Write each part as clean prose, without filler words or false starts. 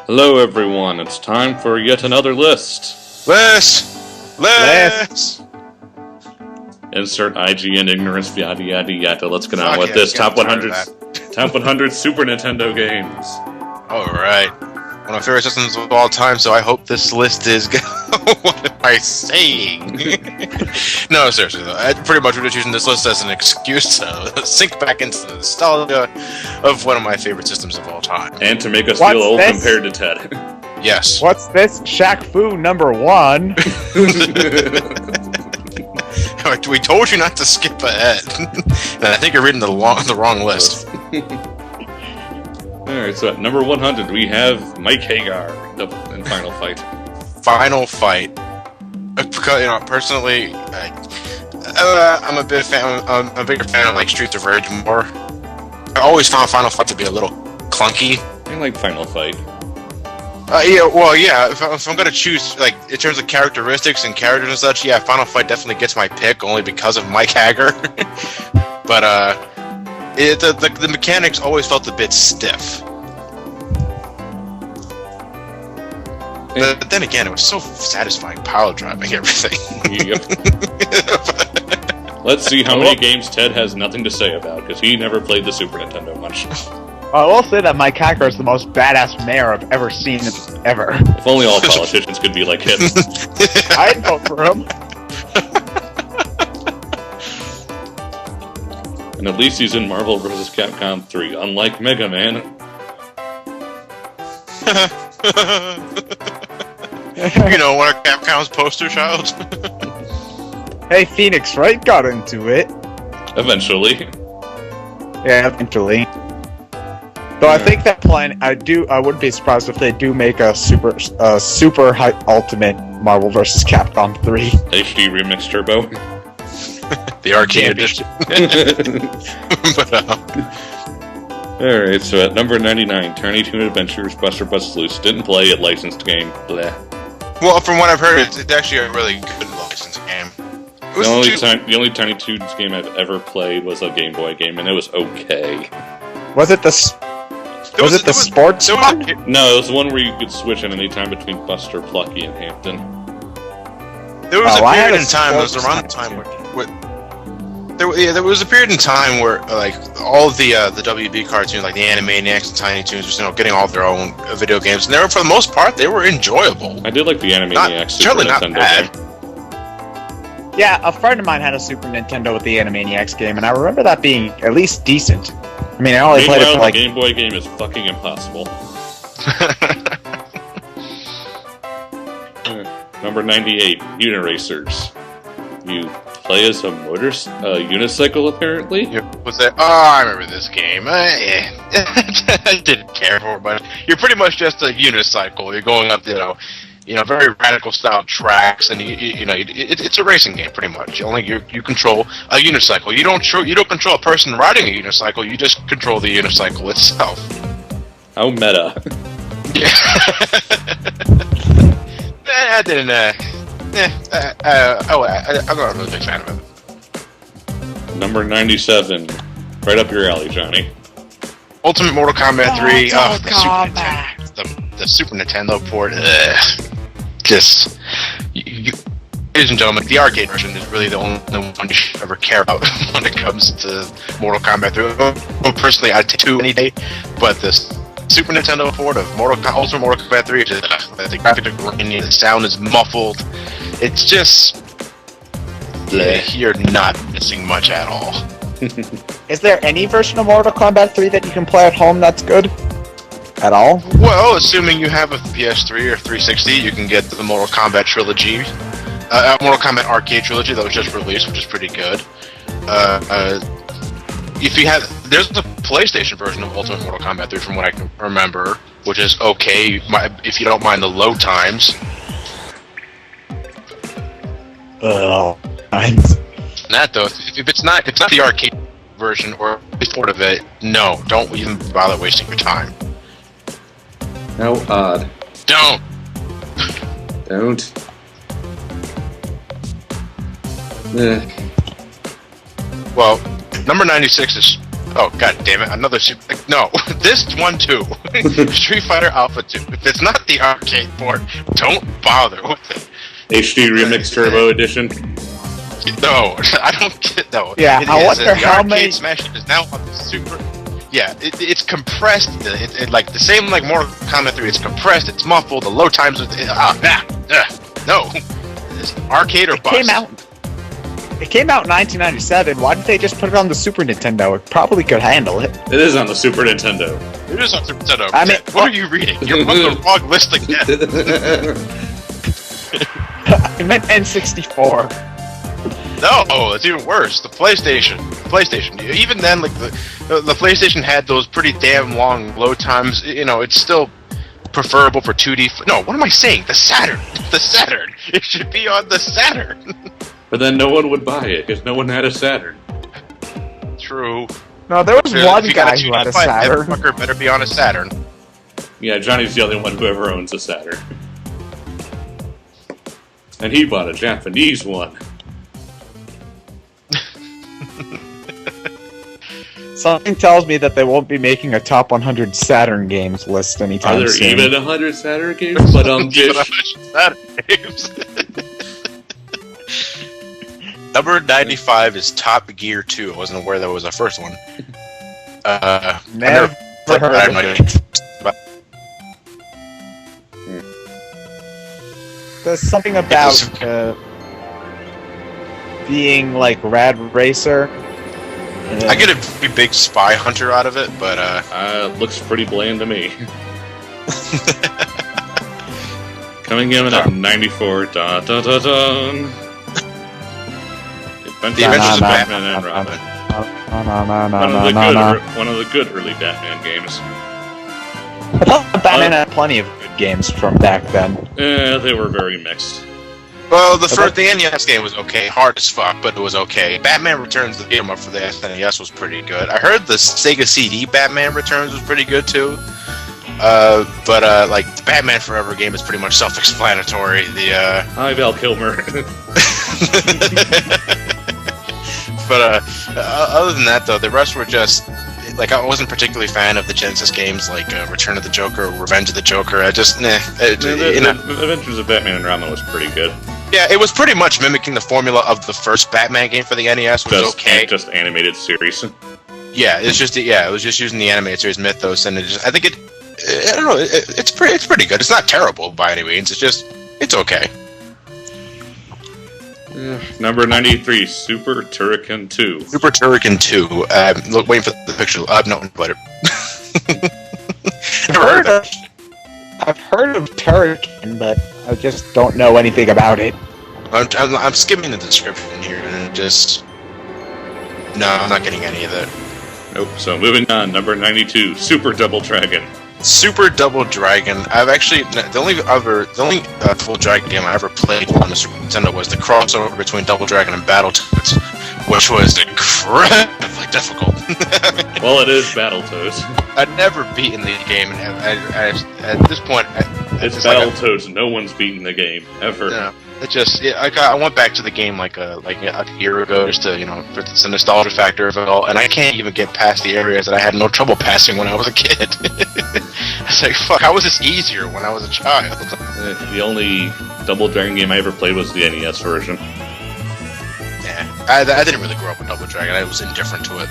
Hello everyone, it's time for yet another list. List! Insert IGN ignorance, yada yada yada. Let's get on with yeah, this. get Top tired 100 Top 100 Super Nintendo games. Alright. One of my favorite systems of all time, so I hope this list is good. What am I saying? No, seriously though. I pretty much was just using this list as an excuse to sink back into the nostalgia of one of my favorite systems of all time. And to make us What's feel old this? compared to Ted. Yes. What's this? Shaq Fu number 1. We told you not to skip ahead. And I think you're reading the wrong list. Alright, so at number 100 we have Mike Hagar in Final Fight. Final Fight. Because, personally, I'm a big fan. I'm a bigger fan of like Streets of Rage more. I always found Final Fight to be a little clunky. I like Final Fight. Yeah. If I'm gonna choose, like in terms of characteristics and characters and such, yeah, Final Fight definitely gets my pick only because of Mike Hagar. But the mechanics always felt a bit stiff. But then again, it was so satisfying power driving everything. Yep. Let's see how many games Ted has nothing to say about, because he never played the Super Nintendo much. I will say that Mike Hacker is the most badass mayor I've ever seen, ever. If only all politicians could be like him. I'd vote for him. And at least he's in Marvel vs. Capcom 3, unlike Mega Man. You know, one of Capcom's poster child. Hey, Phoenix Wright got into it. Eventually. Yeah, eventually. Though I think that plan, I wouldn't be surprised if they do make a super high ultimate Marvel vs. Capcom 3. HD Remix Turbo. The arcade edition. Alright, so at number 99, Tiny Toon Adventures Buster Bust Loose. Didn't play it, licensed game. Bleh. Well, from what I've heard, it's actually a really good licensed game. The only Tiny Toons game I've ever played was a Game Boy game, and it was okay. Was it the sports one? No, it was the one where you could switch at any time between Buster, Plucky, and Hampton. There was a period in time. There was around the time where there was a period in time where like all of the WB cartoons, like the Animaniacs and Tiny Toons, were getting all of their own video games, and they were, for the most part, they were enjoyable. I did like the Animaniacs Super Nintendo game. Yeah, a friend of mine had a Super Nintendo with the Animaniacs game, and I remember that being at least decent. I mean, I only played it for like... the Game Boy game is fucking impossible. Number 98, Uniracers. You play as a unicycle, apparently? Was that? Oh, I remember this game. I didn't care for it, but you're pretty much just a unicycle. You're going up, very radical style tracks, and it's a racing game pretty much. You control a unicycle. You don't control a person riding a unicycle. You just control the unicycle itself. How meta. Yeah. I didn't. I'm not a really big fan of it. Number 97, right up your alley, Johnny. Ultimate Mortal Kombat 3. The Super Nintendo port. Ladies and gentlemen, the arcade version is really the only one you should ever care about when it comes to Mortal Kombat 3. Well, personally, I'd take 2 any day, but the Super Nintendo port of Ultimate Mortal Kombat 3, the graphics are grainy, the sound is muffled. It's just... you're not missing much at all. Is there any version of Mortal Kombat 3 that you can play at home that's good? At all? Well, assuming you have a PS3 or 360, you can get the Mortal Kombat trilogy. Mortal Kombat Arcade trilogy that was just released, which is pretty good. If you have... There's the PlayStation version of Ultimate Mortal Kombat 3 from what I can remember, which is okay if you don't mind the load times. That though, if it's not the arcade version or the port of it, no, don't even bother wasting your time. How odd. Don't. Well, number 96 is... Oh, god damn it, another super... No, this one too. Street Fighter Alpha 2. If it's not the arcade port, don't bother with it. HD Remix Turbo Edition. No, I don't get no. Yeah, I wonder how arcade many. Smash is now on the Super. Yeah, it's compressed. It like the same like Mortal Kombat 3. It's compressed. It's muffled. The load times. No, it's arcade or bust. It came out in 1997. Why didn't they just put it on the Super Nintendo? It probably could handle it. It is on the Super Nintendo. It is on Super Nintendo. I mean, what are you reading? You're on the wrong list again. I meant N64. No, it's even worse. The PlayStation. Even then, like the PlayStation had those pretty damn long load times. You know, it's still preferable for 2D. No, what am I saying? The Saturn. The Saturn. It should be on the Saturn. But then no one would buy it because no one had a Saturn. True. No, there was one guy who had a Saturn. That fucker better be on a Saturn. Yeah, Johnny's the only one who ever owns a Saturn. And he bought a Japanese one. Something tells me that they won't be making a top 100 Saturn games list anytime Are there soon. even 100 Saturn games? But Saturn games. Number 95 is Top Gear 2. I wasn't aware that was the first one. Never heard of it. There's something about being like Rad Racer. I get a pretty big Spy Hunter out of it, but looks pretty bland to me. Coming in at 94. Dun, dun, dun, dun. The Adventures of Batman and Robin. No. One of the good early Batman games. I thought Batman had plenty of good games from back then. They were very mixed. Well, the NES game was okay, hard as fuck, but it was okay. Batman Returns, the game up for the SNES, was pretty good. I heard the Sega CD Batman Returns was pretty good too. But like the Batman Forever game is pretty much self-explanatory. Hi, Val Kilmer. But other than that, though, the rest were just like I wasn't particularly a fan of the Genesis games, like Return of the Joker, or Revenge of the Joker. I just The Adventures of Batman and Robin was pretty good. Yeah, it was pretty much mimicking the formula of the first Batman game for the NES, which was okay. Just animated series. Yeah, it was just using the animated series Mythos, and I think I don't know, it's pretty good. It's not terrible by any means. It's okay. Number 93, Super Turrican 2. Super Turrican 2. Waiting for the picture. No, but I've heard of Turrican, but I just don't know anything about it. I'm skimming the description here, and no, I'm not getting any of that. Nope. So moving on, number 92, Super Double Dragon. Super Double Dragon. I've actually the only Double Dragon game I ever played on the Super Nintendo was the crossover between Double Dragon and Battletoads, which was incredibly difficult. Well, it is Battletoads. I'd never beaten the game, and at this point, it's Battletoads. No one's beaten the game ever. No, I went back to the game like a year ago just to for the nostalgia factor of it all, and I can't even get past the areas that I had no trouble passing when I was a kid. It's like, fuck, how was this easier when I was a child? The only Double Dragon game I ever played was the NES version. Yeah, I didn't really grow up with Double Dragon. I was indifferent to it.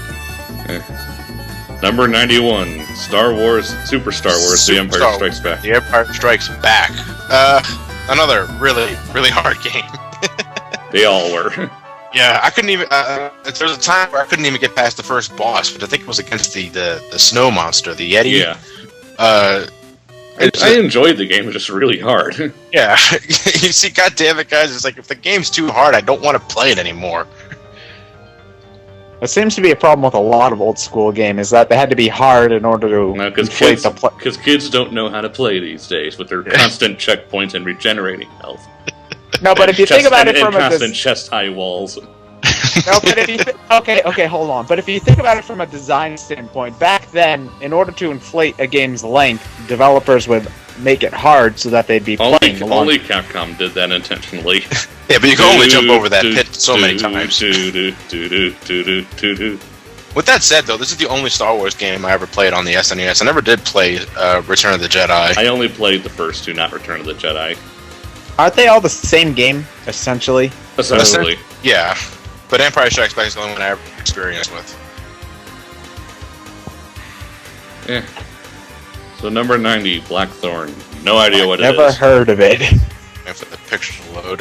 Number 91, Super Star Wars, The Empire Strikes Back. The Empire Strikes Back. Another really, really hard game. They all were. Yeah, I couldn't even. There was a time where I couldn't even get past the first boss, but I think it was against the snow monster, the Yeti. Yeah. I enjoyed the game. It was just really hard. Yeah, you see, goddamn it, guys! It's like if the game's too hard, I don't want to play it anymore. It seems to be a problem with a lot of old school games, is that they had to be hard in order to complete because kids don't know how to play these days with their constant checkpoints and regenerating health. No, but if you think about it from constant chest-high walls. No, but if you okay, hold on. But if you think about it from a design standpoint, back then, in order to inflate a game's length, developers would make it hard so that they'd be playing along. Only Capcom did that intentionally. Yeah, but you can only jump over that pit so many times. With that said, though, this is the only Star Wars game I ever played on the SNES. I never did play Return of the Jedi. I only played the first two, not Return of the Jedi. Aren't they all the same game, essentially? Essentially. Yeah. But Empire Strikes Back is the only one I ever experienced with. Yeah. So number 90, Blackthorn. No idea what it is. Never heard of it. And for the picture to load,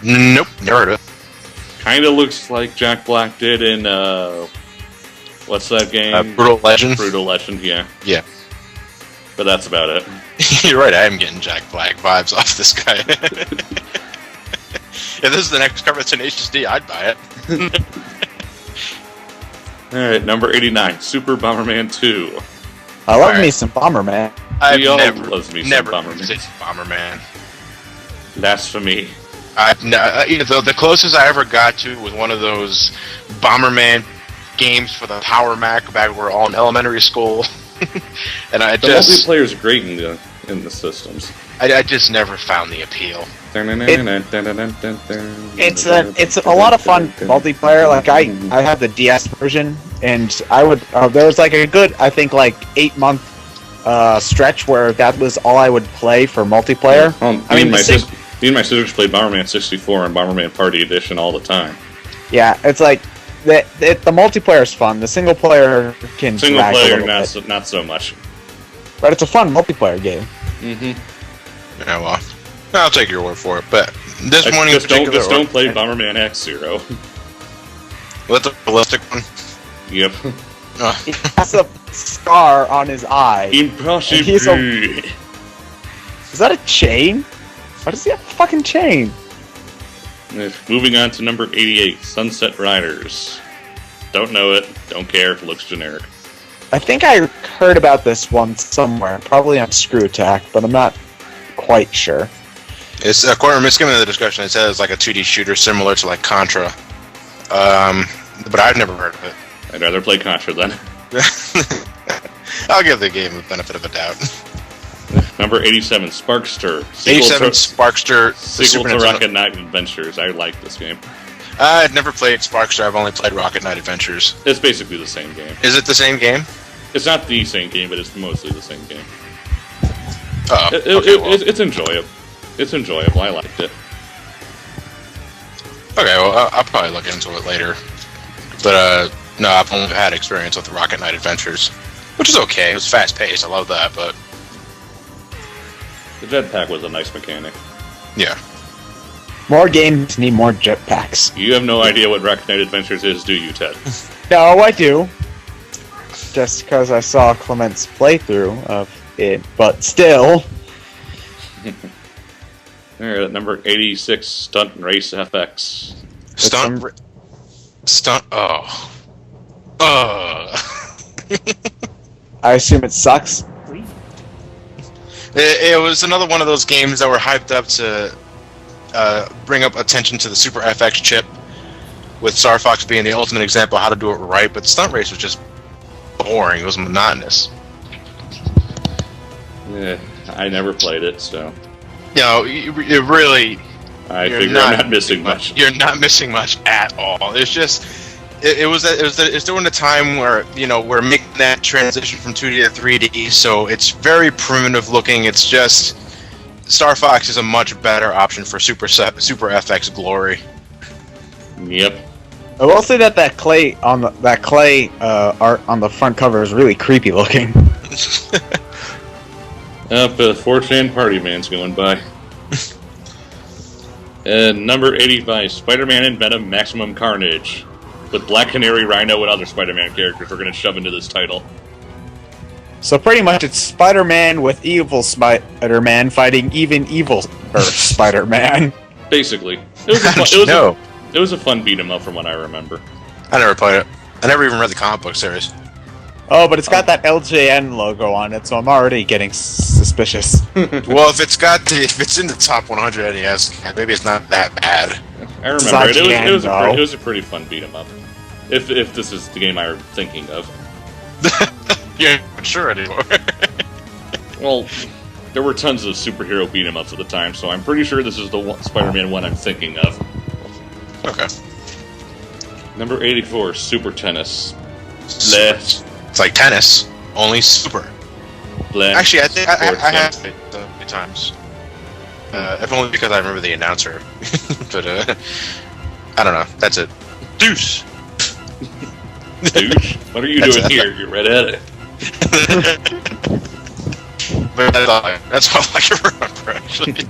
nope, never heard of it. Kinda looks like Jack Black did in, what's that game? Brutal Legend? Brutal Legend, yeah. Yeah. But that's about it. You're right, I am getting Jack Black vibes off this guy. If this is the next cover of Tenacious D, I'd buy it. Alright, number 89, Super Bomberman 2. I love Alright. me some Bomberman. I've We all never, loves me some never Bomberman. played Bomberman. Blasphemy. The closest I ever got to was one of those Bomberman games for the Power Mac back when we were all in elementary school. And I The just, multiplayer is great in the systems. I just never found the appeal. It's a lot of fun multiplayer. Like I have the DS version, and I would there was like a good, I think, like 8-month stretch where that was all I would play for multiplayer. Me and my sisters played Bomberman 64 and Bomberman Party Edition all the time. Yeah, it's like the multiplayer is fun. The single player can Single drag a player, little bit, not so much. but it's a fun multiplayer game. Mm-hmm. Yeah, well, I'll take your word for it. But this morning in Just particular, don't play Bomberman X-Zero. with the ballistic one. Yep. He has a scar on his eye. Impossible. Is that a chain? Why does he have a fucking chain? Moving on to number 88, Sunset Riders. Don't know it. Don't care. Looks generic. I think I heard about this one somewhere, probably on Screw Attack, but I'm not quite sure. It's according to skimming the discussion, it says like a 2D shooter similar to like Contra. But I've never heard of it. I'd rather play Contra then. I'll give the game the benefit of a doubt. Number 87, Sparkster. 87 Sparkster, Sequel Super to Nintendo. Rocket Knight Adventures. I like this game. I've never played Sparkster. I've only played Rocket Knight Adventures. It's basically the same game. Is it the same game? It's not the same game, but it's mostly the same game. Oh, It's enjoyable. It's enjoyable. I liked it. Okay, well, I'll probably look into it later. But, no, I've only had experience with the Rocket Knight Adventures, which is okay. It was fast-paced. I love that, but... The jetpack was a nice mechanic. Yeah. More games need more jetpacks. You have no idea what Rocket Knight Adventures is, do you, Ted? No, I do. Just because I saw Clement's playthrough of it, but still. Alright, at number 86, Stunt Race FX. Stunt... Oh. I assume it sucks. It was another one of those games that were hyped up to bring up attention to the Super FX chip, with Star Fox being the ultimate example of how to do it right, but Stunt Race was just boring. It was monotonous. Yeah, I never played it, so... You know, it really... I figure I'm not missing much. You're not missing much at all. It's just... It's during the time where, you know, we're making that transition from 2D to 3D, so it's very primitive looking. It's just... Star Fox is a much better option for Super FX glory. Yep. I will say that clay art on the front cover is really creepy looking. Up, 4chan Party Man's going by. Number 85, Spider-Man and Venom Maximum Carnage. With Black Canary, Rhino, and other Spider-Man characters we're going to shove into this title. So pretty much it's Spider-Man with evil Spider-Man fighting even evil Spider-Man. Basically. It was a fun beat-em-up from what I remember. I never played it. I never even read the comic book series. Oh, but it's got that LJN logo on it, so I'm already getting suspicious. Well, if it's in the top 100 NES, maybe it's not that bad. I remember it. IGN, It was a pretty fun beat-em-up. If this is the game I'm thinking of. Yeah, I'm sure anymore. Well, there were tons of superhero beat-em-ups at the time, so I'm pretty sure this is the Spider-Man one I'm thinking of. Okay. Number 84, Super Tennis. It's like tennis, only super. Actually, I think I have it a few times. If only because I remember the announcer. But I don't know. That's it. Deuce. Douche? What are you doing here? You're redheaded. But that's all I can remember, actually.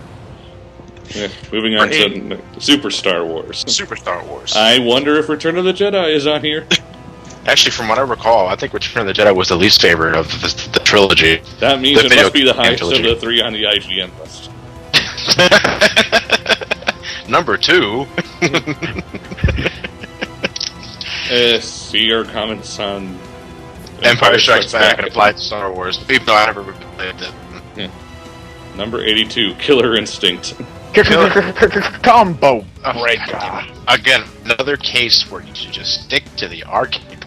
Yeah, moving on to Super Star Wars. Super Star Wars. I wonder if Return of the Jedi is on here. Actually, from what I recall, I think Return of the Jedi was the least favorite of the trilogy. That means it must be the highest of the 3 on the IGN list. Number 2. See your comments on Empire Strikes Back and applied to Star Wars, even though I never played it. Yeah. Number 82, Killer Instinct. Combo breaker. Again, another case where you should just stick to the arcade.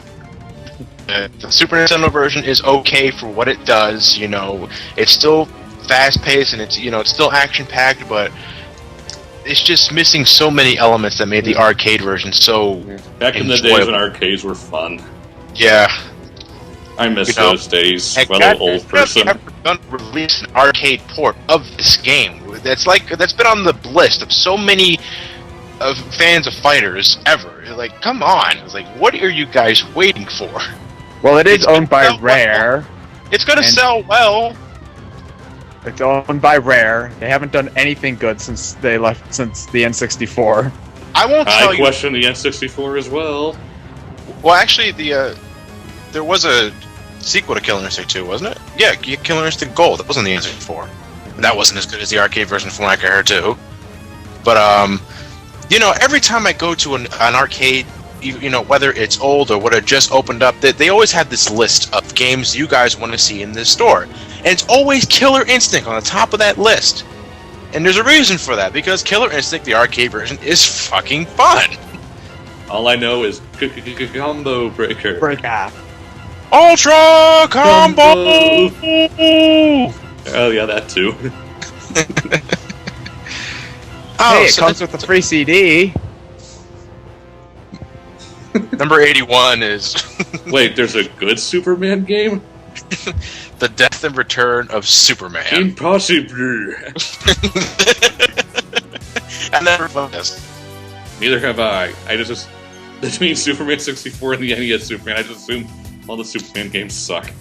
The Super Nintendo version is okay for what it does. You know, it's still fast-paced and it's still action-packed, but it's just missing so many elements that made the arcade version so back in the days when arcades were fun. Yeah. I miss those days. Fellow old person. Never done release an arcade port of this game. That's been on the list of so many fans of fighters ever. Like, come on! It's like, what are you guys waiting for? Well, it's owned by Rare. It's gonna sell well. It's owned by Rare. They haven't done anything good since the N64. I won't tell you. I question the N64 as well. Well, actually, there was a sequel to Killer Instinct 2, wasn't it? Yeah, Killer Instinct Gold. That wasn't the N64. That wasn't as good as the arcade version from what I heard too. But every time I go to an arcade, whether it's old or what had just opened up, they always have this list of games you guys want to see in this store, and it's always Killer Instinct on the top of that list. And there's a reason for that, because Killer Instinct, the arcade version, is fucking fun. All I know is Combo Breaker. Ultra Combo! Oh yeah, that too. Hey, it comes with a free CD. Number 81 is... Wait, there's a good Superman game? The Death and Return of Superman. Impossible. I never played this. Neither have I. Between Superman 64 and the NES Superman, I just assume all the Superman games suck.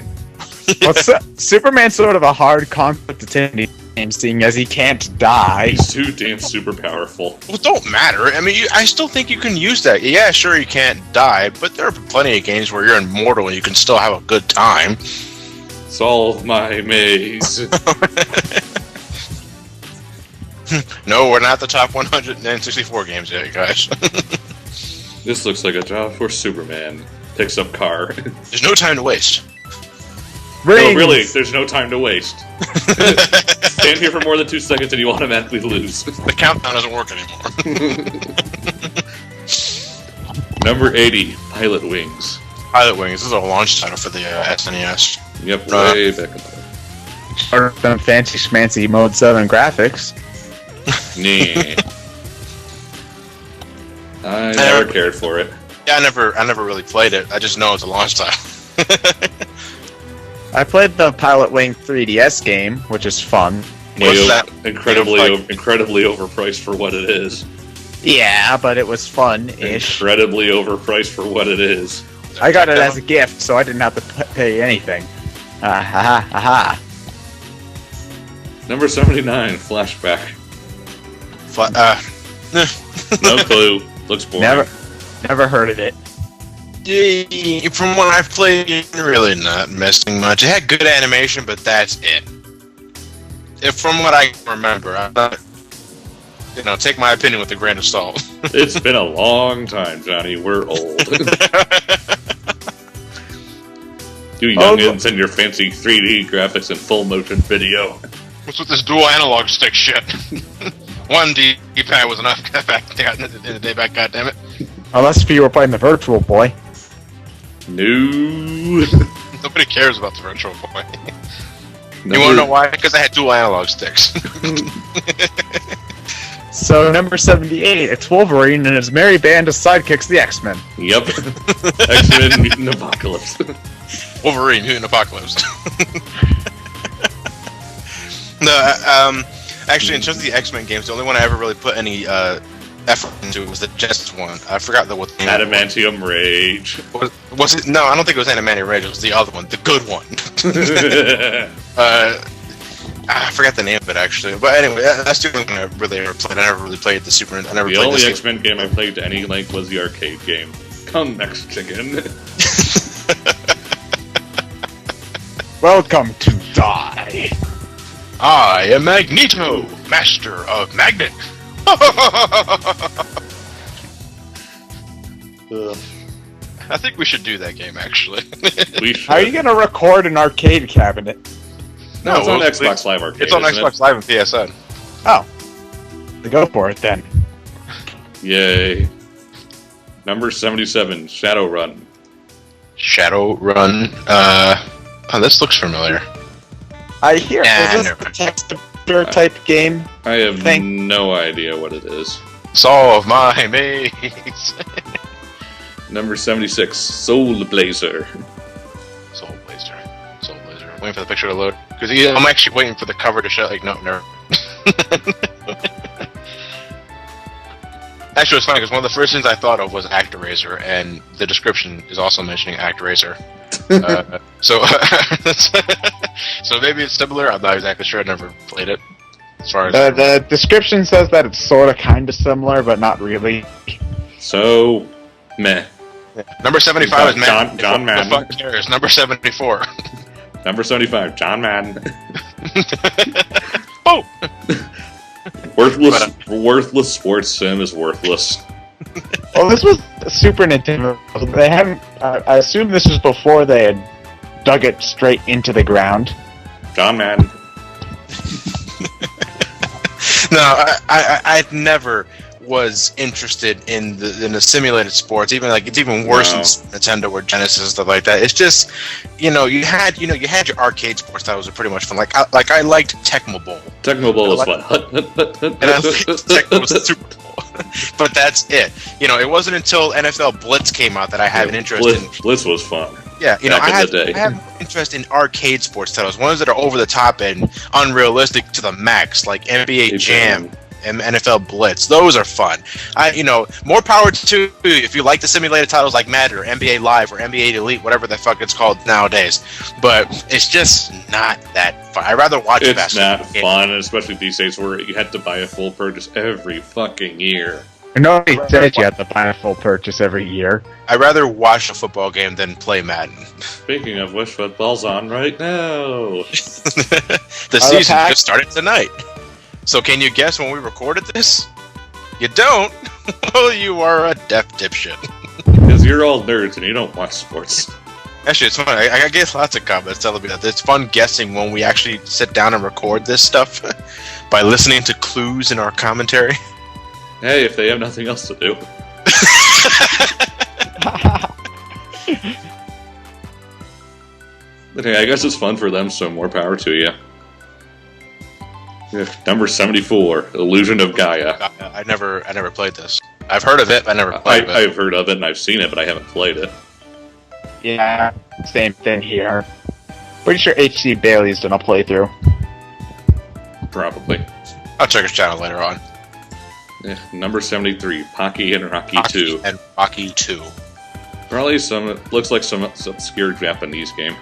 Well, Superman's sort of a hard conflict to take game, seeing as he can't die. He's too damn super powerful. Well, it don't matter. I mean, I still think you can use that. Yeah, sure, you can't die, but there are plenty of games where you're immortal and you can still have a good time. Solve my maze. No, we're not the top 164 games yet, guys. This looks like a job for Superman. Picks up car. There's no time to waste. Rings. No, really, there's no time to waste. Stand here for more than 2 seconds and you automatically lose. The countdown doesn't work anymore. Number 80, Pilot Wings. Pilot Wings. This is a launch title for the SNES. Yep, way back in the day. Or some fancy schmancy Mode 7 graphics. Nah. I never cared for it. Yeah, I never really played it. I just know it's a launch title. I played the Pilot Wing 3DS game, which is fun. Incredibly overpriced for what it is. Yeah, but it was fun-ish. Incredibly overpriced for what it is. I got it as a gift, so I didn't have to pay anything. Aha. Number 79, Flashback. No clue. Looks boring. Never heard of it. From what I've played, really not missing much. It had good animation, but that's it. From what I remember, I'm not, take my opinion with a grain of salt. It's been a long time, Johnny. We're old. You youngins and your fancy 3D graphics and full motion video. What's with this dual analog stick shit? One D-pad was enough back in the day back, goddammit. Unless if you were playing the Virtual Boy. No. Nobody cares about the Virtual Boy. You wanna know why? Because I had dual analog sticks. So number 78, it's Wolverine and his merry band of sidekicks, the X-Men. Yep. X-Men Mutant Apocalypse. Wolverine, Mutant Apocalypse. No, actually, in terms of the X-Men games, the only one I ever really put any effort into was the Genesis one. I forgot what the name Adamantium Rage. was it? No, I don't think it was Adamantium Rage. It was the other one, the good one. I forgot the name of it actually, but anyway, that's the only one I really ever played. I never really played the Super. I never The played only this X-Men game I played to any length was the arcade game. Come Mexican. Welcome to Die. I am Magneto, master of magnet. I think we should do that game actually. We should. How are you gonna record an arcade cabinet? No, it's on Xbox Live Arcade. It's on isn't Xbox Live and PSN. Oh. Go for it then. Yay. Number 77, Shadowrun. Shadowrun. Oh, this looks familiar. I hear. Nah, Is this never. a text-adventure type game? I have Thing. no idea what it is. Solve my maze. Number 76, Soul Blazer. Soul Blazer. Soul Blazer. Waiting for the picture to load. Because I'm actually waiting for the cover to show. Like, no, never. Actually, it's funny because one of the first things I thought of was ActRaiser, and the description is also mentioning ActRaiser. So maybe it's similar. I'm not exactly sure. I never played it. As far as The description says that it's sort of kind of similar, but not really. So, meh. number 75 is John Madden. The fuck cares? Number 74. Number 75, John Madden. Oh. Worthless sports sim is worthless. Well, this was Super Nintendo. They haven't. I assume this is before they had dug it straight into the ground. John Madden. No, I never was interested in the simulated sports. Even like it's even worse than Nintendo or Genesis and stuff like that. It's just, you had your arcade sports that was pretty much fun. Like I liked Tecmo Bowl. Tecmo Bowl is fun. And I liked Tecmo Super Bowl. But that's it. It wasn't until NFL Blitz came out that I had an interest in. Blitz was fun. Yeah, Back I in the day. have interest in arcade sports titles, ones that are over the top and unrealistic to the max, like NBA Jam and NFL Blitz. Those are fun. More power to you if you like the simulated titles like Madden or NBA Live or NBA Elite, whatever the fuck it's called nowadays. But it's just not that fun. I'd rather watch It's basketball. not fun, especially these days where you had to buy a full purchase every fucking year. No, he said you have to buy a full purchase every year. I'd rather watch a football game than play Madden. Speaking of which, football's on right now. The season just started tonight. So can you guess when we recorded this? You don't? Well, you are a deaf dipshit. Because you're all nerds and you don't watch sports. Actually, it's fun. I get lots of comments telling me that it's fun guessing when we actually sit down and record this stuff by listening to clues in our commentary. Hey, if they have nothing else to do. Okay, I guess it's fun for them, so more power to you. Number 74, Illusion of Gaia. I never played this. I've heard of it, but I never played it. I've heard of it and I've seen it, but I haven't played it. Yeah, same thing here. Pretty sure HC Bailey's done a playthrough. Probably. I'll check his channel later on. Number 73, Pocky and Rocky 2. And Rocky 2. Probably looks like some obscure Japanese game.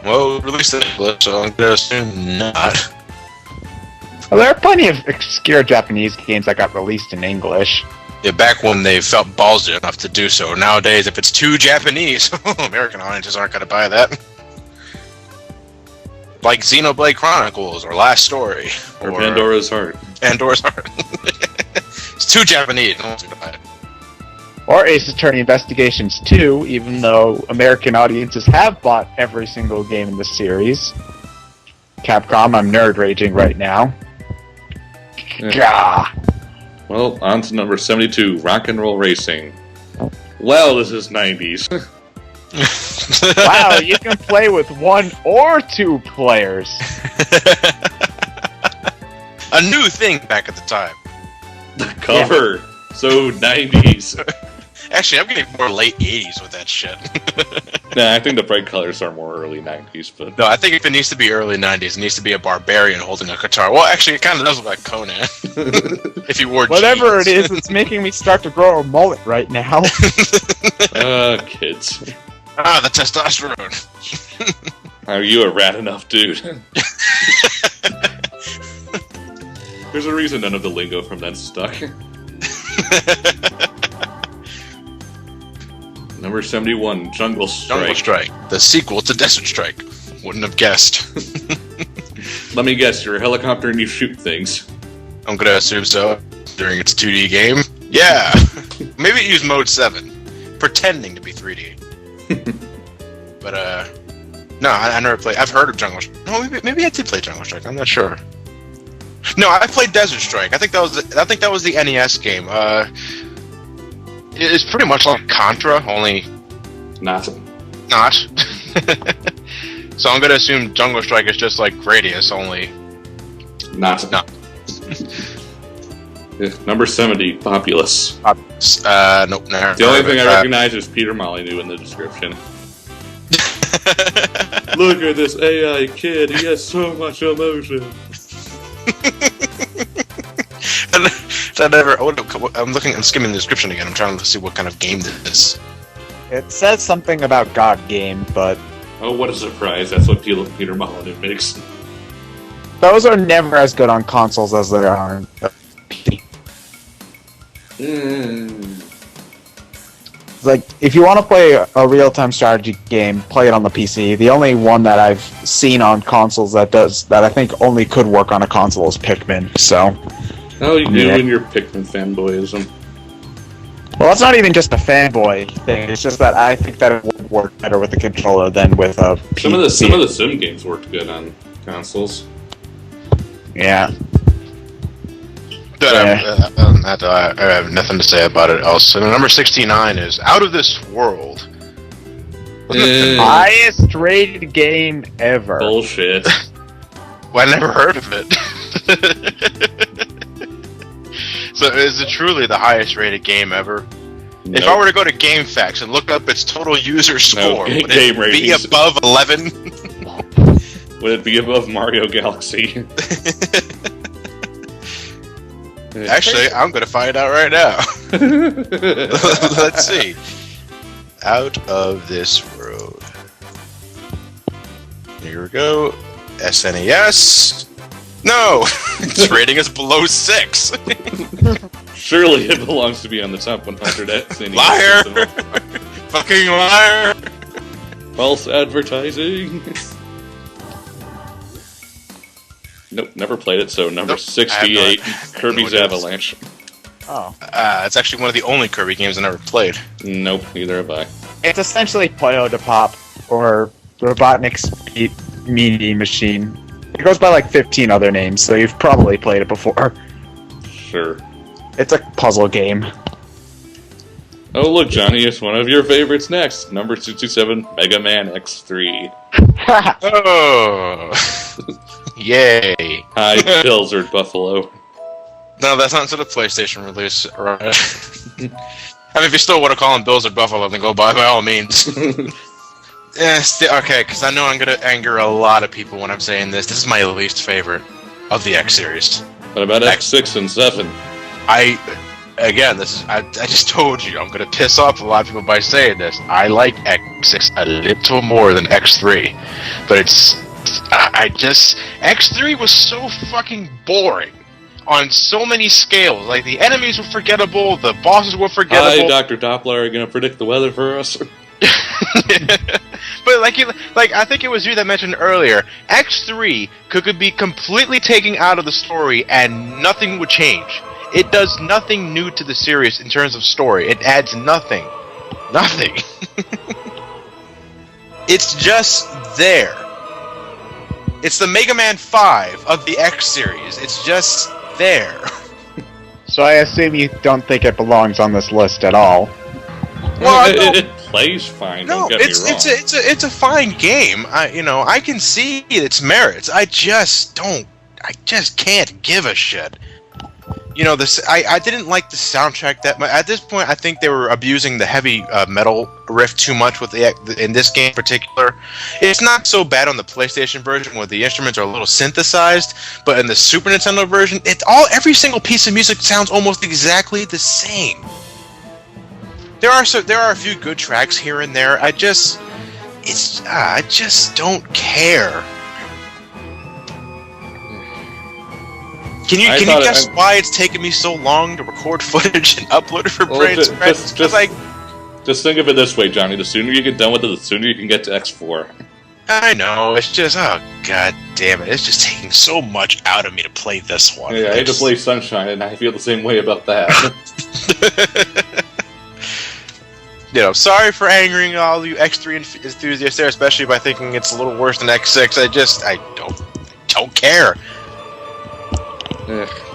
Well, released in English, so I'm gonna assume not. Well, there are plenty of obscure Japanese games that got released in English. Yeah, back when they felt ballsy enough to do so. Nowadays, if it's too Japanese, American audiences aren't gonna buy that. Like Xenoblade Chronicles, or Last Story. Or Pandora's Heart. Pandora's Heart. It's too Japanese, no one's gonna buy it. Or Ace Attorney Investigations 2, even though American audiences have bought every single game in the series. Capcom, I'm nerd raging right now. Yeah. Well, on to number 72, Rock and Roll Racing. Well, this is 90s. Wow, you can play with 1 or 2 players. A new thing back at the time. Cover. So 90s. Actually, I'm getting more late 80s with that shit. Nah, I think the bright colors are more early 90s, but... No, I think if it needs to be early 90s, it needs to be a barbarian holding a guitar. Well, actually, it kind of does look like Conan. If he wore Whatever jeans. it is, it's making me start to grow a mullet right now. Kids. Ah, the testosterone. Are you a rat enough, dude? There's a reason none of the lingo from that's stuck. Number 71, Jungle Strike. Jungle Strike, the sequel to Desert Strike. Wouldn't have guessed. Let me guess, you're a helicopter and you shoot things. I'm gonna assume so. During its 2D game. Yeah. Maybe use mode 7. Pretending to be 3D. But, no, I never played. I've heard of Jungle Strike. No, maybe I did play Jungle Strike. I'm not sure. No, I played Desert Strike. I think that was the NES game. It's pretty much like Contra, only Not. So I'm gonna assume Jungle Strike is just like Gradius, only Not. no. Number 70, Populous. Nope. Never. The only thing I recognize is Peter Molyneux in the description. Look at this AI kid, he has so much emotion. I'm skimming the description again. I'm trying to see what kind of game this is. It says something about God game, but Oh, what a surprise. That's what Peter Molyneux makes. those are never as good on consoles as they are on PC. Like, if you want to play a real-time strategy game, play it on the PC. The only one that I've seen on consoles that I think only could work on a console is Pikmin, so... Oh, you do in your Pikmin fanboyism. Well, it's not even just a fanboy thing, it's just that I think that it would work better with the controller than with a PC. Some of the sim games worked good on consoles. Yeah. But I have nothing to say about it else. So number 69 is Out of This World. Highest rated game ever. Bullshit. Well, I never heard of it. So is it truly the highest rated game ever? Nope. If I were to go to GameFAQs and look up its total user score, would game it be ratings. above 11? Would it be above Mario Galaxy? Actually, I'm going to find out right now. Let's see. Out of This World. Here we go. SNES. No! Its rating is below 6. Surely it belongs to be on the top 100 SNES. Liar! Fucking liar! False advertising. Nope, never played it, so number 68, Kirby's Avalanche. Oh. It's actually one of the only Kirby games I never played. Nope, neither have I. It's essentially Puyo de Pop, or Robotnik's Meanie Machine. It goes by like 15 other names, so you've probably played it before. Sure. It's a puzzle game. Oh, look, Johnny, it's one of your favorites next. Number 67, Mega Man X3. Oh! Yay! Hi, Pilsard Buffalo. No, that's not until the PlayStation release, right? I mean, if you still want to call them Bills or Buffalo, then go by all means. Okay, because I know I'm going to anger a lot of people when I'm saying this. This is my least favorite of the X series. What about X6 and 7? I just told you, I'm going to piss off a lot of people by saying this. I like X6 a little more than X3. But X3 was so fucking boring on so many scales. Like, the enemies were forgettable, the bosses were forgettable. Hi, Dr. Doppler, are you going to predict the weather for us? But like I think it was you that mentioned earlier, X3 could be completely taken out of the story and nothing would change. It does nothing new to the series in terms of story. It adds nothing. Nothing. It's just there. It's the Mega Man 5 of the X series. It's just there. So I assume you don't think it belongs on this list at all. Well, it plays fine. No, don't get me wrong. it's a fine game. I can see its merits. I just can't give a shit. You know, this I didn't like the soundtrack that much. At this point, I think they were abusing the heavy metal riff too much with in this game in particular. It's not so bad on the PlayStation version where the instruments are a little synthesized, but in the Super Nintendo version, every single piece of music sounds almost exactly the same. There are a few good tracks here and there. I just don't care. Can you guess why it's taken me so long to record footage and upload it for Brain Spread? Just think of it this way, Johnny. The sooner you get done with it, the sooner you can get to X4. I know. It's just, oh god damn it! It's just taking so much out of me to play this one. Yeah, I had to play Sunshine, and I feel the same way about that. You know, sorry for angering all you X3 enthusiasts there, especially by thinking it's a little worse than X6. I don't care.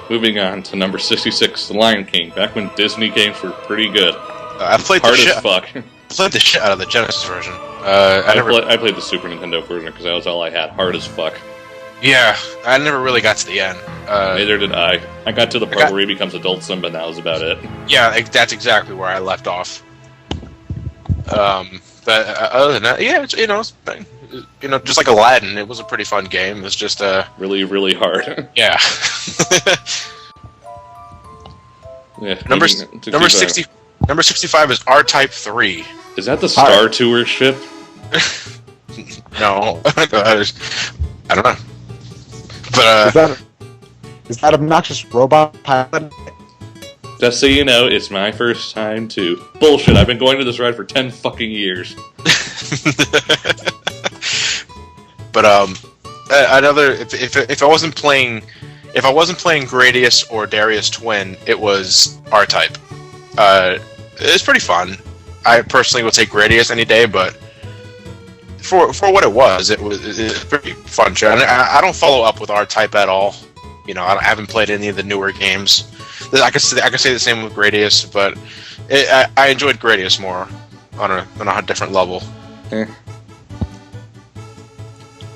Moving on to number 66, The Lion King. Back when Disney games were pretty good. I played hard as fuck. I played the shit out of the Genesis version. I played the Super Nintendo version because that was all I had. Hard as fuck. Yeah, I never really got to the end. Neither did I. I got to the part where he becomes Adult Sim, but that was about it. Yeah, that's exactly where I left off. But other than that, yeah, it's just like Aladdin, it was a pretty fun game. It was just really, really hard. Yeah. Yeah. Number 65 is R-Type 3. Is that the Star Tour ship? No, I don't know. But is that obnoxious robot pilot? Just so you know, it's my first time too. Bullshit! I've been going to this ride for 10 fucking years. But another if I wasn't playing Gradius or Darius Twin, it was R-Type. It's pretty fun. I personally would take Gradius any day, but for what it was a pretty fun show. And I don't follow up with R-Type at all. You know, I haven't played any of the newer games. I can say the same with Gradius, but I enjoyed Gradius more on a different level.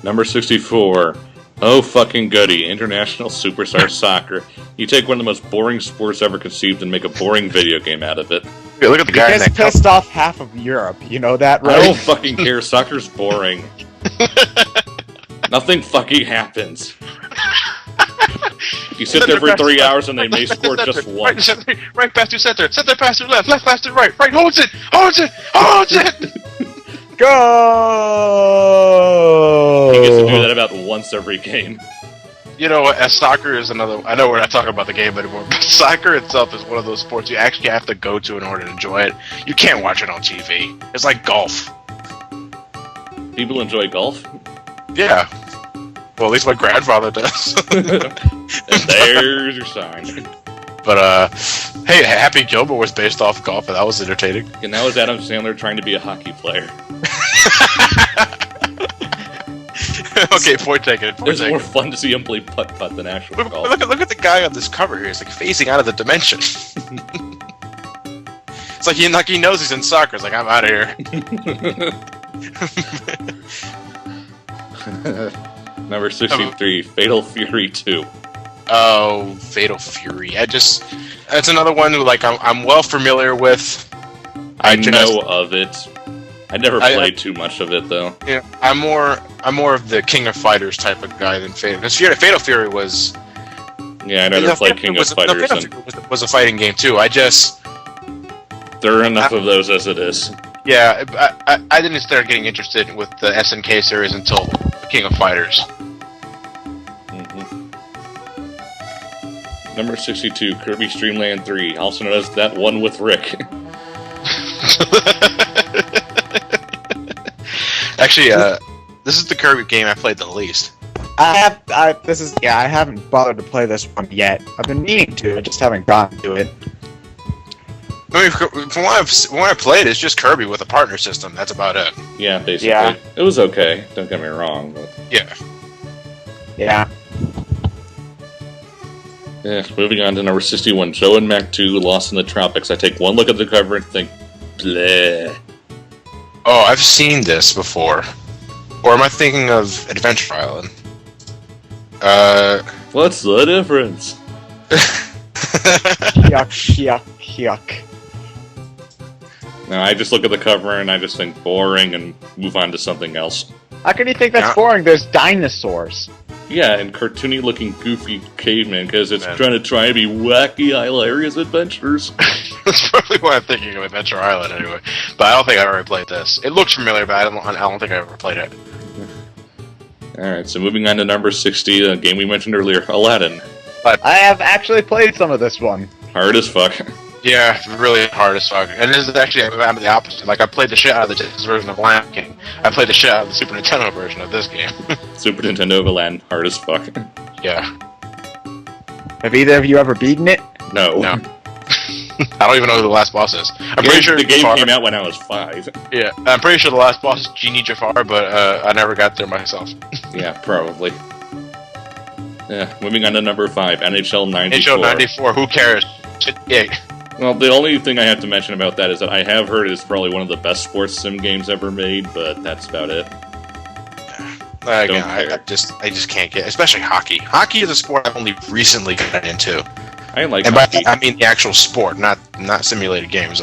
Number 64. Oh fucking goody, International Superstar Soccer. You take one of the most boring sports ever conceived and make a boring video game out of it. Yeah, look at the guy. It's pissed off half of Europe. You know that, right? I don't fucking care. Soccer's boring. Nothing fucking happens. You sit there for 3 hours and they may score just once. Right pass to center pass to left pass to right holds it! Go! He gets to do that about once every game. You know what, as soccer is another... I know we're not talking about the game anymore, but soccer itself is one of those sports you actually have to go to in order to enjoy it. You can't watch it on TV. It's like golf. People enjoy golf? Yeah. Well, at least my grandfather does. And there's your sign. But, hey, Happy Gilmore was based off golf, and that was entertaining. And that was Adam Sandler trying to be a hockey player. Okay, point taken. It's more fun to see him play putt-putt than actual golf. Look at the guy on this cover here. He's like facing out of the dimension. It's like he knows he's in soccer. It's like, I'm out of here. Number 63, Fatal Fury 2. Oh, Fatal Fury. It's another one who, like, I'm well familiar with. I know of it. I never played too much of it, though. Yeah, I'm more of the King of Fighters type of guy than Fatal. Because Fatal Fury was... Yeah, I never played King of Fighters. Fatal Fury was a fighting game, too. There are enough of those as it is. Yeah, I didn't start getting interested with the SNK series until King of Fighters. Number 62, Kirby's Dream Land 3, also known as That One with Rick. Actually, this is the Kirby game I played the least. I haven't bothered to play this one yet. I've been meaning to, I just haven't gotten to it. I mean, from what I played, it's just Kirby with a partner system. That's about it. Yeah, basically. Yeah. It was okay, don't get me wrong. But... Yeah. Yeah. Yeah, moving on to number 61, Joe and Mac 2, Lost in the Tropics. I take one look at the cover and think, bleh. Oh, I've seen this before. Or am I thinking of Adventure Island? What's the difference? yuck, yuck. No, I just look at the cover and I just think boring and move on to something else. How can you think that's boring? There's dinosaurs. Yeah, and cartoony-looking, goofy caveman, because it's trying to be wacky, hilarious adventures. That's probably why I'm thinking of Adventure Island anyway. But I don't think I've ever played this. It looks familiar, but I don't think I've ever played it. Alright, so moving on to number 60, a game we mentioned earlier, Aladdin. I have actually played some of this one. Hard as fuck. Yeah, really hard as fuck. And this is actually I'm the opposite. Like, I played the shit out of the Genesis version of Lion King. I played the shit out of the Super Nintendo version of this game. Super Nintendo of Aladdin, hard as fuck. Yeah. Have either of you ever beaten it? No. I don't even know who the last boss is. I'm pretty sure the game came out when I was 5. Yeah, I'm pretty sure the last boss is Genie Jafar, but I never got there myself. Yeah, probably. Yeah, moving on to number 5, NHL 94. NHL 94, who cares? Yeah. Well, the only thing I have to mention about that is that I have heard it's probably one of the best sports sim games ever made, but that's about it. I just can't get, especially hockey. Hockey is a sport I've only recently gotten into. I like and hockey. I mean the actual sport, not simulated games.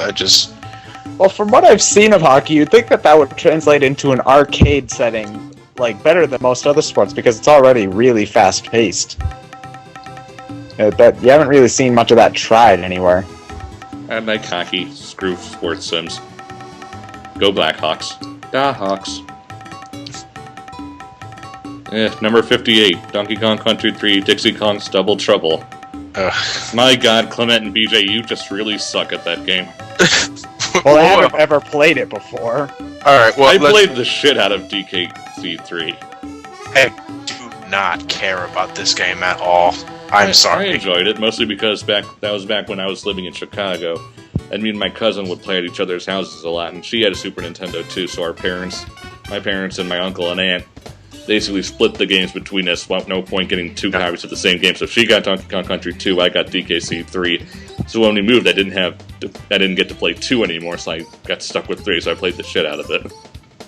Well, from what I've seen of hockey, you'd think that would translate into an arcade setting, like, better than most other sports, because it's already really fast-paced. You haven't really seen much of that tried anywhere. I like hockey. Screw sports sims. Go Blackhawks. Da Hawks. Number 58, Donkey Kong Country 3, Dixie Kong's Double Trouble. My god, Clement and BJ, you just really suck at that game. Well, I haven't ever played it before. Alright, well, I played the shit out of DKC3. I do not care about this game at all. I'm sorry. I enjoyed it, mostly because that was back when I was living in Chicago, and me and my cousin would play at each other's houses a lot, and she had a Super Nintendo too, so my parents and my uncle and aunt basically split the games between us, no point getting 2 copies of the same game. So if she got Donkey Kong Country 2, I got DKC 3. So when we moved, I didn't get to play 2 anymore, so I got stuck with 3, so I played the shit out of it.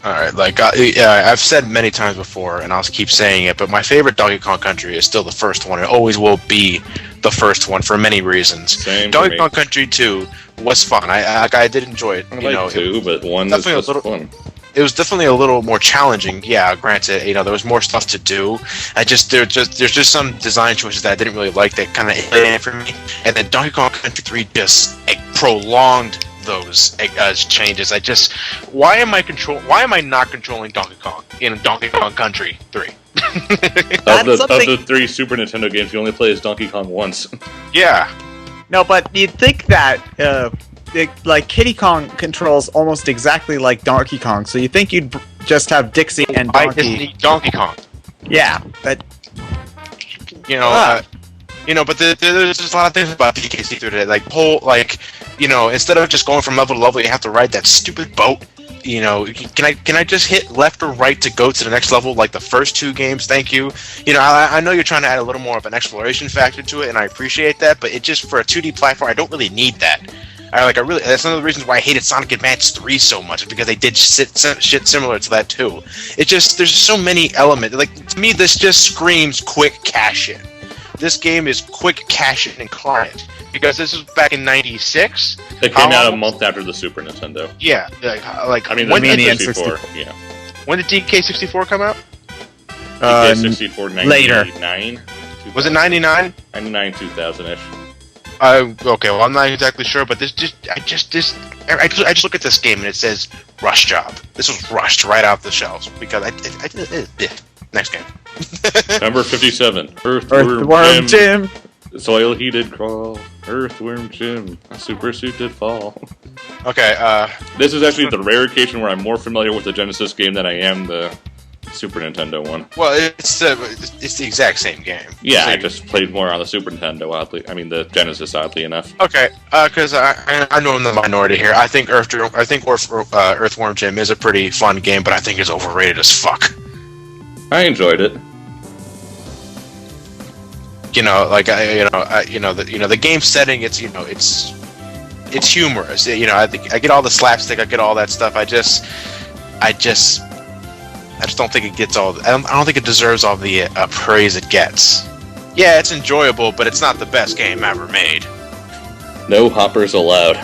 Alright, I've said many times before, and I'll keep saying it, but my favorite Donkey Kong Country is still the first one. It always will be the first one for many reasons. Same Donkey Kong Country 2 was fun. I did enjoy it. I like 2, but 1 is just fun. It was definitely a little more challenging. Yeah, granted, there was more stuff to do. There's just some design choices that I didn't really like that kind of alienated for me. And then Donkey Kong Country 3 just prolonged those changes. Why am I not controlling Donkey Kong in Donkey Kong Country 3? Of the 3 Super Nintendo games, you only play as Donkey Kong once. Yeah. No, but you'd think that like Kiddy Kong controls almost exactly like Donkey Kong, so you think you'd just have Dixie and Donkey. I just need Donkey Kong. Yeah, but but there's just a lot of things about DKC today, instead of just going from level to level, you have to ride that stupid boat. Can I just hit left or right to go to the next level like the first 2 games? Thank you. I know you're trying to add a little more of an exploration factor to it, and I appreciate that, but it just, for a 2D platform, I don't really need that. That's one of the reasons why I hated Sonic Advance 3 so much, because they did shit similar to that too. It's just, there's so many elements. To me, this just screams quick cash in. This game is quick cash in and client. Because this was back in '96. It came out a month after the Super Nintendo. Yeah, when did DK64? Yeah. When did DK64 come out? DK64 99. Later. Was it 99? 99, 2000-ish. Okay, well, I'm not exactly sure, but I just look at this game and it says Rush Job. This was rushed right off the shelves because next game. Number 57, Earthworm Jim. Soil heated crawl, Earthworm Jim, a super suit did fall. Okay, this is actually the rare occasion where I'm more familiar with the Genesis game than I am the Super Nintendo one. Well, it's the exact same game. Yeah, I just played more on the Super Nintendo, the Genesis, oddly enough. Okay, because I know I'm the minority here. I think Earthworm Jim is a pretty fun game, but I think it's overrated as fuck. I enjoyed it. The game setting. It's humorous. I think I get all the slapstick. I get all that stuff. I just don't think it gets all. I don't think it deserves all the praise it gets. Yeah, it's enjoyable, but it's not the best game ever made. No hoppers allowed.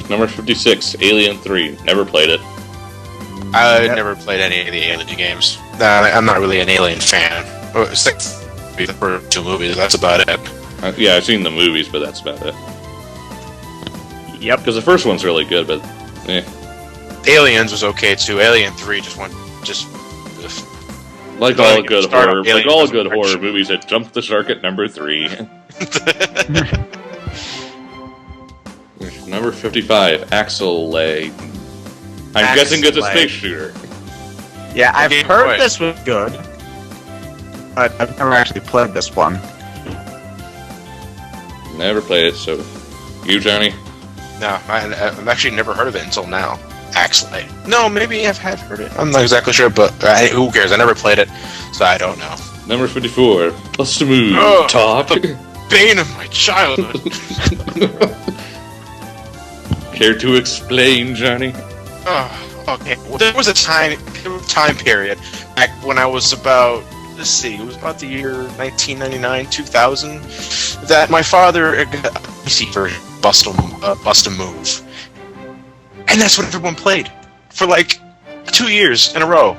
Number 56, Alien 3. Never played it. I never played any of the Alien games. I'm not really an Alien fan. Except the first 2 movies, that's about it. Yeah, I've seen the movies, but that's about it. Yep. Because the first one's really good, but Aliens was okay too. Alien 3 just went like all good horror movies, it jumped the shark at number 3. Number 55, Axel Lay. I'm guessing it's a space shooter. Yeah, I've heard this was good, but I've never actually played this one. Never played it, so... You, Johnny? No, I've actually never heard of it until now. Axelay. No, maybe I've heard it. I'm not exactly sure, but who cares? I never played it, so I don't know. Number 54, Bust a Move, Talk. The bane of my childhood. Care to explain, Johnny? Okay. Well, there was a time period back when I was about, let's see, it was about the year 1999, 2000, that my father got a PC version, Bust a Move. And that's what everyone played for like 2 years in a row.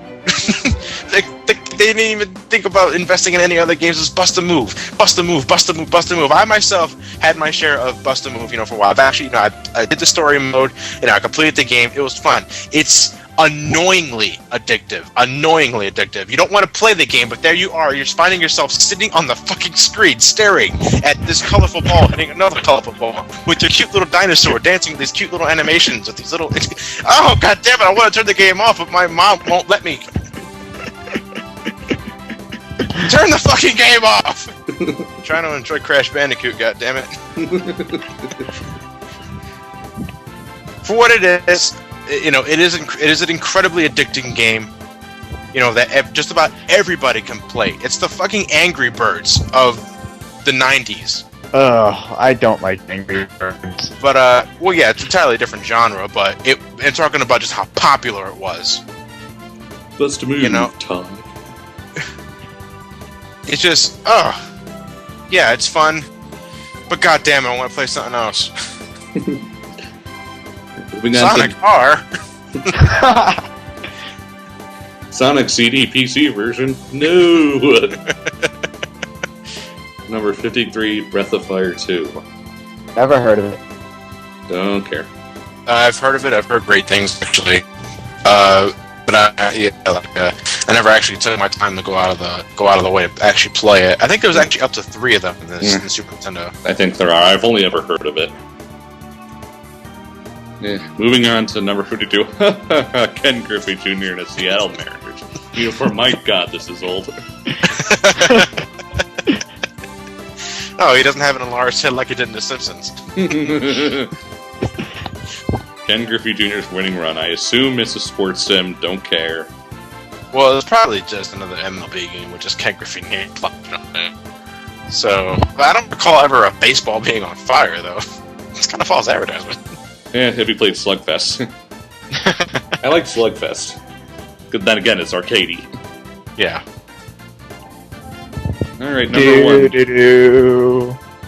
They didn't even think about investing in any other games. It was Bust a Move, Bust a Move, Bust a Move, Bust a Move. I myself had my share of Bust a Move, for a while. I've actually, I did the story mode, I completed the game. It was fun. It's annoyingly addictive. Annoyingly addictive. You don't want to play the game, but there you are. You're finding yourself sitting on the fucking screen, staring at this colorful ball, hitting another colorful ball, with your cute little dinosaur dancing with these cute little animations, with these little... Oh, god damn it, I want to turn the game off, but my mom won't let me. Turn the fucking game off! I'm trying to enjoy Crash Bandicoot, goddammit. For what it is, it is an incredibly addicting game. That just about everybody can play. It's the fucking Angry Birds of the 90s. I don't like Angry Birds. But well, yeah, it's an entirely different genre. But I'm talking about just how popular it was. Bust a Move, Tom. It's just, yeah, it's fun. But goddamn it, I want to play something else. Sonic R. Sonic CD PC version? No! Number 53, Breath of Fire 2. Never heard of it. Don't care. I've heard of it. I've heard great things, actually. But I never actually took my time to go out of the way to actually play it. I think there was actually up to 3 of them in the Super Nintendo. I think there are. I've only ever heard of it. Yeah. Moving on to number 52. Ken Griffey Jr. and the Seattle Mariners. For my god, this is old. Oh, he doesn't have an enlarged head like he did in The Simpsons. Ken Griffey Jr.'s winning run. I assume it's a sports sim. Don't care. Well, it's probably just another MLB game with just Ken Griffey name. So, I don't recall ever a baseball being on fire, though. It's kind of false advertisement. Yeah, if you played Slugfest. I like Slugfest. But then again, it's arcadey. Yeah. Alright, number 1.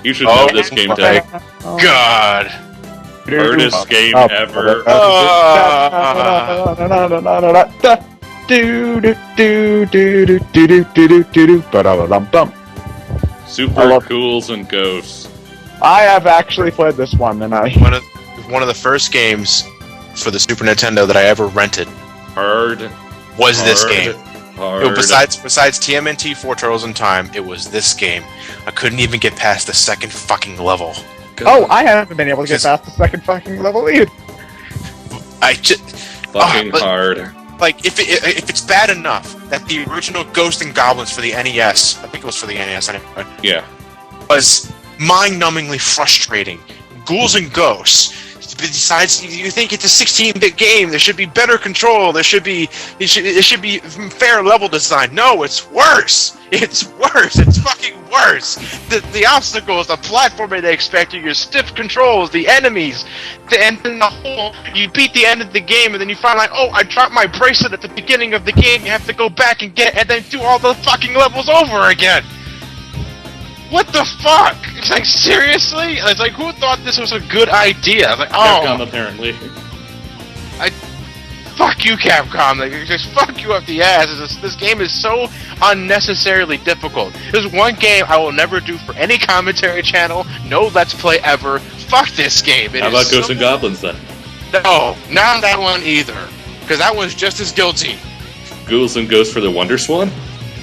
You should know this game tag. God! Hardest game ever. Super Cools and Ghosts. I have actually played this one, and one of the first games for the Super Nintendo that I ever rented was this game. Besides TMNT 4 Turtles in Time, it was this game. I couldn't even get past the second fucking level. God. Oh, I haven't been able to get past the second fucking level either. Hard. Like, if it's bad enough that the original Ghosts and Goblins for the NES, I think it was for the NES anyway, yeah, was mind-numbingly frustrating. Ghouls and Ghosts. Besides, you think it's a 16-bit game, there should be better control, it should be fair level design. No, it's worse! It's worse! It's fucking worse! The obstacles, the platforming they expect you, your stiff controls, the enemies, and then the whole, you beat the end of the game and then you find like, oh, I dropped my bracelet at the beginning of the game, you have to go back and get it, and then do all the fucking levels over again! what the fuck? It's like, seriously? It's like, who thought this was a good idea? I was like, Capcom, oh, apparently. fuck you, Capcom. Like, just fuck you up the ass. This game is so unnecessarily difficult. There's one game I will never do for any commentary channel, no Let's Play ever. Fuck this game. How about Ghosts and Goblins, then? No, not that one either. Because that one's just as guilty. Ghouls and Ghosts for the Wonder Swan?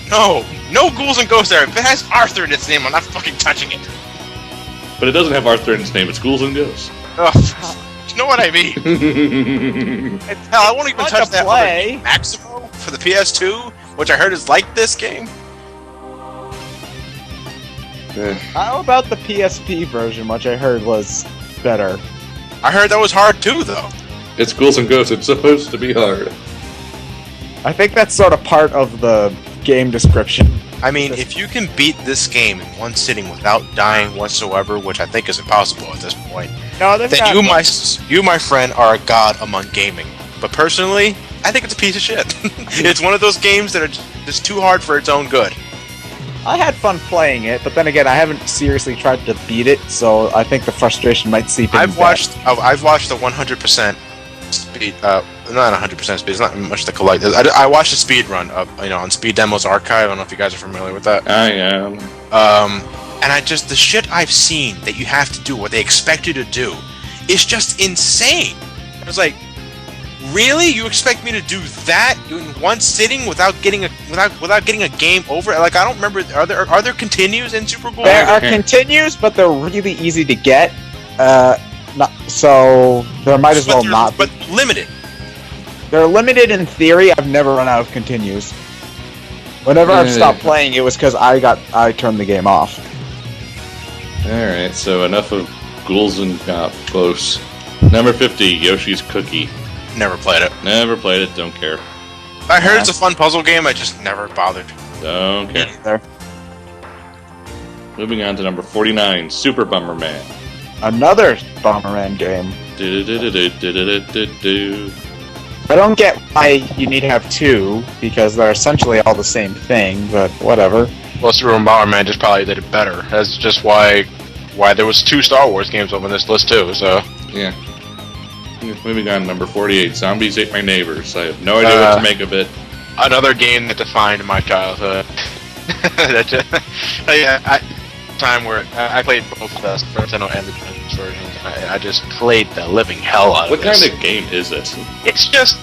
No ghouls and ghosts there. If it has Arthur in its name, I'm not fucking touching it. But it doesn't have Arthur in its name, it's Ghouls and Ghosts. Ugh. You know what I mean? Hell, I won't even Fun touch to that play. other Maximo for the PS2, which I heard is like this game. How about the PSP version, which I heard was better? I heard that was hard too, though. It's Ghouls and Ghosts, it's supposed to be hard. I think that's sort of part of the game description. I mean, if you can beat this game in one sitting without dying whatsoever, which I think is impossible at this point, No, they've then got you, my friend, are a god among gaming. But personally, I think it's a piece of shit. It's one of those games that are just too hard for its own good. I had fun playing it, but then again, I haven't seriously tried to beat it, so I think the frustration might seep in. I've watched the 100% speed, not 100% speed. It's not much to collect. I watched a speed run of, on Speed Demos Archive. I don't know if you guys are familiar with that. I am. And the shit I've seen that you have to do, what they expect you to do, is just insane. I was like, really? You expect me to do that in one sitting without getting a game over? Like, I don't remember. Are there continues in Super Bowl? There are continues, but they're really easy to get. So there might as well not. But limited. They're limited in theory. I've never run out of continues. Whenever I've stopped playing, it was because I turned the game off. Alright, so enough of Ghouls and Ghosts. Number 50, Yoshi's Cookie. Never played it. Never played it, don't care. I heard it's a fun puzzle game. I just never bothered. Don't care. There. Moving on to number 49, Super Bummerman. Another Bomberman game. Do-do-do-do-do-do-do-do. I don't get why you need to have two, because they're essentially all the same thing, but whatever. Well, Super Bomberman just probably did it better. That's just why there was 2 Star Wars games on this list too. So Yeah. Moving on to number 48, Zombies Ate My Neighbors. I have no idea what to make of it. another game that defined my childhood. Time where I played both the Super Nintendo and the Genesis versions. I just played the living hell out of What this. kind of game is it? It's just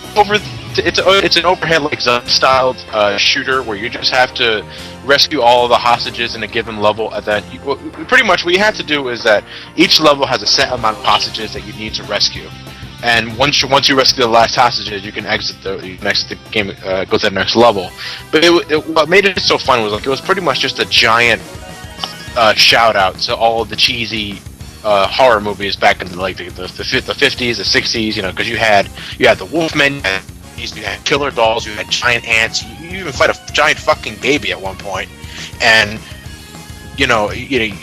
it's an overhead like styled shooter where you just have to rescue all of the hostages in a given level. At that, pretty much what you have to do is that each level has a set amount of hostages that you need to rescue. And once you rescue the last hostages, you can exit the game, go to the next level. But what made it so fun was like it was pretty much just a giant shout out to all of the cheesy horror movies back in the 50s, the 60s. You know, because you had the Wolfmen, you had killer dolls, you had giant ants, you even fight a giant fucking baby at one point, and the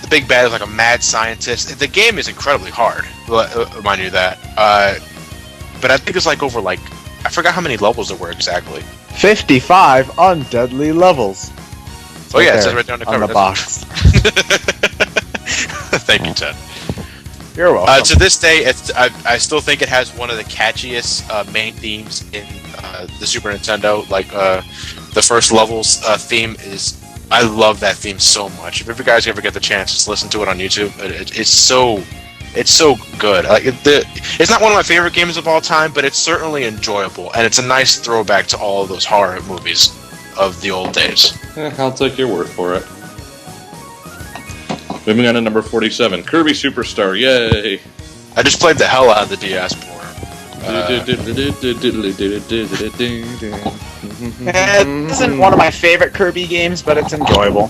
big bad is like a mad scientist. The game is incredibly hard, mind you that. But I think it's like over I forgot how many levels there were exactly. 55 undeadly levels. Oh yeah, it says right there on the cover. On the box. Thank you, Ted. You're welcome. To this day, I still think it has one of the catchiest main themes in the Super Nintendo. Like the first level's theme is. I love that theme so much. If you guys ever get the chance, just listen to it on YouTube. It's so good. It's not one of my favorite games of all time, but it's certainly enjoyable, and it's a nice throwback to all of those horror movies of the old days. I'll take your word for it. Moving on to number 47, Kirby Superstar, yay! I just played the hell out of the DS port. It isn't one of my favorite Kirby games, but it's enjoyable.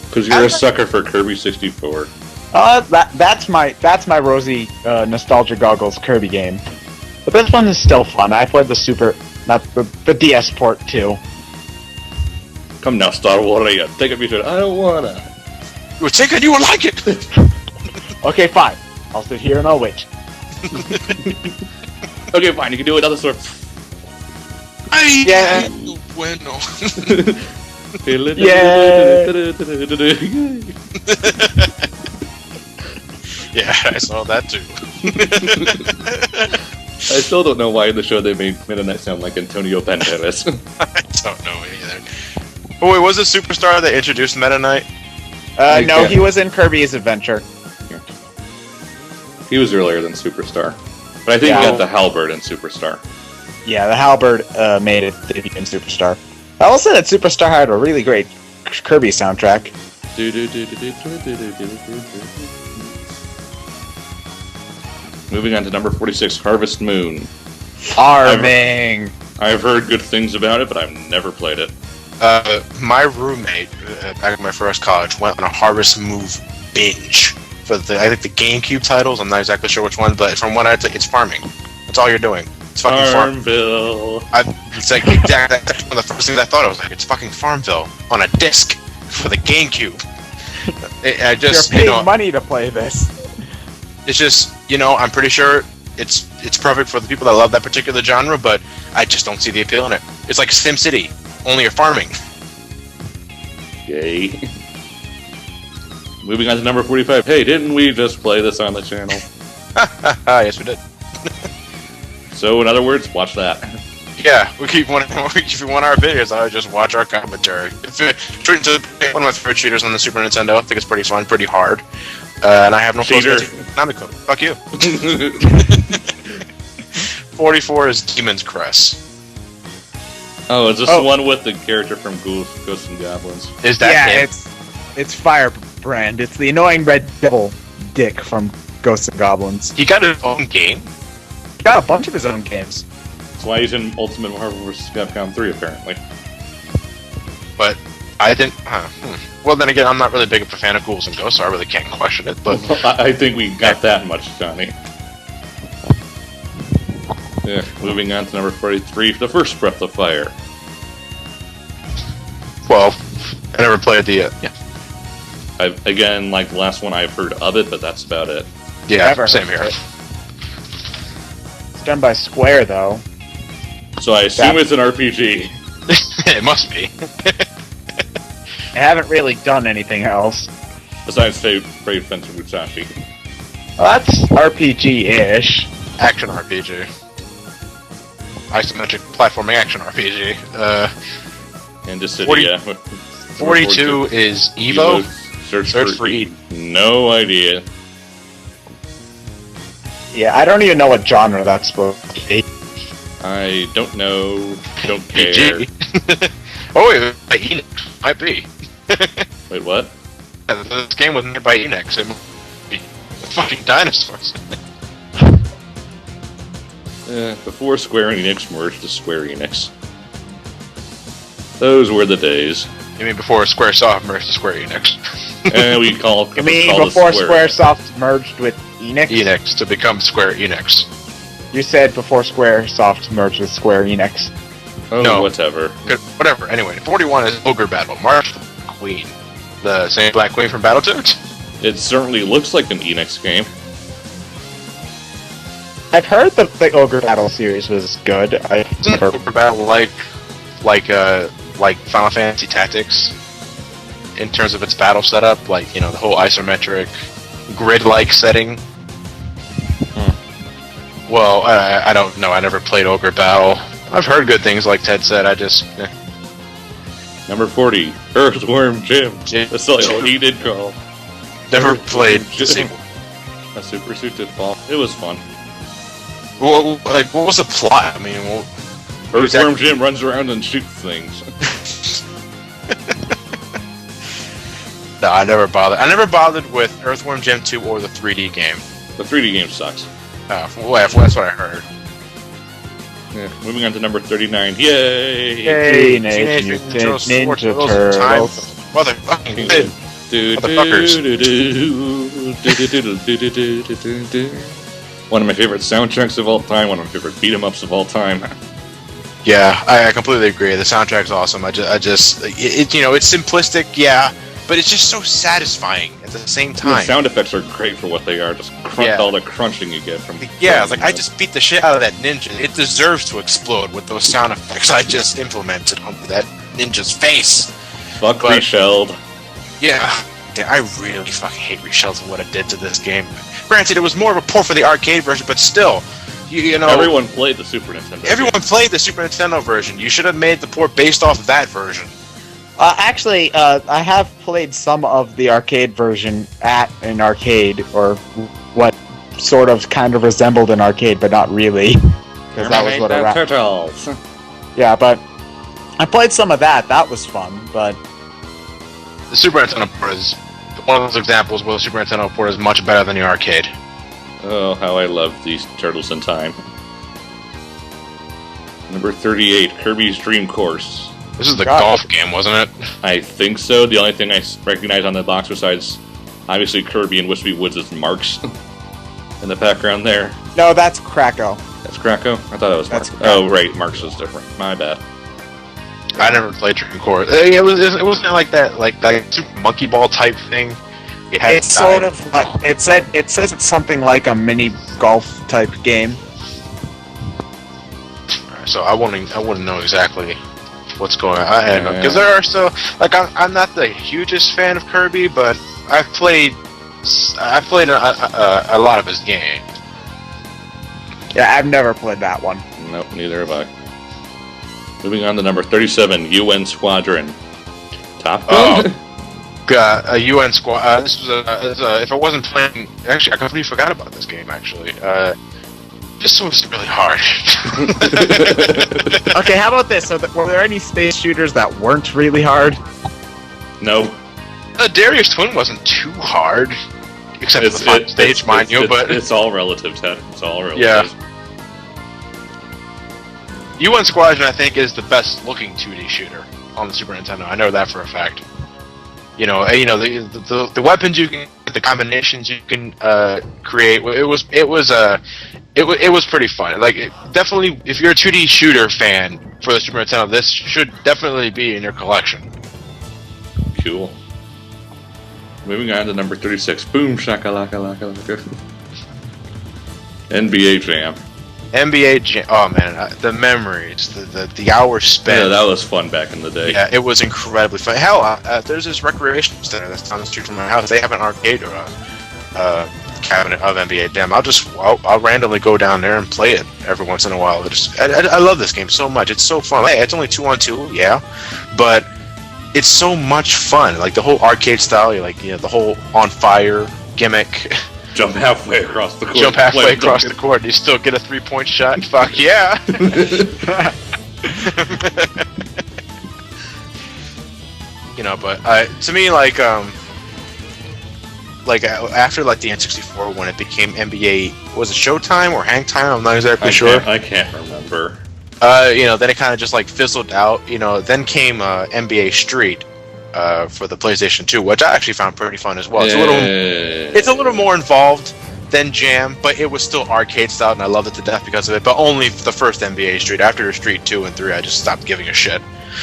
Because you're a sucker for Kirby 64. That's my rosy nostalgia goggles Kirby game. But this one is still fun. I played the DS port too. Come now, Star Warrior, take a piece of it. I don't wanna. You take it, you will like it! Okay, fine. I'll sit here and I'll wait. Okay, fine, you can do another sword. Yeah. Bueno. Yeah, I saw that too. I still don't know why in the show they made Meta Knight sound like Antonio Banderas. I don't know either. Oh wait, was it Superstar that introduced Meta Knight? No, he was in Kirby's Adventure. He was earlier than Superstar. But I think he got the halberd in Superstar. Yeah, the halberd made it debut in Superstar. I will say that Superstar had a really great Kirby soundtrack. Moving on to number 46, Harvest Moon. Farming! I've heard good things about it, but I've never played it. My roommate, back in my first college, went on a Harvest Moon binge for I think the GameCube titles. I'm not exactly sure which one, but from what I took, it's farming. That's all you're doing. It's fucking Farmville. It's like exactly that's one of the first things I thought. I was like, it's fucking Farmville on a disc for the GameCube. I just You're paying money to play this. It's just I'm pretty sure it's perfect for the people that love that particular genre, but I just don't see the appeal in it. It's like SimCity, only you're farming. Yay. Moving on to number 45. Hey, didn't we just play this on the channel? Yes, we did. So, in other words, watch that. Yeah, if you want our videos, I would just watch our commentary. One of my favorite cheaters on the Super Nintendo. I think it's pretty fun, pretty hard. And I have no Cheater. Namiko. Fuck you. 44 is Demon's Crest. Oh, is this the one with the character from Ghosts and Goblins? Is that him? it's Firebrand. It's the annoying red devil dick from Ghosts and Goblins. He got his own game? He got a bunch of his own games. That's why he's in Ultimate Marvel vs. Capcom 3, apparently. But I didn't... Well, then again, I'm not really big of a fan of Ghouls and Ghosts, so I really can't question it, but... I think we got that much, Johnny. Yeah, moving on to number 43, The First Breath of Fire. Well, I never played the... Again, like the last one, I've heard of it, but that's about it. Yeah, same here. It's done by Square, though. So I assume it's an RPG. It must be. I haven't really done anything else. Besides Brave Fencer Musashi. Well, that's RPG-ish. Action RPG. Isometric platforming action RPG. And Dissidia. 42 is Evo? Search for Eden. No idea. Yeah, I don't even know what genre that's supposed to be. I don't know. Don't care. PG. Oh, wait, by Enix. Might be. Wait, what? This game was made by Enix. It might be fucking dinosaurs. Before Square Enix merged to Square Enix. Those were the days. You mean before Squaresoft merged to Square Enix? We call. You mean before Squaresoft merged with Enix? Enix to become Square Enix. You said before Squaresoft merged with Square Enix. Oh, no. whatever. Good, whatever. Anyway, 41 is Ogre Battle. March the Queen. The same Black Queen from Battletoads? It certainly looks like an Enix game. I've heard the Ogre Battle series was good. Isn't Ogre Battle like Final Fantasy Tactics? In terms of its battle setup? Like, the whole isometric, grid-like setting? Well, I don't know. I never played Ogre Battle. I've heard good things like Ted said. Number 40, Earthworm Jim. That's all he did call. Never played the sequel. A Super Suit did fall. It was fun. Well, what was the plot? I mean, Earthworm Jim runs around and shoots things. No, I never bothered. I never bothered with Earthworm Jim 2 or the 3D game. The 3D game sucks. Well, that's what I heard. Yeah. Moving on to number 39. Yay! Yay, Teenage Mutant Ninja Turtles. Motherfucking One of my favorite soundtracks of all time. One of my favorite beat-em-ups of all time. Yeah, I completely agree. The soundtrack's awesome. it's simplistic, yeah, but it's just so satisfying at the same time. The sound effects are great for what they are. Just all the crunching you get from. Yeah, it's like I just beat the shit out of that ninja. It deserves to explode with those sound effects I just implemented onto that ninja's face. Fuck But- reshelled. Yeah, I really fucking hate reshells and what it did to this game. Granted, it was more of a port for the arcade version, but still, you know, Everyone played the Super Nintendo. everyone played the Super Nintendo version. You should have made the port based off of that version. Actually, I have played some of the arcade version at an arcade, or what sort of kind of resembled an arcade, but not really. Because that was what I Turtles. Yeah, but I played some of that. That was fun, but The Super Nintendo port is one of those examples where the Super Nintendo port is much better than the arcade. Oh, how I love these Turtles in Time. Number 38, Kirby's Dream Course. This is the God. golf game, wasn't it? I think so. The only thing I recognize on the box besides, obviously, Kirby and Wispy Woods is Marks in the background there. no, that's Krakow. That's Krakow? I thought that was That's Marks. Oh, right, Marks is different. My bad. I never played Dream Course. It wasn't like that Super Monkey Ball type thing. It had It's sort of like, it says it's something like a mini golf type game. So I wouldn't know exactly what's going on. I don't know, because there are so like I'm not the hugest fan of Kirby, but I've played a lot of his games. Yeah, I've never played that one. Nope, neither have I. Moving on to number 37, UN Squadron. Top Gun? God, a UN squad. This was if I wasn't playing, actually, I completely forgot about this game. Actually, this was really hard. Okay, how about this? So, were there any space shooters that weren't really hard? No. Darius Twin wasn't too hard, except for the final stage, mind you. But it's all relative, Ted. It's all relative. Yeah. UN Squadron, I think, is the best looking 2D shooter on the Super Nintendo. I know that for a fact. You know, the weapons you can, the combinations you can create. It was pretty fun. Like, definitely, if you're a 2D shooter fan for the Super Nintendo, this should definitely be in your collection. Cool. Moving on to number 36, Boom Shakalaka Laka Laka. NBA Jam. NBA Jam. Oh man, the memories, the hours spent. Yeah, that was fun back in the day. Yeah, it was incredibly fun. Hell, there's this recreation center that's down the street from my house. They have an arcade or a cabinet of NBA Jam. I'll randomly go down there and play it every once in a while. I love this game so much. It's so fun. Hey, it's only 2-on-2, yeah, but it's so much fun. Like the whole arcade style, the whole on fire gimmick. Jump halfway across the court. Jump halfway across the court, and you still get a 3-point shot. Fuck yeah! But to me, after the N64 when it became NBA, was it Showtime or Hang Time? I'm not exactly sure. I can't remember. Then it kind of just fizzled out. Then came NBA Street. For the PlayStation 2, which I actually found pretty fun as well. It's a little more involved than Jam, but it was still arcade style, and I loved it to death because of it. But only the first NBA Street. After Street 2 and 3, I just stopped giving a shit.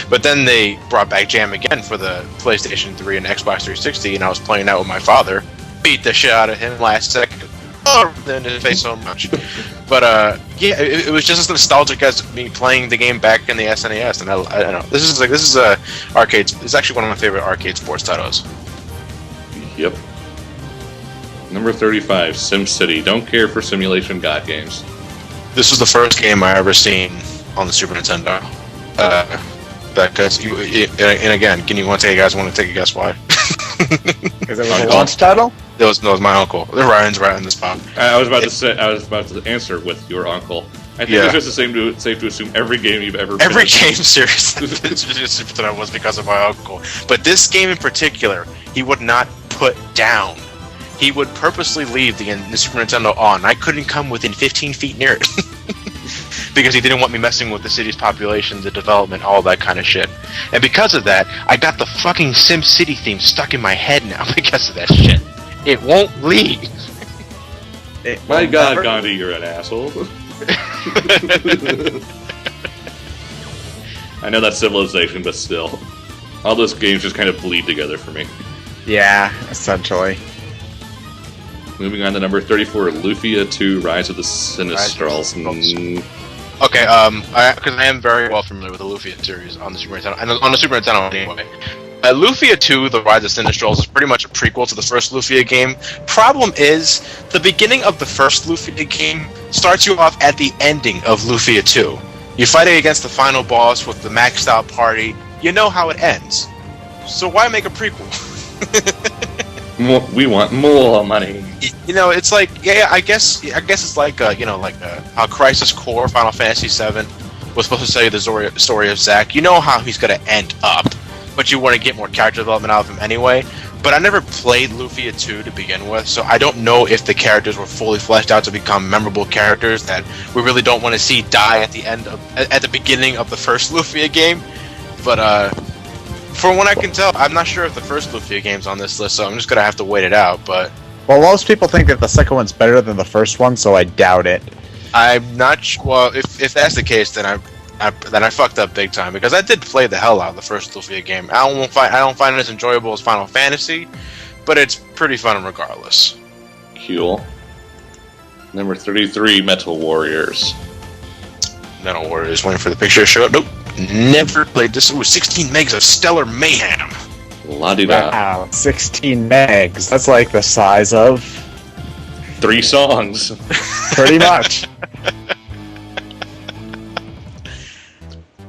But then they brought back Jam again for the PlayStation 3 and Xbox 360, and I was playing that with my father. Beat the shit out of him last second. Oh, in his face so much. But yeah, it was just as nostalgic as me playing the game back in the SNES, and I don't know. This is a arcade. It's actually one of my favorite arcade sports titles. Yep. Number 35, SimCity. Don't care for simulation god games. This was the first game I ever seen on the Super Nintendo. Because and again, can you guys want to take a guess why? Because it was a launch title? That was my uncle. Ryan's right in this spot. I was about to answer with your uncle. I think it's just safe to assume every game you've ever played. Every game, seriously, Super Nintendo was because of my uncle. But this game in particular, he would not put down. He would purposely leave the Super Nintendo on. I couldn't come within 15 feet near it. Because he didn't want me messing with the city's population, the development, all that kind of shit. And because of that, I got the fucking SimCity theme stuck in my head now because of that shit. It won't leave. My God, Gandhi, you're an asshole. I know that's Civilization, but still. All those games just kind of bleed together for me. Yeah, essentially. Moving on to number 34, Lufia 2, Rise of the Sinistrals. Okay, because I am very well familiar with the Lufia series on the Super Nintendo, and on the Super Nintendo anyway. Lufia 2, The Rise of Sinistrals, is pretty much a prequel to the first Lufia game. Problem is, the beginning of the first Lufia game starts you off at the ending of Lufia 2. You're fighting against the final boss with the maxed out party. You know how it ends. So why make a prequel? We want more money. You know, it's like, yeah, I guess it's like, how Crisis Core Final Fantasy VII was supposed to tell you the story of Zack. You know how he's going to end up, but you want to get more character development out of him anyway. But I never played Lufia 2 to begin with, so I don't know if the characters were fully fleshed out to become memorable characters that we really don't want to see die at the beginning of the first Lufia game. But from what I can tell, I'm not sure if the first Lufia game's on this list, so I'm just gonna have to wait it out. But Well, most people think that the second one's better than the first one, so I doubt it. I'm not sure. Well, if that's the case, then I fucked up big time, because I did play the hell out of the first Lufia game. I don't find it as enjoyable as Final Fantasy, but it's pretty fun regardless. Cool. Number 33, Metal Warriors. Metal Warriors, waiting for the picture to show up. Nope, never played this. It was 16 megs of stellar mayhem. La-di-da. Wow, 16 megs. That's like the size of... 3 songs. Pretty much.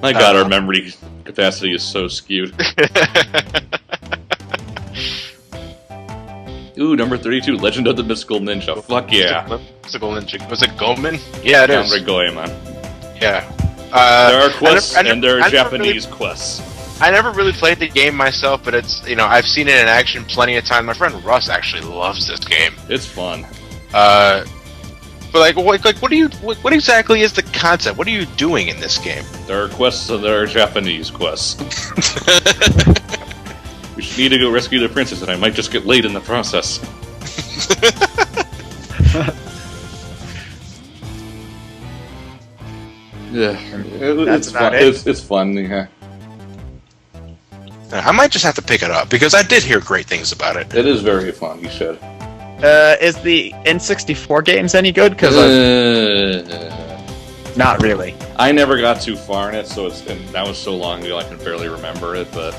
My god, our memory capacity is so skewed. Ooh, number 32, Legend of the Mystical Ninja. Fuck yeah. Mystical Ninja. Was it Goemon? Yeah, it is. Goemon. Yeah. There are quests, and there are Japanese quests. I never really played the game myself, but it's, I've seen it in action plenty of times. My friend Russ actually loves this game. It's fun. But what exactly is the concept? What are you doing in this game? There are quests, and there are Japanese quests. We should need to go rescue the princess, and I might just get laid in the process. Yeah, it's fun. It's fun. Yeah. I might just have to pick it up, because I did hear great things about it. It is very fun. You should. Is the N64 games any good? Because not really. I never got too far in it, so and that was so long ago I can barely remember it. But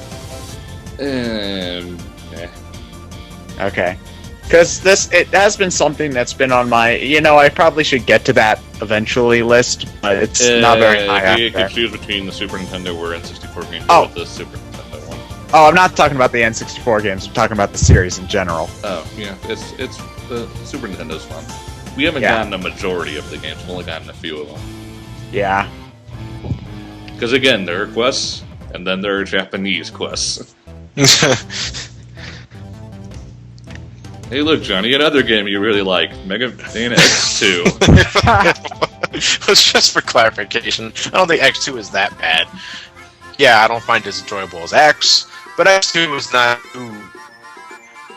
okay, because it has been something that's been on my, I probably should get to that eventually list, but it's not very high. You can choose between the Super Nintendo or N64 games Oh. with the Super Nintendo one. Oh, I'm not talking about the N64 games. I'm talking about the series in general. Oh, yeah, it's the Super Nintendo's fun. We haven't gotten a majority of the games. We've only gotten a few of them. Yeah. Because again, there are quests, and then there are Japanese quests. Hey, look, Johnny, another game you really like, Mega Man X2. It's just for clarification. I don't think X2 is that bad. Yeah, I don't find it as enjoyable as X, but X2 is not.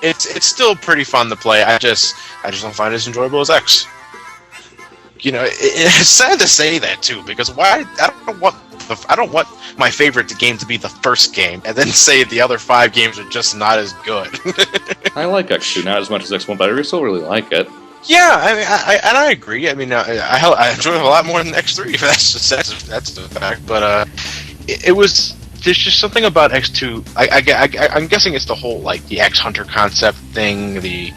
It's still pretty fun to play. I just don't find it as enjoyable as X. It's sad to say that too, because why? I don't want my favorite game to be the first game, and then say the other 5 games are just not as good. I like X2, not as much as X1, but I still really like it. Yeah, I agree. I mean, I enjoy it a lot more than X3. If that's the fact. But there's just something about X2. I'm guessing it's the whole the X Hunter concept thing. You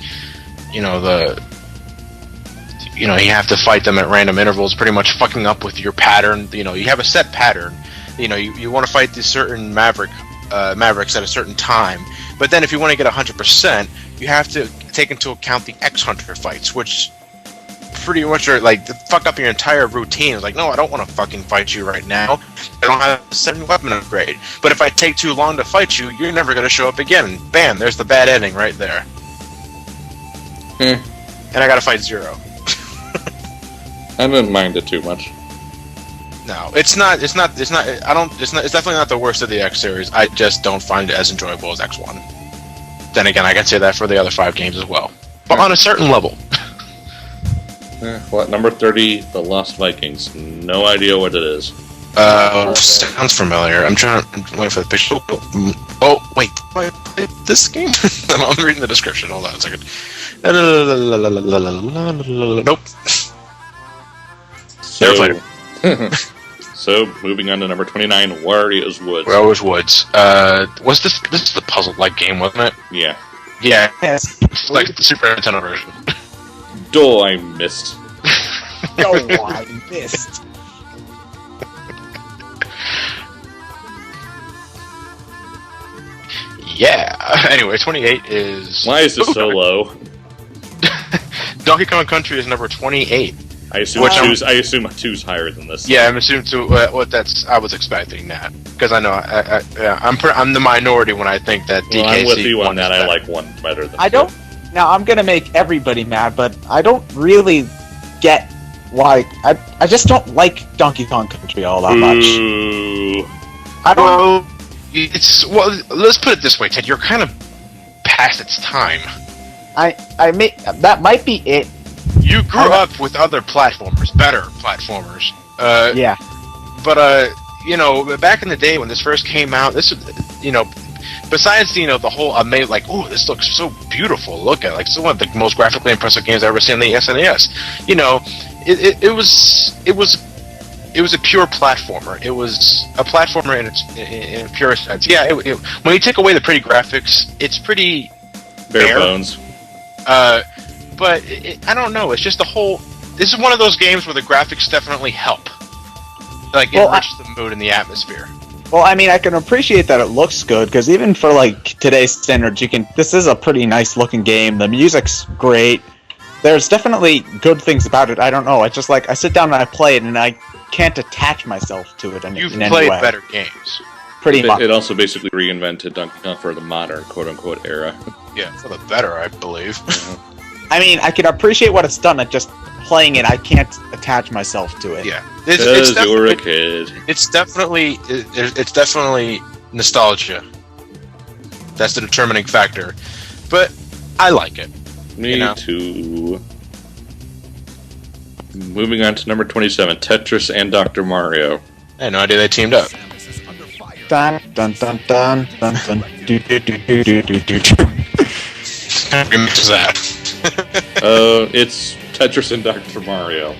have to fight them at random intervals, pretty much fucking up with your pattern. You have a set pattern. You want to fight these certain Mavericks at a certain time, but then if you want to get 100%, you have to take into account the X Hunter fights, which pretty much are fuck up your entire routine. It's no, I don't want to fucking fight you right now. I don't have a certain weapon upgrade. But if I take too long to fight you, you're never going to show up again. Bam, there's the bad ending right there. And I got to fight Zero. I didn't mind it too much. No, it's not. It's definitely not the worst of the X series. I just don't find it as enjoyable as X1. Then again, I can say that for the other 5 games as well, but on a certain level. What, number 30, The Lost Vikings. No idea what it is. Sounds familiar. I'm waiting for the picture. Oh, wait. This game? I'm reading the description. Hold on a second. Nope. Never played it. So, moving on to number 29, Warriors Woods. Warriors Woods. Was this is the puzzle-like game, wasn't it? Yeah. Yeah. Yes. It's like the Super Nintendo version. Duh, I missed. Oh, I missed. Yeah. Anyway, 28 is... Why is this so low? Donkey Kong Country is number 28. I assume two's higher than this. Yeah, I'm assuming too. What that's I was expecting that because I know I'm the minority when I think that DKC. Well, I'm with you on that. I better. like one better than I two. don't. Now I'm gonna make everybody mad, but I don't really get why. I just don't like Donkey Kong Country all that much. Ooh. I don't. Let's put it this way, Ted. You're kind of past its time. That might be it. You grew up with other platformers, better platformers. Yeah. But back in the day when this first came out, this was, besides the whole amazing, like, oh, this looks so beautiful. Look at it, like, it's one of the most graphically impressive games I've ever seen on the SNES. It was a pure platformer. It was a platformer in a pure sense. Yeah. When you take away the pretty graphics, it's pretty bare bones. But I don't know. It's just the whole. This is one of those games where the graphics definitely help, like enrich the mood and the atmosphere. Well, I mean, I can appreciate that it looks good because even for like today's standards, this is a pretty nice looking game. The music's great. There's definitely good things about it. I don't know. It's just like I sit down and I play it, and I can't attach myself to it in any way. You've played better games. Pretty much. It also basically reinvented Donkey Kong for the modern quote-unquote era. Yeah, for the better, I believe. I mean, I can appreciate what it's done. Just playing it, I can't attach myself to it. Yeah, Because you're a kid. It's definitely nostalgia. That's the determining factor. But I like it. Me too. Moving on to number 27, Tetris and Dr. Mario. I had no idea they teamed up. Dun dun dun dun dun dun. Do do do do do do do. What remix is that? It's Tetris and Dr. Mario.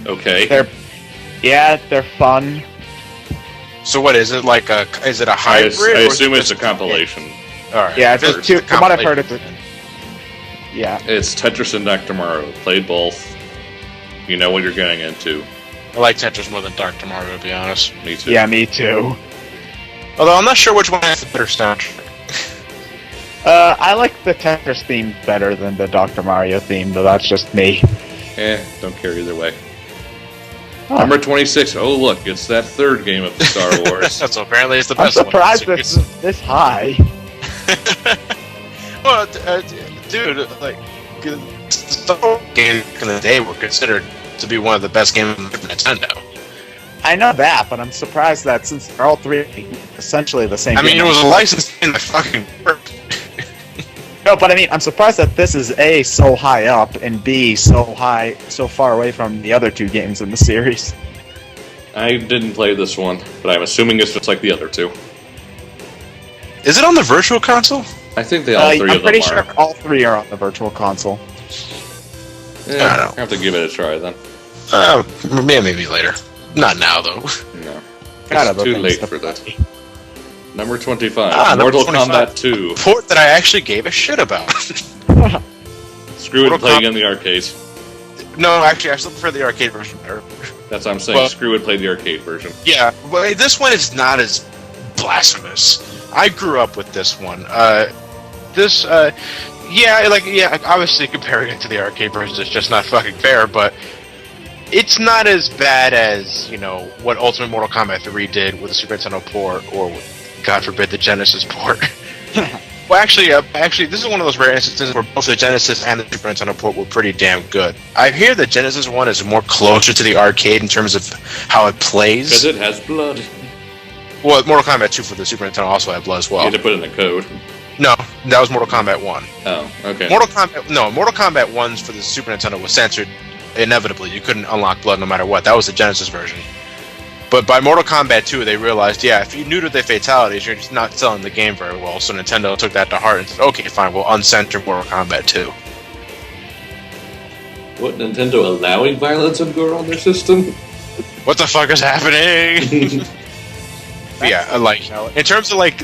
Okay. They're fun. So what is it like? Is it a hybrid? I assume it's a compilation. All right. Yeah, it's two. From what I've heard, yeah. It's Tetris and Dr. Mario. Played both. You know what you're getting into. I like Tetris more than Dr. Mario, to be honest. Me too. Yeah, me too. Although I'm not sure which one has the better soundtrack. I like the Tetris theme better than the Dr. Mario theme, but that's just me. Don't care either way. Oh. Number 26. Oh, look, it's that third game of the Star Wars. So apparently it's the I'm best one. surprised it's this high. Well, dude, like, the Star Wars games back in the day were considered to be one of the best games on Nintendo. I know that, but I'm surprised that since they're all three essentially the same. I mean, it was a licensed game that fucking worked. No, but I mean, I'm surprised that this is A, so high up, and B, so far away from the other two games in the series. I didn't play this one, but I'm assuming it's just like the other two. Is it on the Virtual Console? I think all three of them are. I'm pretty sure all three are on the Virtual Console. Yeah, I don't know. I have to give it a try then. Maybe later. Not now, though. No. Got It's other too things late to for that. play. Number 25, Number Mortal 25. Kombat 2. Port that I actually gave a shit about. Screw it Mortal playing Kombat- in the arcades. No, actually, I still prefer the arcade version better. That's what I'm saying. Well- Screw it, play the arcade version. Yeah, well, this one is not as blasphemous. I grew up with this one. Obviously comparing it to the arcade version is just not fucking fair, but it's not as bad as, what Ultimate Mortal Kombat 3 did with the Super Nintendo port, or, God forbid, the Genesis port. Well, actually, this is one of those rare instances where both the Genesis and the Super Nintendo port were pretty damn good. I hear the Genesis one is more closer to the arcade in terms of how it plays. Because it has blood. Well, Mortal Kombat 2 for the Super Nintendo also had blood as well. You had to put in the code. No, that was Mortal Kombat 1. Oh, okay. Mortal Kombat 1's for the Super Nintendo was censored inevitably. You couldn't unlock blood no matter what. That was the Genesis version. But by Mortal Kombat 2, they realized, if you neutered the fatalities, you're just not selling the game very well. So Nintendo took that to heart and said, okay, fine, we'll uncensor Mortal Kombat 2. What, Nintendo allowing violence and gore on their system? what the fuck is happening? Yeah, like in terms of like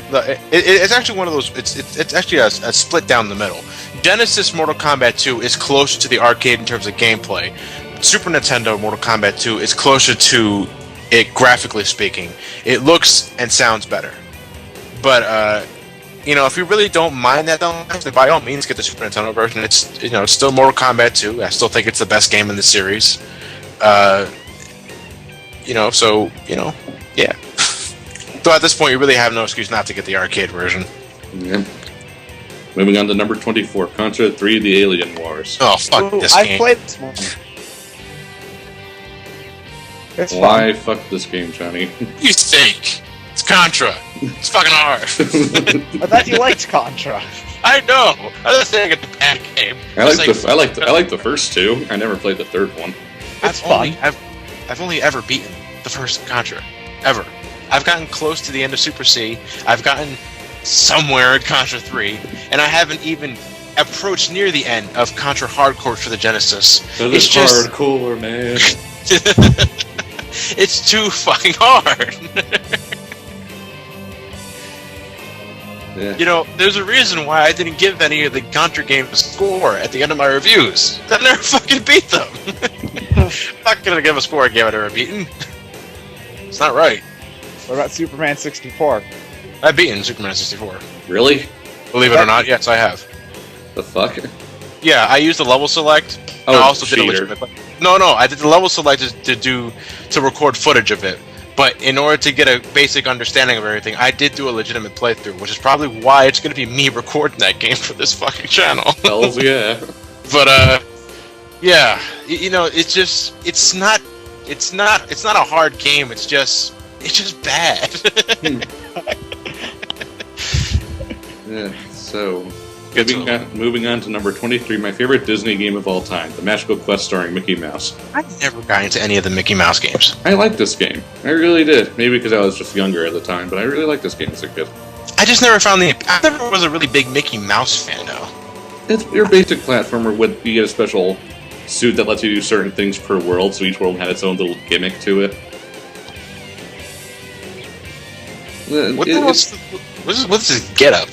it's actually one of those. It's actually a split down the middle. Genesis Mortal Kombat 2 is closer to the arcade in terms of gameplay. Super Nintendo Mortal Kombat 2 is closer to it graphically speaking. It looks and sounds better. But if you really don't mind that, then by all means get the Super Nintendo version. It's it's still Mortal Kombat 2. I still think it's the best game in the series. Yeah. So at this point, you really have no excuse not to get the arcade version. Yeah. Moving on to number 24, Contra 3: The Alien Wars. Oh, fuck this I've game. played this one. It's Why fun. fuck this game, Johnny? You stink. It's Contra. It's fucking hard. I thought you liked Contra. I know. I was saying it's a bad game. I like the first two. I never played the third one. That's fun. I've only ever beaten the first Contra. Ever. I've gotten close to the end of Super C. I've gotten somewhere in Contra 3, and I haven't even approached near the end of Contra Hardcore for the Genesis. It's just hardcore, man. It's too fucking hard. Yeah. There's a reason why I didn't give any of the Contra games a score at the end of my reviews. I never fucking beat them. I'm not gonna give a score a game I've never beaten. It's not right. What about Superman 64? I've beaten Superman 64. Really? Believe it or not, yes, I have. The fuck? Yeah, I used the level select. Oh, I also did a cheater. legitimate. No, I did the level select to record footage of it. But in order to get a basic understanding of everything, I did do a legitimate playthrough, which is probably why it's going to be me recording that game for this fucking channel. Hells yeah. But yeah, it's not a hard game. It's just bad. Yeah. So, Good moving on to number 23, my favorite Disney game of all time, The Magical Quest starring Mickey Mouse. I never got into any of the Mickey Mouse games. I liked this game. I really did. Maybe because I was just younger at the time, but I really liked this game as a kid. I just never found I never was a really big Mickey Mouse fan, though. It's your basic platformer with you get a special suit that lets you do certain things per world, so each world had its own little gimmick to it. What's his get-up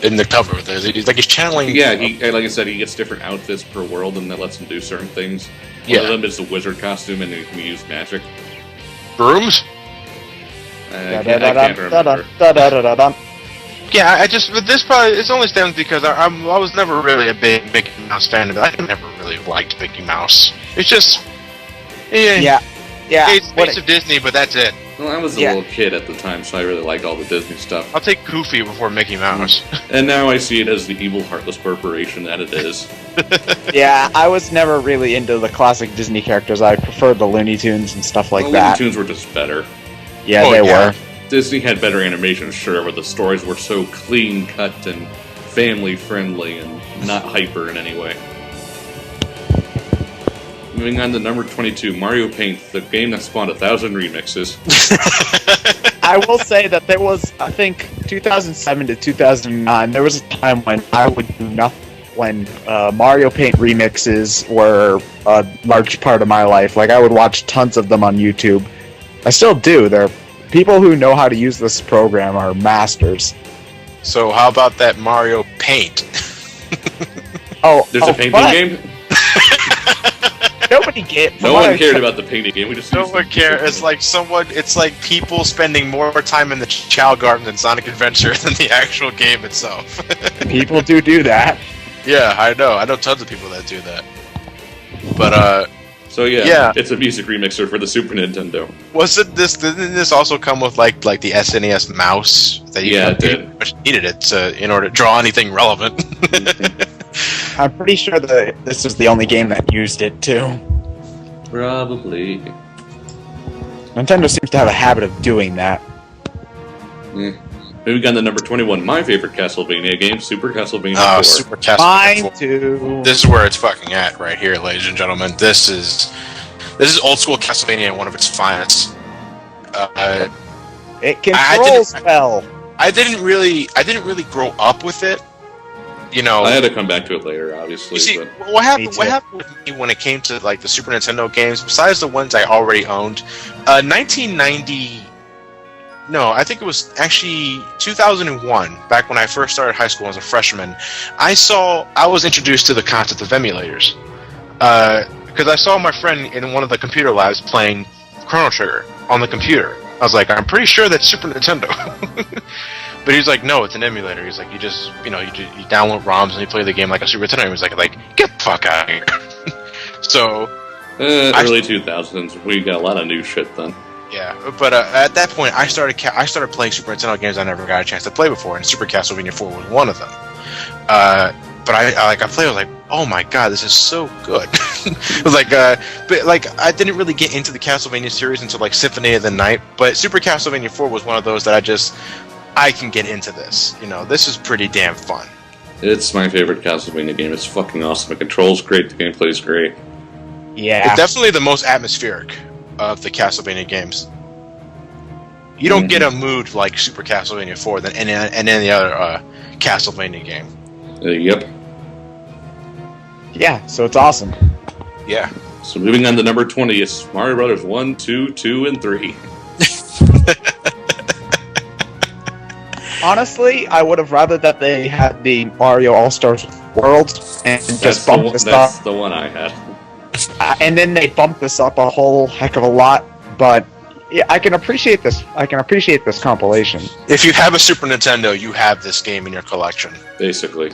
in the cover? He's channeling... Yeah, like I said, he gets different outfits per world, and that lets him do certain things. One of them is the wizard costume, and he can use magic. Brooms? I can't remember. Yeah, but this probably it's only stems because I was never really a big Mickey Mouse fan of it. I never really liked Mickey Mouse. It's just... Yeah. It's face of Disney, but that's it. Well, I was a little kid at the time, so I really liked all the Disney stuff. I'll take Goofy before Mickey Mouse. And now I see it as the evil, heartless corporation that it is. Yeah, I was never really into the classic Disney characters. I preferred the Looney Tunes and stuff like that. Looney Tunes were just better. Yeah, they were. Disney had better animation, sure, but the stories were so clean-cut and family-friendly and not hyper in any way. Moving on to number 22, Mario Paint, the game that spawned 1,000 remixes. I will say that there was, I think, 2007 to 2009, there was a time when I would do nothing when Mario Paint remixes were a large part of my life. Like, I would watch tons of them on YouTube. I still do. They're people who know how to use this program are masters. So how about that Mario Paint? There's a painting game? Nobody cared. No one cared about the painting game. We just no one cared. It's like people spending more time in the Chow Garden than Sonic Adventure than the actual game itself. People do that. Yeah, I know tons of people that do that. But so yeah, it's a music remixer for the Super Nintendo. Didn't this also come with like the SNES mouse that you needed it in order to draw anything relevant? I'm pretty sure that this was the only game that used it too. Probably. Nintendo seems to have a habit of doing that. Moving on to number 21, my favorite Castlevania game, Super Castlevania 4. Super Castlevania Mine 4. too. This is where it's fucking at right here, ladies and gentlemen. This is old school Castlevania at one of its finest. It controls well. I didn't really grow up with it. you know, I had to come back to it later, obviously. you see, but what happened? Me What too. happened with me when it came to like the Super Nintendo games? Besides the ones I already owned, 1990. No, I think it was actually 2001. Back when I first started high school as a freshman, I was introduced to the concept of emulators because I saw my friend in one of the computer labs playing Chrono Trigger on the computer. I was like, I'm pretty sure that's Super Nintendo. But he's like, no, it's an emulator. He's like, you just, you download ROMs and you play the game like a Super Nintendo. He was like, get the fuck out of here. So, early 2000s, we got a lot of new shit then. yeah. But at that point, I started playing Super Nintendo games I never got a chance to play before, and Super Castlevania 4 was one of them. But I played. I was like, oh my god, this is so good. It was like, but like I didn't really get into the Castlevania series until like Symphony of the Night. But Super Castlevania 4 was one of those that I can get into this. This is pretty damn fun. It's my favorite Castlevania game. It's fucking awesome. The control's great. The gameplay's great. Yeah. It's definitely the most atmospheric of the Castlevania games. You don't get a mood like Super Castlevania 4 than any other Castlevania game. Yep. Yeah, so it's awesome. Yeah. So moving on to number 20, it's Mario Brothers 1, 2, 2, and 3. Honestly, I would have rather that they had the Mario All-Stars World and just bumped this That's up. the one I had. And then they bumped this up a whole heck of a lot, but yeah, I can appreciate this. I can appreciate this compilation. If you have a Super Nintendo, you have this game in your collection. Basically.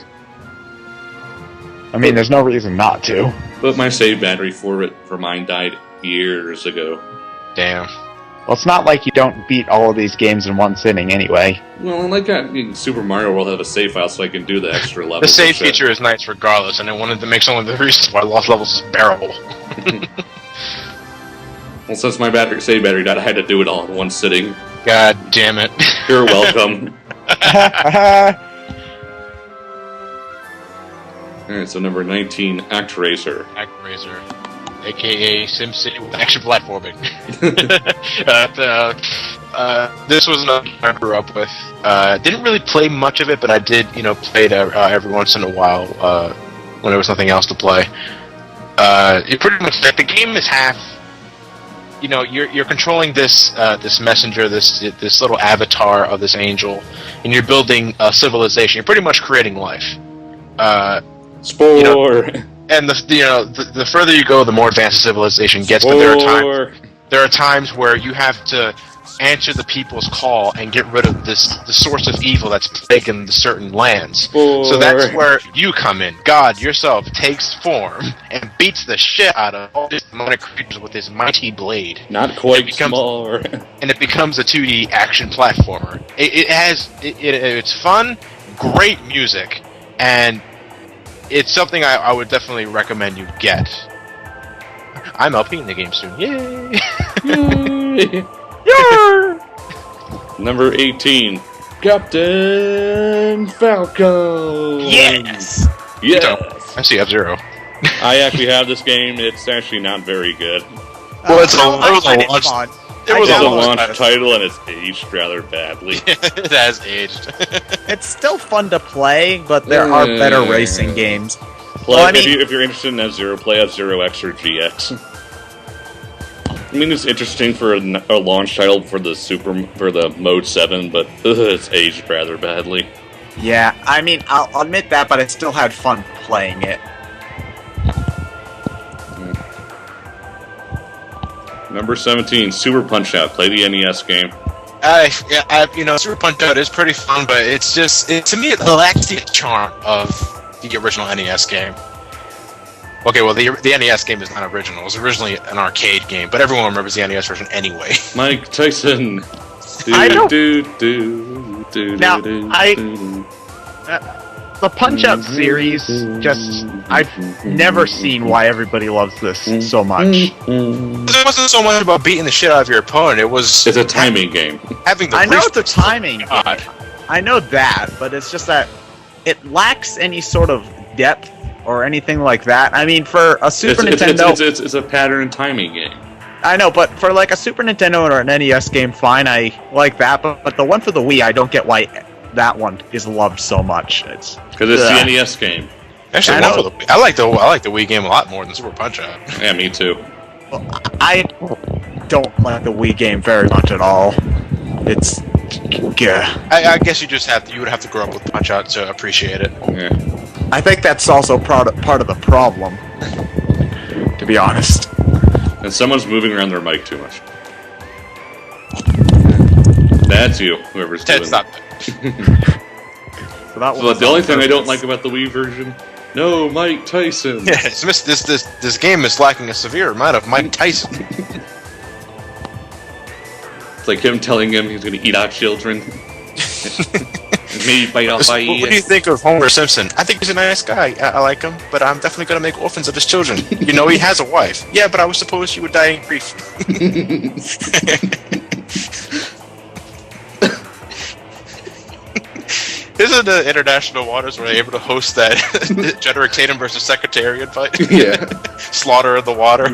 I mean, there's no reason not to. But my save battery for mine died years ago. Damn. Well, it's not like you don't beat all of these games in one sitting anyway. Well, like Super Mario World have a save file so I can do the extra levels. The save and shit. feature is nice regardless, and I wanted to make some of the reasons why Lost Levels is bearable. Well, since my save battery died, I had to do it all in one sitting. God damn it. You're welcome. Alright, so number 19, ActRaiser. ActRaiser, aka SimCity with action platforming. This was another game I grew up with. Didn't really play much of it, but I did, play it every once in a while when there was nothing else to play. It pretty much the game is half. You're controlling this messenger, this little avatar of this angel, and you're building a civilization. You're pretty much creating life. Spore! And the further you go, the more advanced the civilization gets. But there are times where you have to answer the people's call and get rid of the source of evil that's plaguing the certain lands. Spore. So that's where you come in. God yourself takes form and beats the shit out of all these demonic creatures with his mighty blade. Not quite small. And it becomes a 2D action platformer. It's fun, great music, and it's something I would definitely recommend you get. I'm LPing the game soon. Yay! Yay! Number 18, Captain Falcon! Yes! Yes! I see F-Zero. I actually have this game. It's actually not very good. Well, it was I a find it launch. fun. It was It's a a launch launch title and it's aged rather badly. It has aged. It's still fun to play, but there are better racing games. Plus, Well, I mean- if you're interested in F-Zero, play F-Zero X or GX. I mean, it's interesting for a launch title for the Mode 7, but it's aged rather badly. Yeah, I mean, I'll admit that, but I still had fun playing it. Number 17, Super Punch-Out. Play the NES game. Super Punch-Out is pretty fun, but to me, it lacks the charm of the original NES game. Okay, well, the NES game is not original. It was originally an arcade game, but everyone remembers the NES version anyway. Mike Tyson. I know. Now, The Punch-Out series, I've never seen why everybody loves this so much. It wasn't so much about beating the shit out of your opponent. It's a timing game. Having the I know it's a reflex. timing game. God. I know that, but it's just that it lacks any sort of depth or anything like that. I mean, for a Super Nintendo... It's a pattern timing game. I know, but for like a Super Nintendo or an NES game, fine, I like that, but the one for the Wii, I don't get why that one is loved so much. It's Because it's the NES game. Actually, I like the Wii game a lot more than Super Punch Out. Yeah, me too. I don't like the Wii game very much at all. It's I guess you would have to grow up with Punch Out to appreciate it. Yeah. I think that's also part of the problem, to be honest. And someone's moving around their mic too much. That's you, whoever's Ted, doing stop that. So So the only thing I don't like about the Wii version, no Mike Tyson. Yeah, this game is lacking a severe amount of Mike Tyson. It's like him telling him he's going to eat our children. Maybe bite off my ears. What do you think of Homer Simpson? I think he's a nice guy. I like him, but I'm definitely going to make orphans of his children. You know, he has a wife. Yeah, but I was supposed she would die in grief. Isn't the international waters were able to host that Jedrick Tatum versus Secretariat fight? Yeah. Slaughter of the water.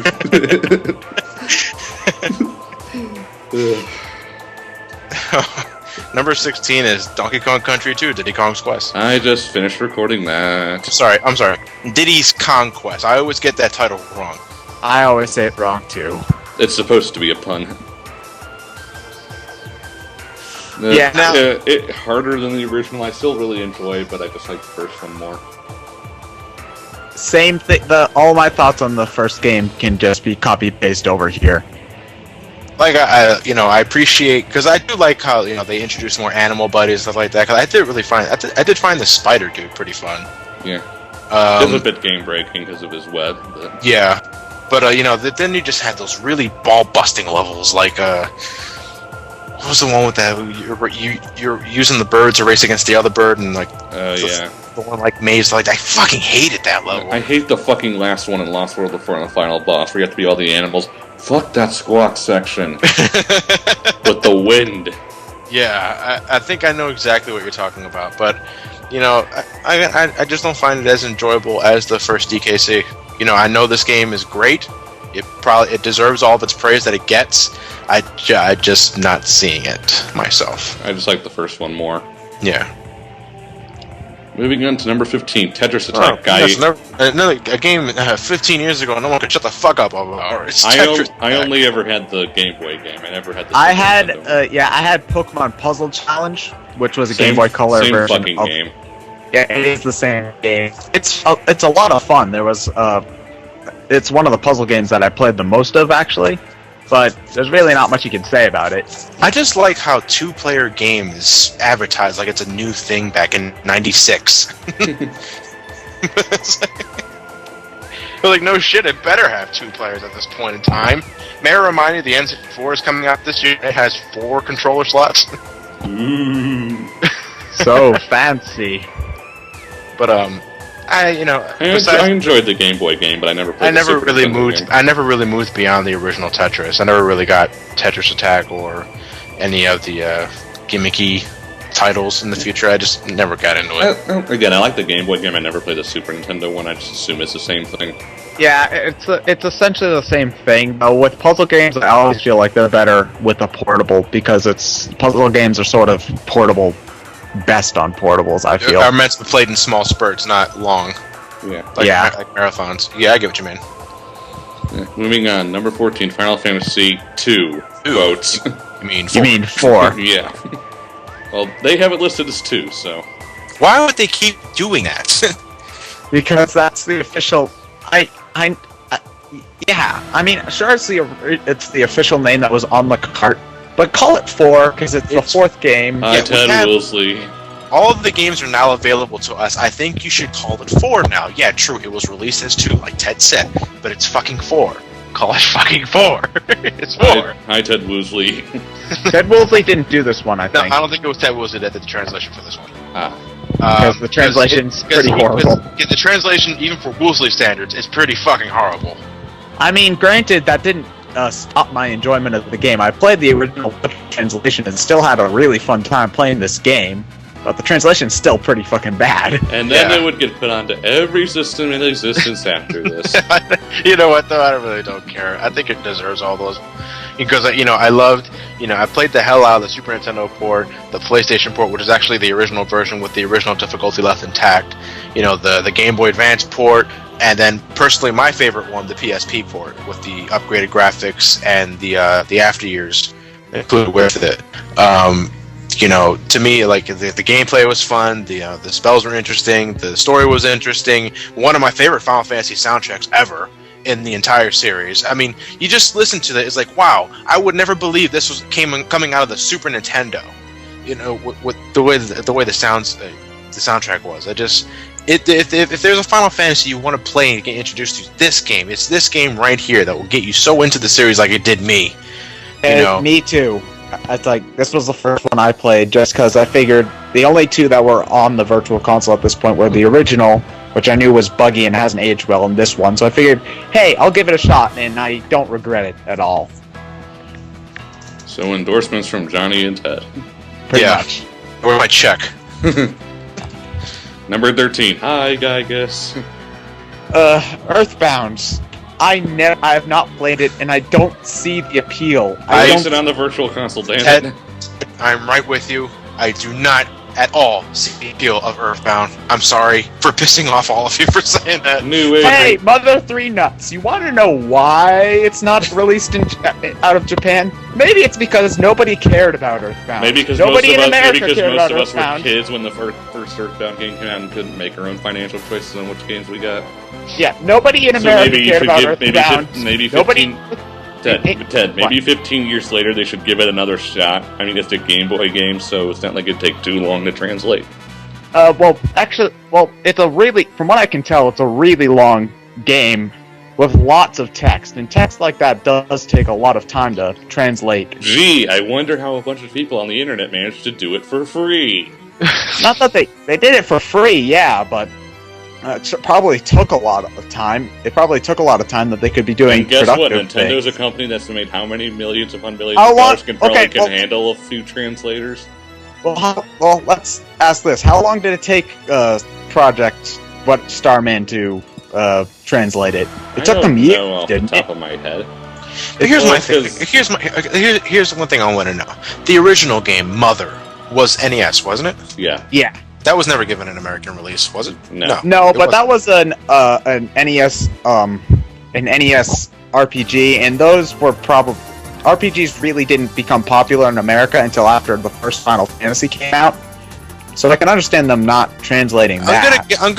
Number 16 is Donkey Kong Country 2, Diddy Kong's Quest. I just finished recording that. I'm sorry. Diddy's Kong Quest. I always get that title wrong. I always say it wrong too. It's supposed to be a pun. Yeah. It harder than the original. I still really enjoy it, but I just like the first one more. Same thing. All my thoughts on the first game can just be copy paste over here. Like I appreciate, because I do like how they introduce more animal buddies and stuff like that. Because I did find the spider dude pretty fun. Yeah, it's a bit game breaking because of his web. But. Yeah, but then you just had those really ball busting levels. Like what was the one with that? You're using the bird to race against the other bird, and the one like maze. Like I fucking hated that level. I hate the fucking last one in Lost World before the final boss, where you have to be all the animals. Fuck that squawk section with the wind. Yeah, I think I know exactly what you're talking about, but I just don't find it as enjoyable as the first DKC. I know this game is great. It deserves all of its praise that it gets. I just not seeing it myself. I just like the first one more. Yeah. Moving on to number 15, Tetris Attack. A game 15 years ago, no one could shut the fuck up about. I only ever had the Game Boy game. I never had the. I had Pokemon Puzzle Challenge, which was a Game Boy Color same version. Fucking game. Yeah, it is the same game. It's a lot of fun. It's one of the puzzle games that I played the most of, actually. But there's really not much you can say about it. I just like how two-player games advertise like it's a new thing back in '96. Like, no shit, it better have two players at this point in time. May I remind you, the N64 is coming out this year. It has 4 controller slots. So fancy. But I enjoyed the Game Boy game, but I never played. I never really moved beyond the original Tetris. I never really got Tetris Attack or any of the gimmicky titles in the future. I just never got into it. Again, I like the Game Boy game. I never played the Super Nintendo one. I just assume it's the same thing. Yeah, it's essentially the same thing. But with puzzle games, I always feel like they're better with a portable because puzzle games are sort of portable. Best on portables, I feel. Are meant to be played in small spurts, not long. Yeah. Like marathons. Yeah, I get what you mean. Yeah. Moving on, number 14, Final Fantasy 2. Quotes. You mean 4? You mean 4? Yeah. Well, they have it listed as 2, so. Why would they keep doing that? Because that's the official. Yeah. I mean, sure, it's the official name that was on the cart. But call it 4, because it's the 4th game. Ted Woolsey. All of the games are now available to us. I think you should call it 4 now. Yeah, true, it was released as 2, like Ted said. But it's fucking 4. Call it fucking 4. It's 4. Hi, Ted Woolsey. Ted Woolsey didn't do this one, I think. No, I don't think it was Ted Woolsey that did the translation for this one. Because the translation's pretty horrible. The translation, even for Woolsey standards, is pretty fucking horrible. I mean, granted, that didn't stop my enjoyment of the game. I played the original translation and still had a really fun time playing this game. but the translation's still pretty fucking bad. And then Yeah. it would get put onto every system in existence after this. You know what, though? I really don't care. I think it deserves all those. Because, I played the hell out of the Super Nintendo port, the PlayStation port, which is actually the original version with the original difficulty left intact, the Game Boy Advance port, and then, personally, my favorite one, the PSP port, with the upgraded graphics and the after years included with it. To me, like, the gameplay was fun, the spells were interesting, the story was interesting, one of my favorite Final Fantasy soundtracks ever in the entire series. I mean, you just listen to it, it's like, wow, I would never believe this was coming out of the Super Nintendo. With the way the soundtrack was. If there's a Final Fantasy you want to play and get introduced to this game, it's this game right here that will get you so into the series like it did me. Me too. It's like, this was the first one I played just because I figured the only two that were on the Virtual Console at this point were the original, which I knew was buggy and hasn't aged well, in this one. So I figured, hey, I'll give it a shot, and I don't regret it at all. So endorsements from Johnny and Ted. Pretty much. Or my check. Number 13. Hi, guess. Earthbound. I have not played it, and I don't see the appeal. I used it on the Virtual Console, damn Ted, it. I'm right with you. I do not at all see the appeal of Earthbound. I'm sorry for pissing off all of you for saying that. New Age. Hey, Mother 3 Nuts, you want to know why it's not released out of Japan? Maybe it's because nobody cared about Earthbound. Maybe because nobody most in of us, America maybe cared because about most of us were Earthbound. kids when the first Earthbound game came out and couldn't make our own financial choices on which games we got. Yeah, nobody in So America maybe you cared should about give Earthbound. maybe Nobody. 15. Ted, maybe 15 years later they should give it another shot. I mean, it's a Game Boy game, so it's not like it'd take too long to translate. It's from what I can tell, it's a really long game with lots of text, and text like that does take a lot of time to translate. Gee, I wonder how a bunch of people on the internet managed to do it for free. Not that they did it for free, yeah, but it probably took a lot of time. It probably took a lot of time that they could be doing And guess what? productive Nintendo is a things. company that's made how many millions upon millions How of long- dollars can handle a few translators? Well, let's ask this: how long did it take Project Starman to translate it? It took them years, off the didn't it? top of my head. Here's Well, my thing. 'cause- Here's one thing I want to know. The original game, Mother, was NES, wasn't it? Yeah. Yeah. That was never given an American release, was it? No. No, it but that wasn't. was an NES RPG, and those were probably RPGs really didn't become popular in America until after the first Final Fantasy came out. So I can understand them not translating that. I'm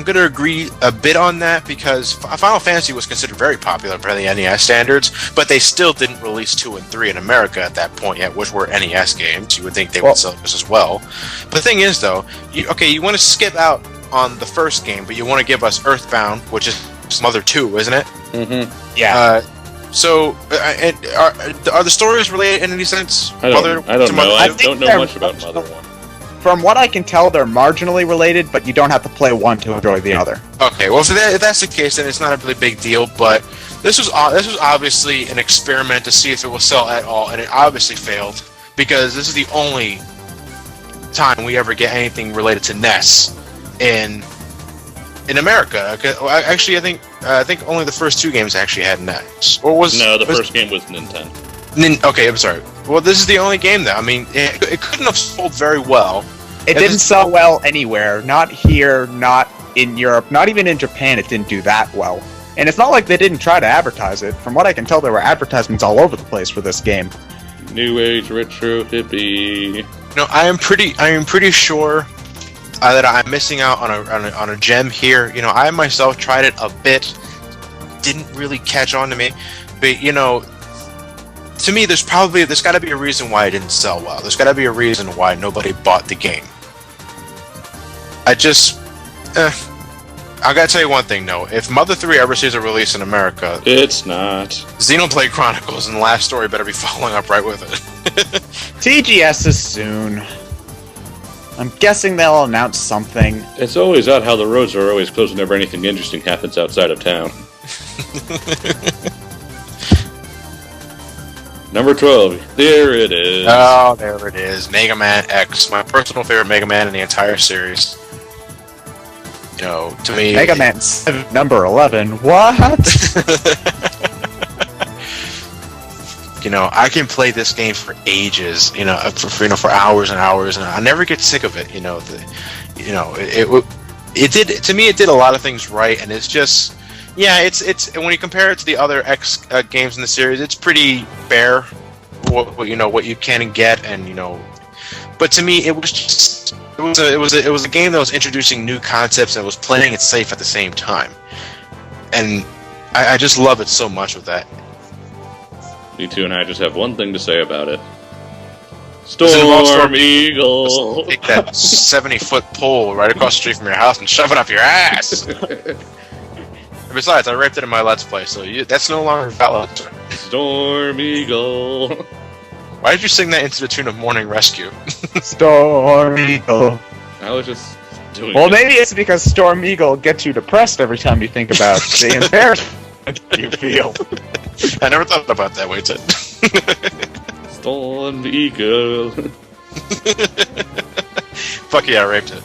gonna agree a bit on that because Final Fantasy was considered very popular by the NES standards, but they still didn't release 2 and 3 in America at that point yet, which were NES games. You would think they would sell this as well. But the thing is, though, you want to skip out on the first game, but you want to give us Earthbound, which is Mother 2, isn't it? Mm-hmm. Yeah. So, are the stories related in any sense? I don't know. I think don't know they're much about Mother 1. From what I can tell, they're marginally related, but you don't have to play one to enjoy the other. Okay, well, if that's the case, then it's not a really big deal. But this was obviously an experiment to see if it will sell at all, and it obviously failed because this is the only time we ever get anything related to NES in America. Actually, I think only the first 2 games actually had NES. Or was the first game was Nintendo. Okay, I'm sorry. Well, this is the only game, though. I mean, it couldn't have sold very well. It didn't sell well anywhere. Not here, not in Europe, not even in Japan it didn't do that well. And it's not like they didn't try to advertise it. From what I can tell, there were advertisements all over the place for this game. New Age retro hippie. I am pretty sure that I'm missing out on a gem here. I myself tried it a bit, didn't really catch on to me, but to me, there's got to be a reason why it didn't sell well. There's got to be a reason why nobody bought the game. I gotta tell you one thing, though. If Mother 3 ever sees a release in America, It's not. Xenoblade Chronicles and the last story better be following up right with it. TGS is soon. I'm guessing they'll announce something. It's always odd how the roads are always closed whenever anything interesting happens outside of town. Number 12. There it is. Oh, there it is. Mega Man X. My personal favorite Mega Man in the entire series. You know, to me... Mega Man 7, number 11. What? You know, I can play this game for ages. You know, for hours and hours, and I never get sick of it. You know, it did to me. It did a lot of things right, and it's just, yeah, it's when you compare it to the other X games in the series, it's pretty bare. What you can and get, and you know, but to me, it was just it was a game that was introducing new concepts and was playing it safe at the same time, and I just love it so much with that. Me too, and I just have one thing to say about it. Storm Eagle! Take that 70-foot pole right across the street from your house and shove it up your ass! Besides, I raped it in my Let's Play, so that's no longer valid. Storm Eagle! Why did you sing that into the tune of Morning Rescue? Storm Eagle. I was just doing Well, it. maybe it's because Storm Eagle gets you depressed every time you think about the embarrassment you feel. I never thought about it that way, Ted. Storm Eagle. Fuck yeah, I raped it.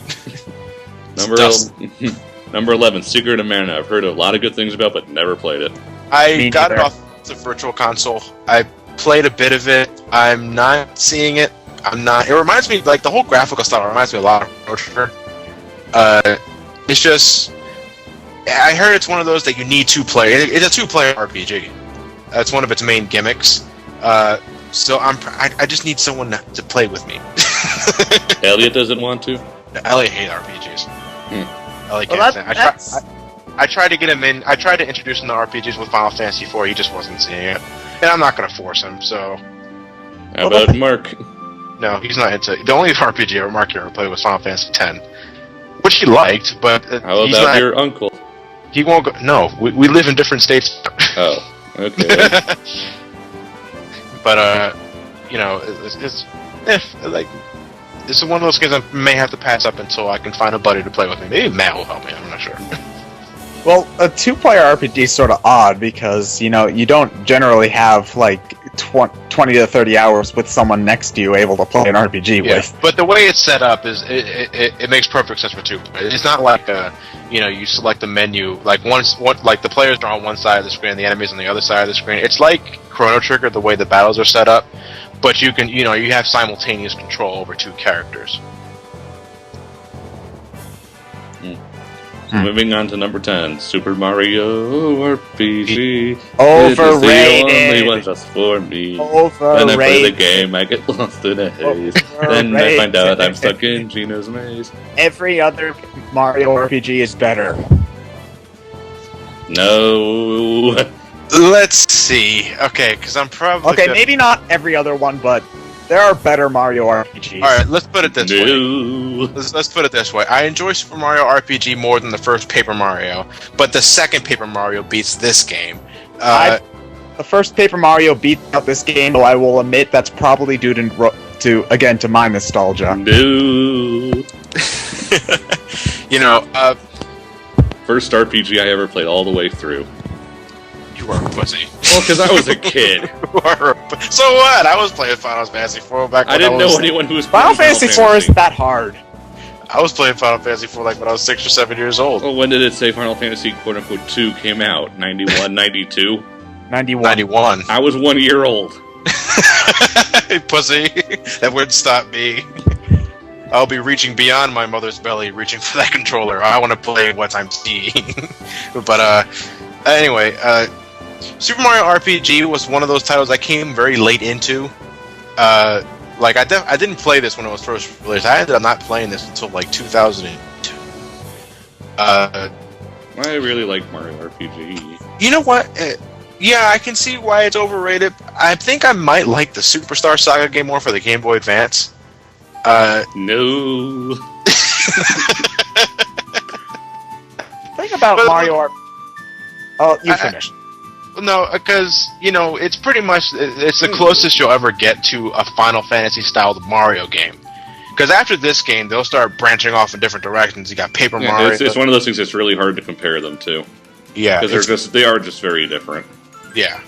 Number 11, Secret of Mana. I've heard a lot of good things about, but never played it. I got it off the Virtual Console. I played a bit of it. I'm not seeing it. It reminds me, like, the whole graphical style reminds me a lot of Chrono Trigger. It's just... I heard it's one of those that you need two players. It's a two-player RPG. That's one of its main gimmicks. So I just need someone to play with me. Elliot doesn't want to? Elliot hates RPGs. Elliot can't stand it. I tried to get him in. I tried to introduce him to RPGs with Final Fantasy IV. He just wasn't seeing it. And I'm not going to force him, so... How about Mark? No, he's not into... The only RPG Mark ever played was Final Fantasy X. Which he liked, but... How about your uncle? He won't go... No, we live in different states. Oh, okay. But, you know, it's one of those games I may have to pass up until I can find a buddy to play with me. Maybe Matt will help me, I'm not sure. Well, a two-player RPG is sort of odd because, you know, you don't generally have, like, 20 to 30 hours with someone next to you able to play an RPG with. But the way it's set up is it makes perfect sense for two players. It's not like you know, you select the menu like like the players are on one side of the screen and the enemies on the other side of the screen. It's like Chrono Trigger the way the battles are set up, but you can, you know, you have simultaneous control over two characters. Moving on to number 10, Super Mario RPG. Overrated. It is the only one just for me. Overrated. When I play the game, I get lost in a haze. Then I find out I'm stuck in Gina's maze. Every other Mario RPG is better. No. Let's see. Okay, because I'm probably Okay, maybe not every other one, but there are better Mario RPGs. All right, let's put it this way. No. Let's put it this way. I enjoy Super Mario RPG more than the first Paper Mario, but the second Paper Mario beats this game. The first Paper Mario beat out this game, though I will admit that's probably due to my nostalgia. No. You know, First RPG I ever played all the way through. you are a pussy. Well, because I was a kid. So what? I was playing Final Fantasy IV back when I didn't know anyone who was Final playing Fantasy IV isn't that hard. I was playing Final Fantasy IV like when I was 6 or 7 years old. Well, when did it say Final Fantasy quote-unquote 2 came out? 91, 92? 91. 91. I was 1 year old. Pussy. That wouldn't stop me. I'll be reaching beyond my mother's belly, reaching for that controller. I want to play what I'm seeing. But, anyway, Super Mario RPG was one of those titles I came very late into. Like, I didn't play this when it was first released. I ended up not playing this until, like, 2002. I really like Mario RPG. You know what? Yeah, I can see why it's overrated. I think I might like the Superstar Saga game more for the Game Boy Advance. No. Think about Mario RPG. Oh, you finished. No, because, you know, it's pretty much, it's the closest you'll ever get to a Final Fantasy-styled Mario game. Because after this game, they'll start branching off in different directions. You got Paper Mario. It's one of those things that's really hard to compare them to. Yeah. Because they are just very different. Yeah.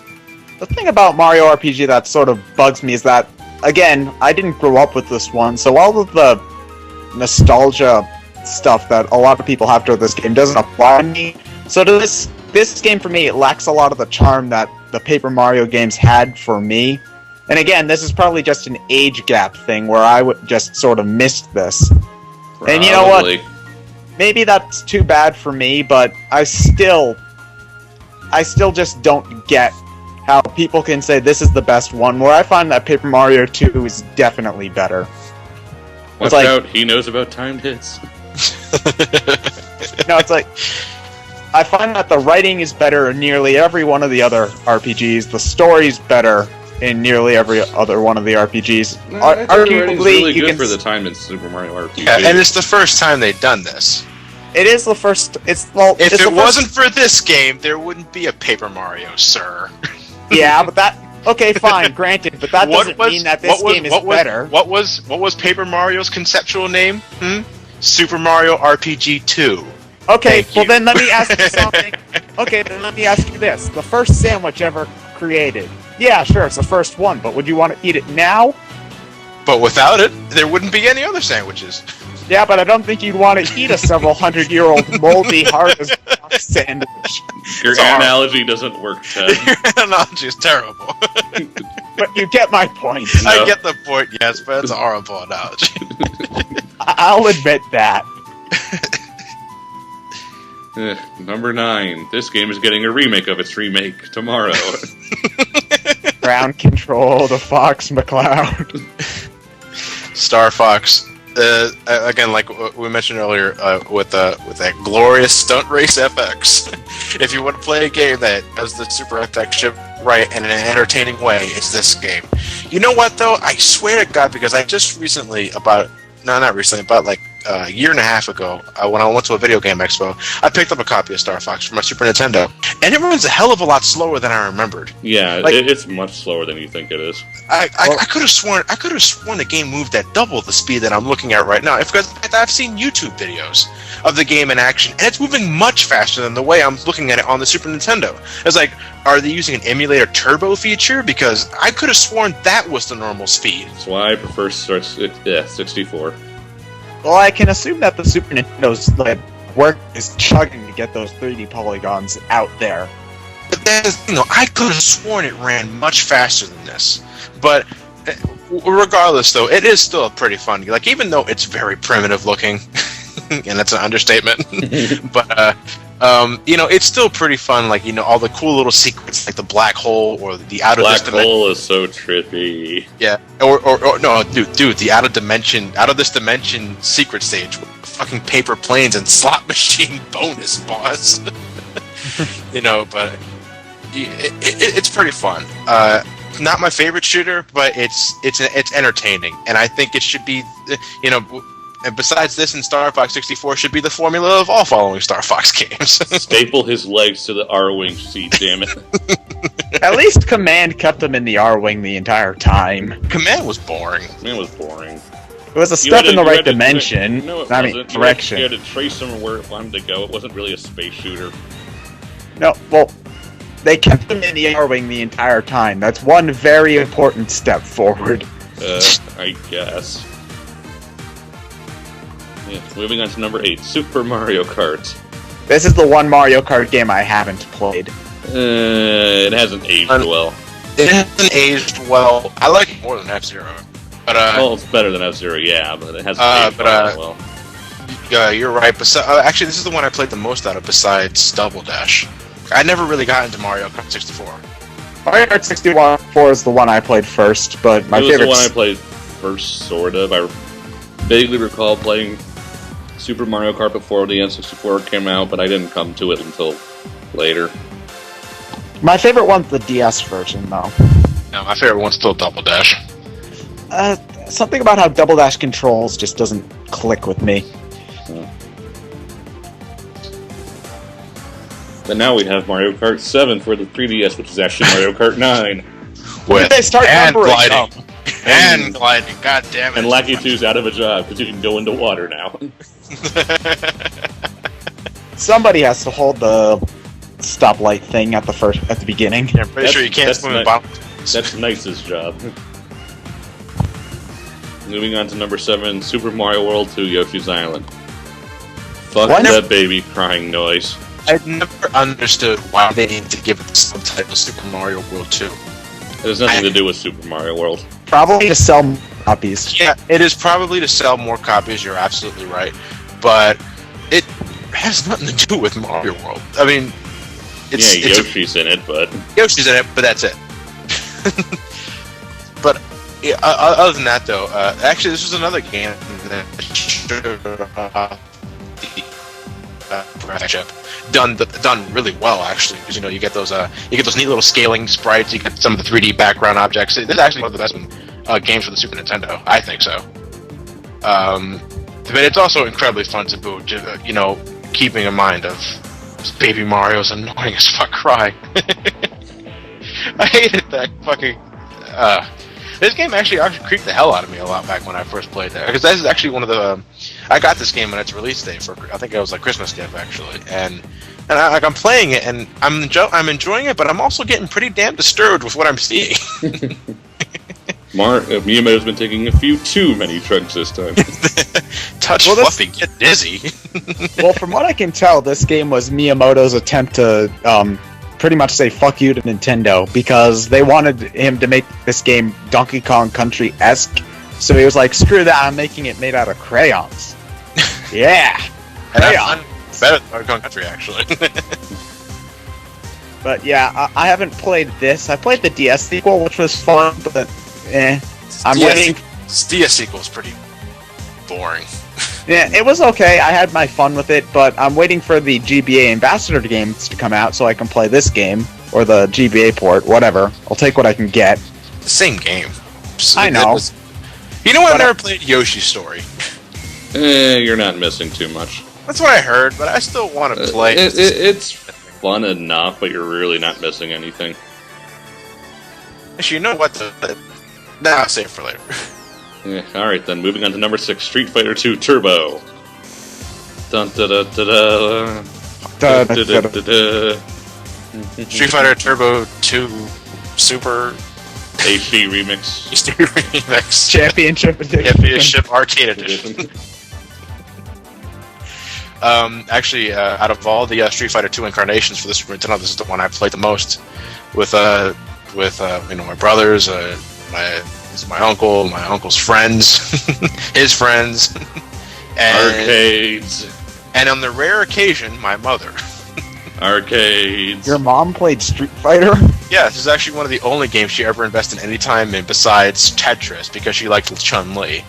The thing about Mario RPG that sort of bugs me is that, again, I didn't grow up with this one, so all of the nostalgia stuff that a lot of people have to this game doesn't apply to me. So to this game for me, it lacks a lot of the charm that the Paper Mario games had for me. And again, this is probably just an age gap thing where I would just sort of missed this. Probably. And you know what? Maybe that's too bad for me, but I still just don't get how people can say this is the best one, where I find that Paper Mario 2 is definitely better. Watch out, he knows about timed hits. It's like, I find that the writing is better in nearly every one of the other RPGs, the story's better in nearly every other one of the RPGs. No, I think the writing's really good for the time in Super Mario RPG. Yeah, and it's the first time they've done this. It is the first. If it wasn't for this game, there wouldn't be a Paper Mario, sir. Yeah, but that. Okay, fine, granted, but that doesn't mean that this game is better. What was Paper Mario's conceptual name? Super Mario RPG 2. Okay, well then let me ask you something. Okay, then let me ask you this: the first sandwich ever created. Yeah, sure, it's the first one, but would you want to eat it now? But without it, there wouldn't be any other sandwiches. Yeah, but I don't think you'd want to eat a several hundred-year-old moldy hard-as-rock sandwich. Your analogy doesn't work, Ted. Your analogy is terrible. But you get my point. No. I get the point, yes, but it's a horrible analogy. I'll admit that. Number 9. This game is getting a remake of its remake tomorrow. Ground Control, the Fox McCloud. Star Fox. Again, like we mentioned earlier, with that glorious Stunt Race FX. If you want to play a game that does the Super FX ship right in an entertaining way, it's this game. You know what, though? I swear to God, because I just recently, about like a year and a half ago, when I went to a video game expo, I picked up a copy of Star Fox for my Super Nintendo, and it runs a hell of a lot slower than I remembered. Yeah, like, it's much slower than you think it is. I could have sworn the game moved at double the speed that I'm looking at right now. Because I've seen YouTube videos of the game in action, and it's moving much faster than the way I'm looking at it on the Super Nintendo. It's like, are they using an emulator turbo feature? Because I could have sworn that was the normal speed. That's why I prefer 64. Well, I can assume that the Super Nintendo's work is chugging to get those 3D polygons out there. But then, I could have sworn it ran much faster than this. But regardless, though, it is still a pretty fun game. Like, even though it's very primitive looking, and that's an understatement, but it's still pretty fun. Like, all the cool little secrets, like the black hole or the out of this dimension. Black hole is so trippy. Yeah, or no, dude, the out of this dimension secret stage with fucking paper planes and slot machine bonus boss. But it's pretty fun. Not my favorite shooter, but it's entertaining, and I think it should be, and besides this and Star Fox 64 should be the formula of all following Star Fox games. Staple his legs to the R-Wing seat, damn it. At least Command kept him in the R-Wing the entire time. Command was boring. It was a step in the right dimension. Direction. You had to trace him where it wanted to go. It wasn't really a space shooter. No, well, they kept him in the R-Wing the entire time. That's one very important step forward. I guess. Yeah, moving on to number 8, Super Mario Kart. This is the one Mario Kart game I haven't played. It hasn't aged well. It hasn't aged well. I like it more than F-Zero. But, well, it's better than F-Zero, yeah, but it hasn't aged well. You're right. Actually, this is the one I played the most out of besides Double Dash. I never really got into Mario Kart 64. Mario Kart 64 is the one I played first, but my favorite. It was the one I played first, sort of. I vaguely recall playing Super Mario Kart before the N64 came out, but I didn't come to it until later. My favorite one's the DS version, though. No, my favorite one's still Double Dash. Something about how Double Dash controls just doesn't click with me. But now we have Mario Kart 7 for the 3DS, which is actually Mario Kart 9. With they start and gliding. And gliding, god damn it. And Lackey 2's out of a job, because you can go into water now. Somebody has to hold the stoplight thing at the beginning. Yeah, I'm pretty sure you can't That's swim in ni- bottom. That's Nice's job. Moving on to number 7, Super Mario World 2 Yoshi's Island. Fuck What? that baby crying noise. I've never understood why they need to give it the subtitle Super Mario World 2. It has nothing to do with Super Mario World. Probably to sell more copies. Yeah, it is probably to sell more copies, you're absolutely right. But it has nothing to do with Mario World. I mean, it's Yoshi's in it, but... Yoshi's in it, but that's it. But yeah, other than that, though, actually, this was another game that done really well, actually. Because you get those neat little scaling sprites. You get some of the 3D background objects. This is actually one of the best games for the Super Nintendo. I think so. But it's also incredibly fun to boot. Keeping in mind of Baby Mario's annoying as fuck cry. I hated that fucking. This game actually creeped the hell out of me a lot back when I first played that, because this is actually one of the. I got this game on its release day for, I think it was like Christmas gift actually, and I'm playing it and I'm enjoying it, but I'm also getting pretty damn disturbed with what I'm seeing. Miyamoto's been taking a few too many drugs this time. Touch fluffy, get dizzy. Well, from what I can tell, this game was Miyamoto's attempt to pretty much say fuck you to Nintendo, because they wanted him to make this game Donkey Kong Country-esque. So he was like, screw that, I'm making it made out of crayons. Yeah! Crayons! Better than Donkey Kong Country, actually. But yeah, I haven't played this. I played the DS sequel, which was fun, but I'm waiting. DS sequel is pretty boring. Yeah, it was okay. I had my fun with it, but I'm waiting for the GBA Ambassador games to come out so I can play this game, or the GBA port, whatever. I'll take what I can get. The same game. I know. You know what? I've never played Yoshi's Story. You're not missing too much. That's what I heard, but I still want to play. It's fun enough, but you're really not missing anything. Actually, you know what? Nah, I'll save it for later. Yeah, alright then, moving on to number 6, Street Fighter 2 Turbo. Dun da da da da. Da, Da, da, da, da, da, da. Street Fighter Turbo 2 Super HD Remix. Remix. Championship edition. Championship Arcade Edition. Actually, out of all the Street Fighter 2 incarnations for the Super Nintendo, this is the one I played the most. With my brothers, my uncle, my uncle's friends, his friends, and, Arcades. and on the rare occasion, my mother. Arcades. Your mom played Street Fighter? Yeah, this is actually one of the only games she ever invested any time in besides Tetris, because she liked Chun-Li.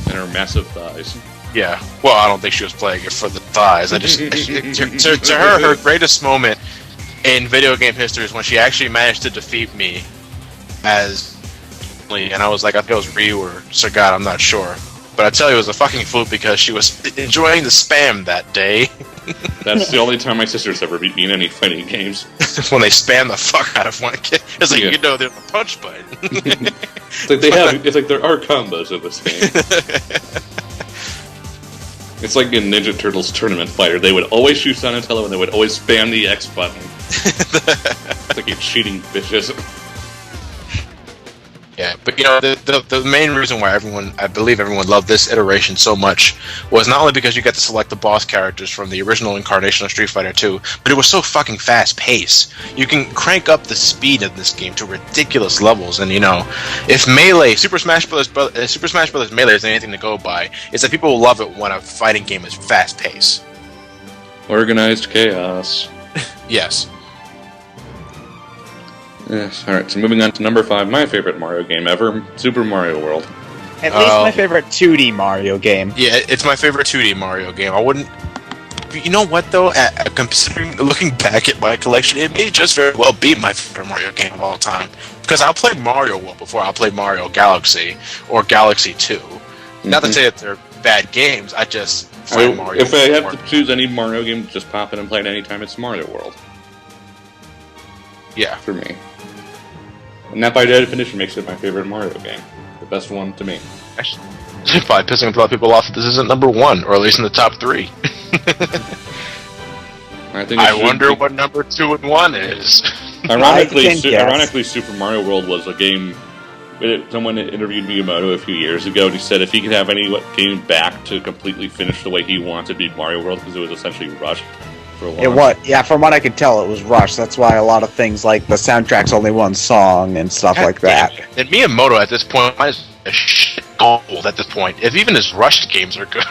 And her massive thighs. Yeah, well, I don't think she was playing it for the thighs. I just to her greatest moment in video game history is when she actually managed to defeat me as Lee, and I was like, I think it was Ryu or Sagat, I'm not sure. But I tell you, it was a fucking fluke because she was enjoying the spam that day. That's the only time my sister's ever beat me in any fighting games. When they spam the fuck out of one kid. It's like, Yeah. there's a punch button. It's like there are combos in this game. It's like in Ninja Turtles Tournament Fighter. They would always shoot Donatello and they would always spam the X button. It's like you're cheating bitches. Yeah, but the main reason why I believe everyone loved this iteration so much was not only because you got to select the boss characters from the original incarnation of Street Fighter 2, but it was so fucking fast paced. You can crank up the speed of this game to ridiculous levels, and if Melee, Super Smash Bros. Melee is anything to go by, it's that people will love it when a fighting game is fast paced. Organized chaos. Yes. Yes. Alright, so moving on to number 5, my favorite Mario game ever, Super Mario World. At least my favorite 2D Mario game. Yeah, it's my favorite 2D Mario game. I wouldn't. You know what though? Considering looking back at my collection, it may just very well be my favorite Mario game of all time. Because I played Mario World before I played Mario Galaxy or Galaxy 2. Not to say that they're bad games. I just find Mario. If I have to choose any Mario game to just pop in and play it anytime, it's Mario World. Yeah, for me. And that by definition makes it my favorite Mario game. The best one to me. Actually, probably pissing a lot of people off that this isn't number 1, or at least in the top 3. I think. I wonder what number 2 and 1 is. Ironically, Super Mario World was a game. Someone interviewed Miyamoto a few years ago, and he said if he could have any game back to completely finish the way he wanted, it'd be Mario World, because it was essentially rushed for a while. Yeah, from what I could tell, it was rushed. That's why a lot of things like the soundtrack's only one song and stuff like that. And Miyamoto at this point might as a shit gold at this point. If even his rushed games are good.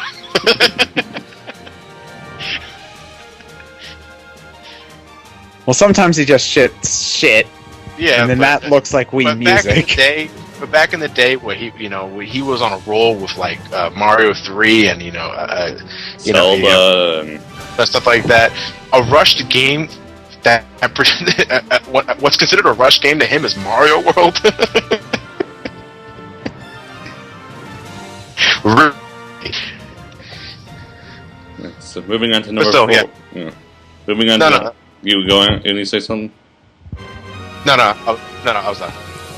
Well, sometimes he just shit. Yeah, and then that looks like Wii music. Back in the day, where he was on a roll with like Mario 3 and Zelda and stuff like that. A rushed game that what's considered a rushed game to him is Mario World. So moving on to number 4. Yeah. Moving on. No. You going? You need to say something? No, I was done.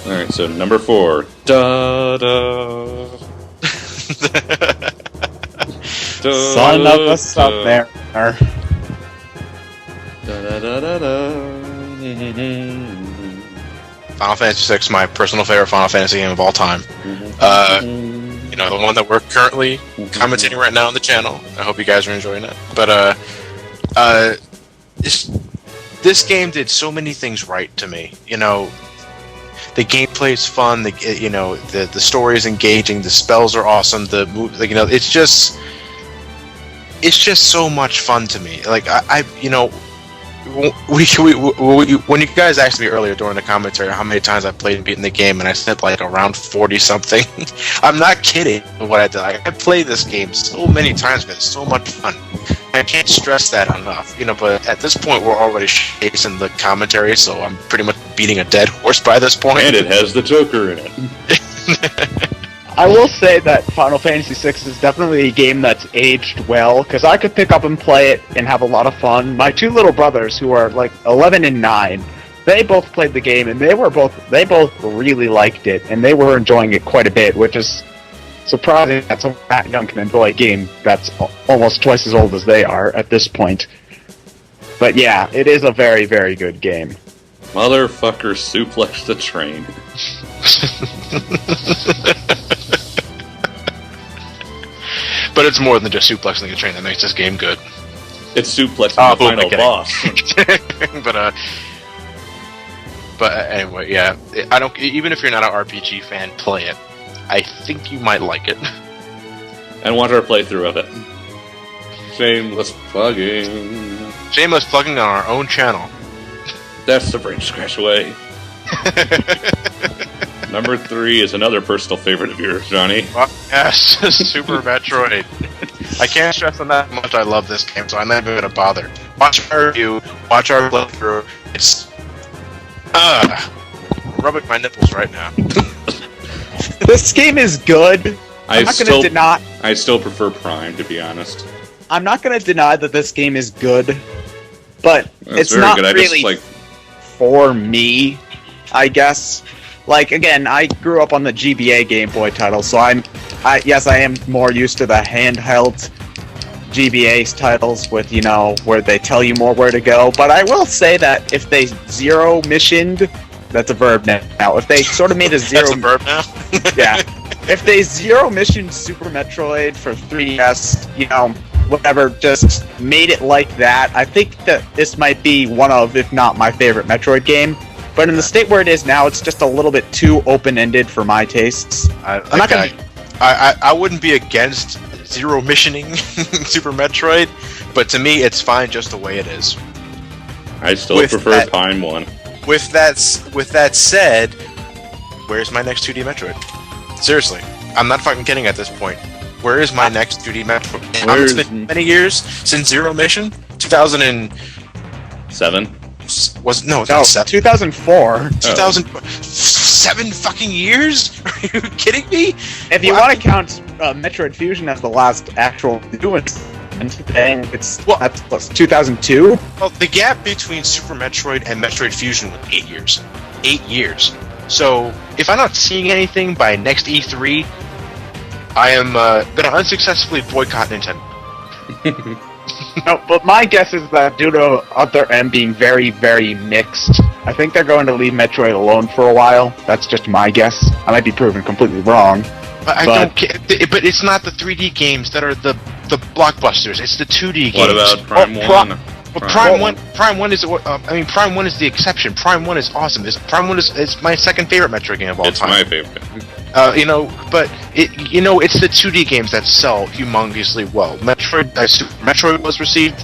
All right, so number 4. Da da. Son of a submariner. Final Fantasy VI, my personal favorite Final Fantasy game of all time. The one that we're currently commentating right now on the channel. I hope you guys are enjoying it. But this game did so many things right to me. The gameplay is fun. The story is engaging. The spells are awesome. The move, it's just so much fun to me. Like when you guys asked me earlier during the commentary how many times I played and beaten the game, and I said like around 40 something. I'm not kidding. What I did, I played this game so many times, but it's so much fun. I can't stress that enough. But at this point we're already chasing the commentary, so I'm pretty much beating a dead horse by this point. And it has the Joker in it. I will say that Final Fantasy VI is definitely a game that's aged well, because I could pick up and play it and have a lot of fun. My 2 little brothers, who are like 11 and 9, they both played the game, and they both really liked it, and they were enjoying it quite a bit, which is surprising that someone that young can enjoy a game that's almost twice as old as they are at this point. But yeah, it is a very, very good game. Motherfucker suplex the train. But it's more than just suplexing a train that makes this game good. It's suplexing the final boss. But anyway, yeah. I don't. Even if you're not an RPG fan, play it. I think you might like it. And watch our playthrough of it. Shameless plugging. Shameless plugging on our own channel. That's the brain scratch away. Number 3 is another personal favorite of yours, Johnny. Yes, Super Metroid. I can't stress on that much I love this game, so I'm not even going to bother. Watch our review, watch our playthrough. It's... rubbing my nipples right now. This game is good. I still prefer Prime, to be honest. I'm not going to deny that this game is good, but it's very not good. really for me, I guess. Like, again, I grew up on the GBA Game Boy title, so I am more used to the handheld GBA titles with, where they tell you more where to go. But I will say that if they zero missioned, that's a verb now. If they sort of made a zero... That's a verb now? Yeah. If they zero missioned Super Metroid for 3DS, whatever, just made it like that, I think that this might be one of, if not my favorite Metroid game. But in the state where it is now, it's just a little bit too open-ended for my tastes. I wouldn't be against zero missioning Super Metroid, but to me, it's fine just the way it is. I still prefer Prime 1. With that said, where's my next 2D Metroid? Seriously, I'm not fucking kidding at this point. Where is my next 2D Metroid? It's been many years since Zero Mission. 2007. Was no, not 7. 2004. 2007 fucking years? Are you kidding me? If you want to count Metroid Fusion as the last actual new one, then that's 2002. Well, the gap between Super Metroid and Metroid Fusion was 8 years. 8 years. So, if I'm not seeing anything by next E3, I am going to unsuccessfully boycott Nintendo. No, but my guess is that due to Other M being very, very mixed, I think they're going to leave Metroid alone for a while. That's just my guess. I might be proven completely wrong. But I don't care. But it's not the 3D games that are the blockbusters. It's the 2D games. What about Prime Oh, One? Prime 1 is. Prime 1 is the exception. Prime 1 is awesome. Prime 1 is my second favorite Metroid game of all It's time. my favorite. But it's the 2D games that sell humongously well. Metroid was received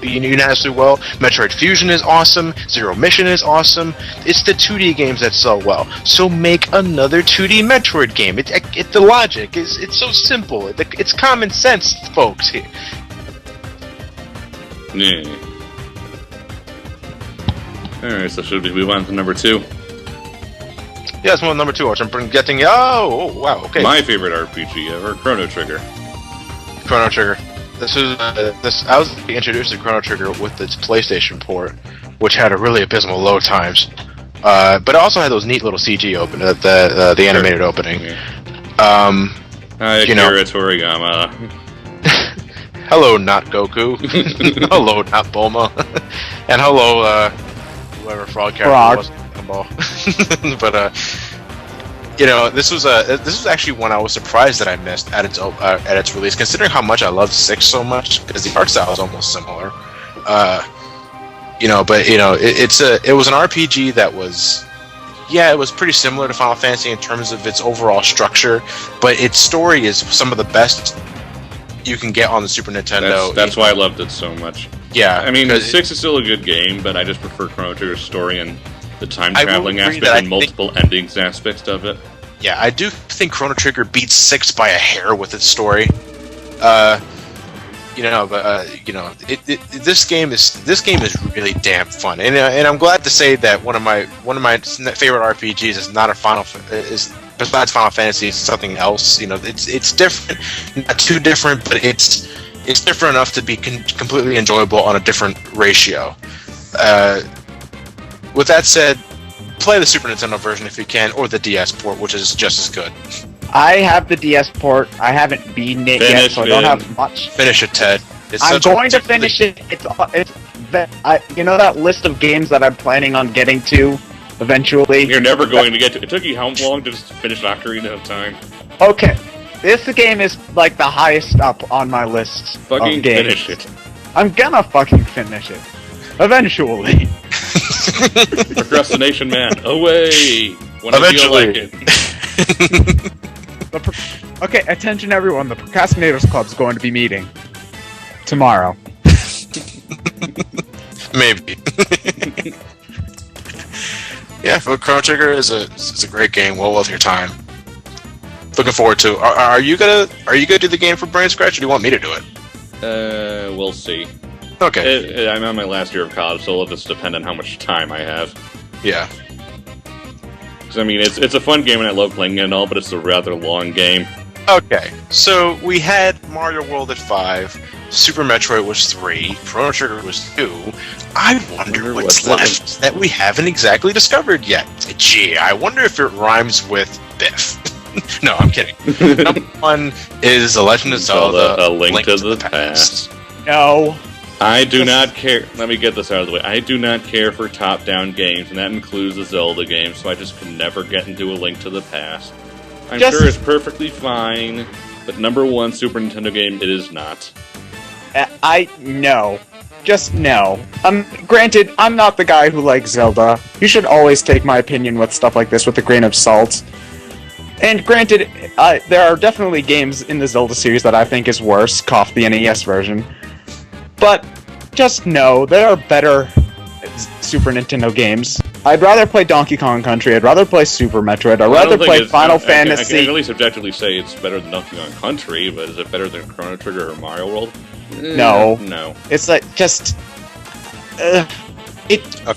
unanimously well. Metroid Fusion is awesome. Zero Mission is awesome. It's the 2D games that sell well. So make another 2D Metroid game. The logic is it's so simple. It's common sense, folks. Yeah. Alright, so should we move on to number 2? Yeah, it's one of number 2. I'm getting. Oh, wow. Okay. My favorite RPG ever, Chrono Trigger. Chrono Trigger. I was introduced to Chrono Trigger with its PlayStation port, which had a really abysmal load times. But it also had those neat little CG the animated opening. Yeah. Akira Toriyama. Hello, not Goku. Hello, not Bulma. And hello, whoever frog character was. But this was actually one I was surprised that I missed at its release, considering how much I loved 6 so much, because the art style is almost similar. It was an RPG that was. Yeah, it was pretty similar to Final Fantasy in terms of its overall structure, but its story is some of the best you can get on the Super Nintendo. That's why I loved it so much. Yeah, I mean, 6 is still a good game, but I just prefer Chrono Trigger's story and the time traveling aspect and multiple endings aspects of it. Yeah, I do think Chrono Trigger beats 6 by a hair with its story. This game is really damn fun, and I'm glad to say that one of my favorite RPGs is not besides Final Fantasy, it's something else. It's different, not too different, but it's different enough to be completely enjoyable on a different ratio. With that said, play the Super Nintendo version if you can, or the DS port, which is just as good. I have the DS port. I haven't beaten it yet, so I don't have much. Finish it, Ted. I'm going to finish it. You know that list of games that I'm planning on getting to eventually? You're never going to get to it. Took you how long to just finish Ocarina of Time? Okay. This game is like the highest up on my list Fucking of games. finish it. I'm gonna fucking finish it. Eventually. Procrastination man, away! When Eventually. I feel like it. Okay, attention everyone. The Procrastinators Club's going to be meeting tomorrow. Maybe. Yeah, but Chrono Trigger is a great game. Well worth your time. Looking forward to. Are you gonna do the game for Brain Scratch, or do you want me to do it? We'll see. Okay. I'm on my last year of college, so it'll just depend on how much time I have. Yeah. Because, I mean, it's a fun game and I love playing it and all, but it's a rather long game. Okay. So, we had Mario World at 5, Super Metroid was 3, Chrono Trigger was 2. I wonder what's left that we haven't exactly discovered yet. Gee, I wonder if it rhymes with Biff. No, I'm kidding. Number 1 is The Legend of Zelda, A Link to the Past. No. I do not care. Let me get this out of the way. I do not care for top-down games, and that includes the Zelda games, so I just can never get into A Link to the Past. I'm sure it's perfectly fine, but number 1 Super Nintendo game, it is not. No. Just no. Granted, I'm not the guy who likes Zelda. You should always take my opinion with stuff like this with a grain of salt. And granted, there are definitely games in the Zelda series that I think is worse, cough the NES version. But just know, there are better Super Nintendo games. I'd rather play Donkey Kong Country, I'd rather play Super Metroid, I'd rather play Final Fantasy. I can really subjectively say it's better than Donkey Kong Country, but is it better than Chrono Trigger or Mario World? No. No. It's like, just...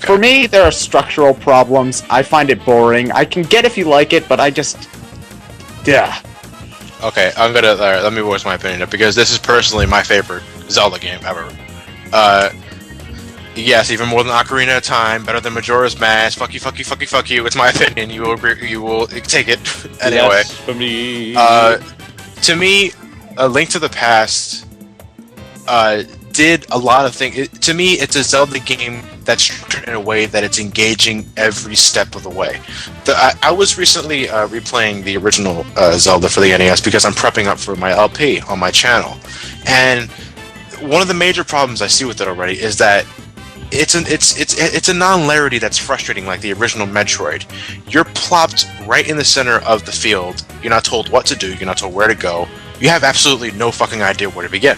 For me, there are structural problems. I find it boring. I can get if you like it, but I just... Yeah. Okay, I'm gonna let me voice my opinion because this is personally my favorite Zelda game ever. Yes, even more than Ocarina of Time, better than Majora's Mask. Fuck you, fuck you, fuck you, fuck you. It's my opinion. You will agree. You will take it anyway. Yes, for me. To me, A Link to the Past did a lot of things. To me, it's a Zelda game that's structured in a way that it's engaging every step of the way. I was recently replaying the original Zelda for the NES because I'm prepping up for my LP on my channel, and one of the major problems I see with it already is that it's a non-linearity that's frustrating, like the original Metroid. You're plopped right in the center of the field. You're not told what to do. You're not told where to go. You have absolutely no fucking idea where to begin.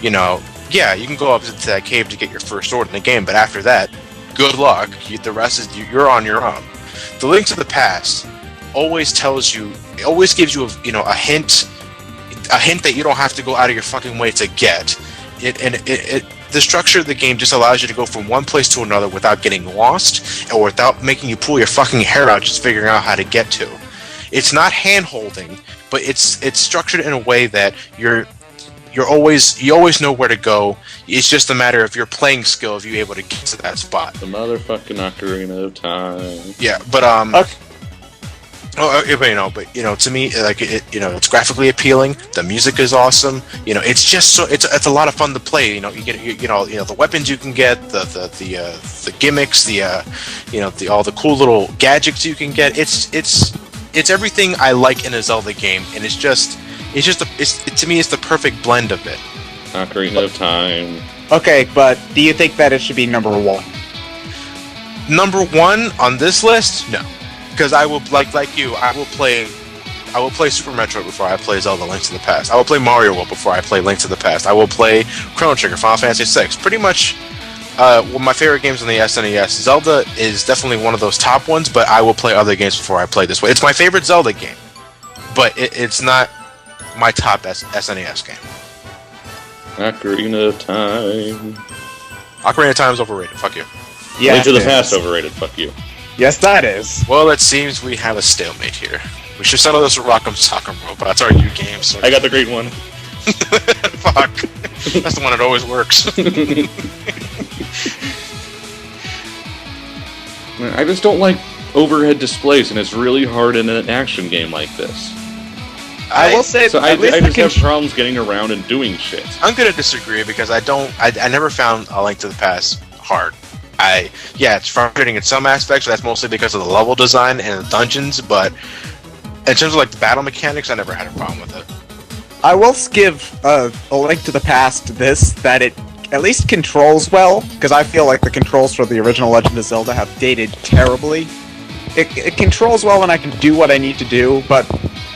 You know, yeah, you can go up to that cave to get your first sword in the game, but after that, good luck. The rest is you're on your own. The Link to the Past always tells you, it always gives you a hint that you don't have to go out of your fucking way to get. The structure of the game just allows you to go from one place to another without getting lost or without making you pull your fucking hair out just figuring out how to get to. It's not hand-holding, but it's structured in a way that you always know where to go. It's just a matter of your playing skill if you're able to get to that spot. The motherfucking Ocarina of Time. Yeah, but Okay. To me, like it's graphically appealing. The music is awesome. It's just it's a lot of fun to play. You get the weapons you can get, the gimmicks, all the cool little gadgets you can get. It's everything I like in a Zelda game, and to me it's the perfect blend of it. Ocarina of Time. Okay, but do you think that it should be number 1? Number 1 on this list? No. Because I will like you, I will play Super Metroid before I play Zelda: Link to the Past. I will play Mario World before I play Link to the Past. I will play Chrono Trigger, Final Fantasy VI. Pretty much, one of my favorite games on the SNES. Zelda is definitely one of those top ones, but I will play other games before I play this one. It's my favorite Zelda game, but it's not my top SNES game. Ocarina of Time. Ocarina of Time is overrated. Fuck you. Yeah, Link to the it Past is. overrated. Fuck you. Yes, that is. Well, it seems we have a stalemate here. We should settle this with Rock'em Sock'em Robots. Our new game. So I got the great one. Fuck. That's the one that always works. I just don't like overhead displays, and it's really hard in an action game like this. I will say, So I at least just have problems getting around and doing shit. I'm gonna disagree because I never found A Link to the Past hard. It's frustrating in some aspects, but that's mostly because of the level design and the dungeons, but in terms of like the battle mechanics, I never had a problem with it. I will give A Link to the Past that it at least controls well, because I feel like the controls for the original Legend of Zelda have dated terribly. It controls well and I can do what I need to do, but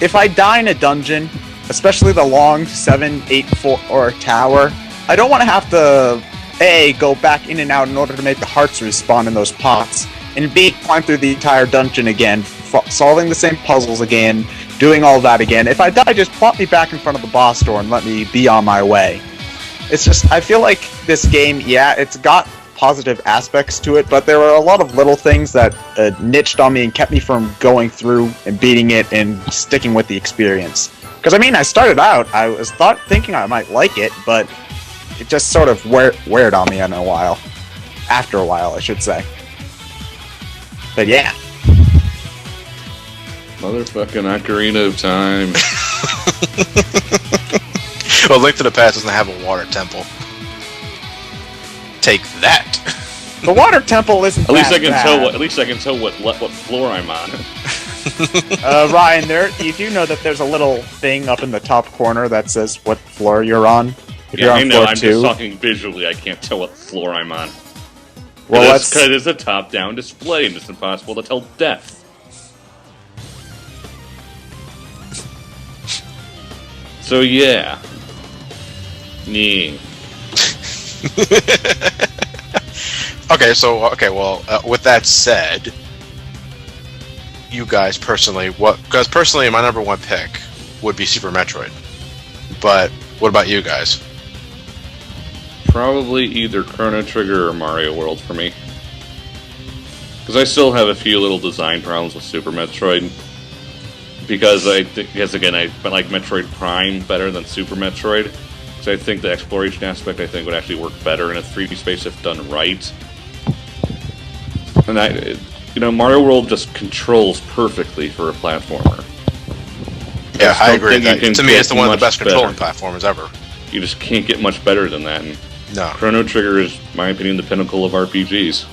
if I die in a dungeon, especially the long 7-8-4 tower, I don't want to have to A, go back in and out in order to make the hearts respawn in those pots, and B, climb through the entire dungeon again, solving the same puzzles again, doing all that again. If I die, just plop me back in front of the boss door and let me be on my way. It's just, I feel like this game, yeah, it's got positive aspects to it, but there were a lot of little things that niched on me and kept me from going through and beating it and sticking with the experience. Because, I mean, I started out, I was thinking I might like it, but it just sort of weared on me after a while, I should say. But yeah. Motherfucking Ocarina of Time. Well, Link to the Past doesn't have a water temple. Take that. The water temple isn't At least that I can bad. tell what. At least I can tell what floor I'm on. Ryan, you do know that there's a little thing up in the top corner that says what floor you're on? If Yeah, you're on I know. floor I'm 2. just talking visually. I can't tell what floor I'm on. Well, Because it's a top-down display, and it's impossible to tell depth. So yeah. Nee. With that said, you guys personally, because personally my number 1 pick would be Super Metroid. But what about you guys? Probably either Chrono Trigger or Mario World for me. Because I still have a few little design problems with Super Metroid. Because I like Metroid Prime better than Super Metroid. So I think the exploration aspect would actually work better in a 3D space if done right. And Mario World just controls perfectly for a platformer. Yeah, I agree with think you that. can To me, it's get one of the much best controlling better. platformers ever. You just can't get much better than that. And No. Chrono Trigger is, in my opinion, the pinnacle of RPGs.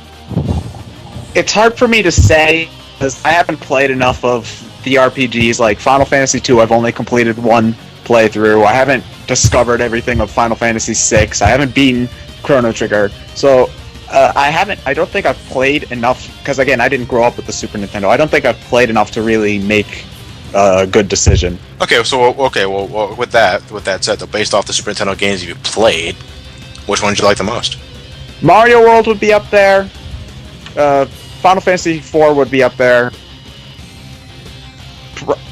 It's hard for me to say because I haven't played enough of the RPGs. Like Final Fantasy II, I've only completed one playthrough. I haven't discovered everything of Final Fantasy VI. I haven't beaten Chrono Trigger. So I don't think I've played enough because again, I didn't grow up with the Super Nintendo. I don't think I've played enough to really make a good decision. Okay, so well, with that said, though, based off the Super Nintendo games you've played, which one did you like the most? Mario World would be up there. Final Fantasy IV would be up there.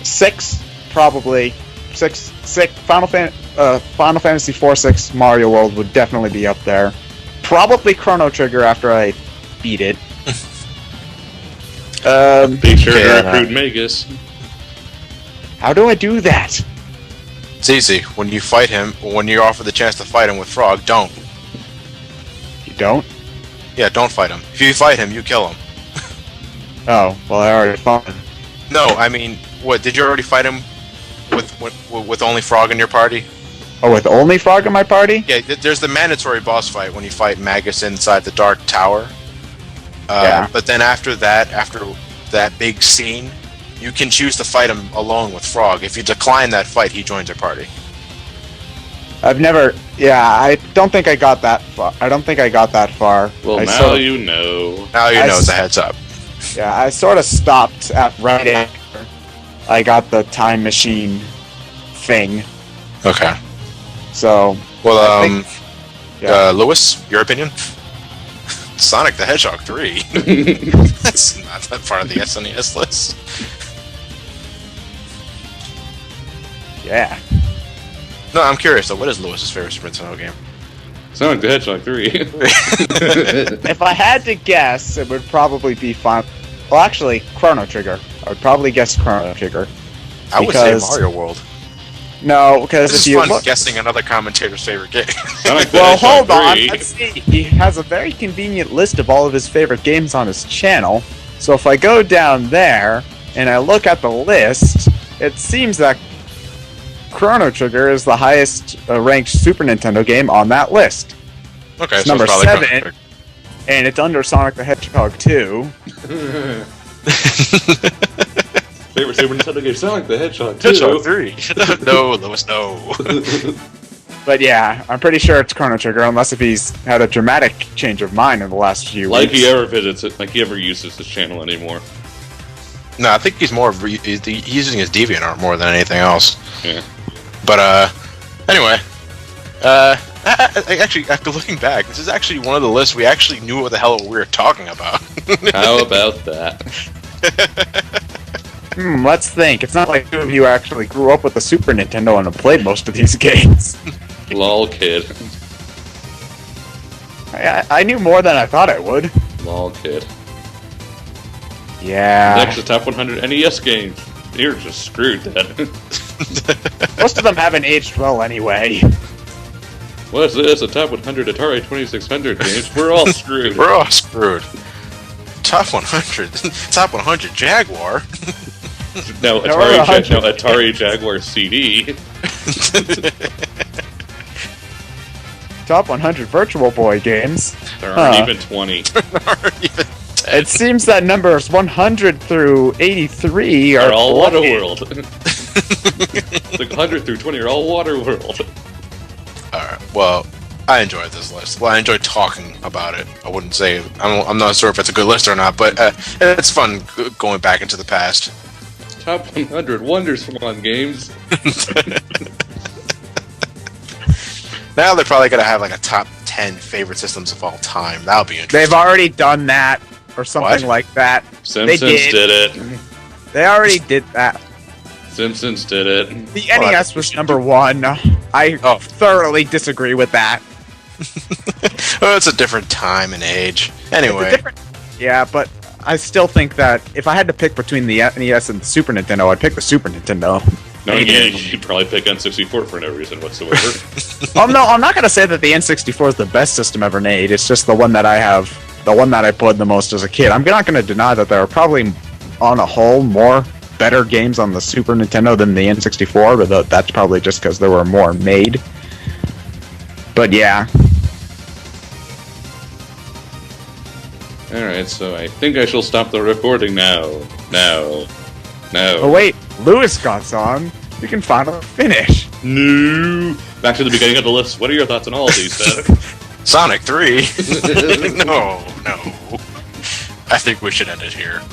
6 probably. 6 Final Fantasy IV 6 Mario World would definitely be up there. Probably Chrono Trigger after I beat it. Be sure to okay, recruit Magus. How do I do that? It's easy. When you fight him, or when you're offered the chance to fight him with Frog, don't. You don't? Yeah, don't fight him. If you fight him, you kill him. Oh, well I already fought him. No, I mean, what? Did you already fight him with only Frog in your party? Oh, with only Frog in my party? Yeah, there's the mandatory boss fight when you fight Magus inside the Dark Tower. Yeah. But then after that big scene, you can choose to fight him alone with Frog. If you decline that fight, he joins your party. I've never... Yeah, I don't think I got that far. Well, I now sort of- you know. Now you I know s- it's a heads up. Yeah, I sort of stopped at right after I got the time machine thing. Okay. So, Well, I think- yeah. Lewis, your opinion? Sonic the Hedgehog 3. That's not that part of the SNES list. Yeah. No, I'm curious though. What is Lewis's favorite Super Nintendo game? Sonic the Hedgehog 3. If I had to guess, it would probably be Well, actually, Chrono Trigger. I would probably guess Chrono Trigger. I would say Because- Mario World. No, because This if is you fun look... guessing another commentator's favorite game. Sonic the Well, Hedgehog hold on. 3. Let's see. He has a very convenient list of all of his favorite games on his channel. So if I go down there and I look at the list, it seems that Chrono Trigger is the highest ranked Super Nintendo game on that list. Okay, It's so number it's probably 7. Chrono Trigger. And it's under Sonic the Hedgehog 2. Favorite Super Nintendo game, Sonic the Hedgehog 2. Hedgehog 3. No, Lewis, no. But yeah, I'm pretty sure it's Chrono Trigger, unless if he's had a dramatic change of mind in the last few Like weeks. he ever visits it, like he ever uses his channel anymore. No, I think he's more he's using his DeviantArt more than anything else. Yeah. But anyway, I actually, after looking back, this is actually one of the lists we actually knew what the hell we were talking about. How about that? Let's think. It's not like two of you actually grew up with the Super Nintendo and have played most of these games. Lol kid. I knew more than I thought I would. Lol kid. Yeah. Next, the top 100 NES games. You're just screwed then. Most of them haven't aged well anyway. What's this? A top 100 Atari 2600 games? We're all screwed. We're all screwed. Top 100. Top 100 Jaguar. No, No, we're 100. Atari Jaguar CD. Top 100 Virtual Boy games. There aren't Huh. even 20. It seems that numbers 100 through 83 are They're all played. Waterworld. The 100 through 20 are all Waterworld. Alright, well, I enjoyed this list. Well, I enjoyed talking about it. I wouldn't say... I'm not sure if it's a good list or not, but it's fun going back into the past. Top 100 Wonderswan games. Now they're probably going to have like a top 10 favorite systems of all time. That'll be interesting. They've already done that, or something What? like that. Simpsons did. did it. They already did that. Simpsons did it. The NES was number 1. I Oh. thoroughly disagree with that. Oh, it's a different time and age. It's a Anyway, different- Yeah, but I still think that if I had to pick between the NES and the Super Nintendo, I'd pick the Super Nintendo. No, you'd probably pick N64 for no reason whatsoever. Oh no, I'm not gonna say that the N64 is the best system ever made. It's just the one that I have, the one that I played the most as a kid. I'm not gonna deny that there are probably, on a whole, more better games on the Super Nintendo than the N64, but that's probably just because there were more made. But yeah. Alright, so I think I shall stop the recording now. No. Oh wait, Lewis got song. We can finally finish. No. Back to the beginning of the list. What are your thoughts on all of these, Doug? Sonic 3? No. I think we should end it here.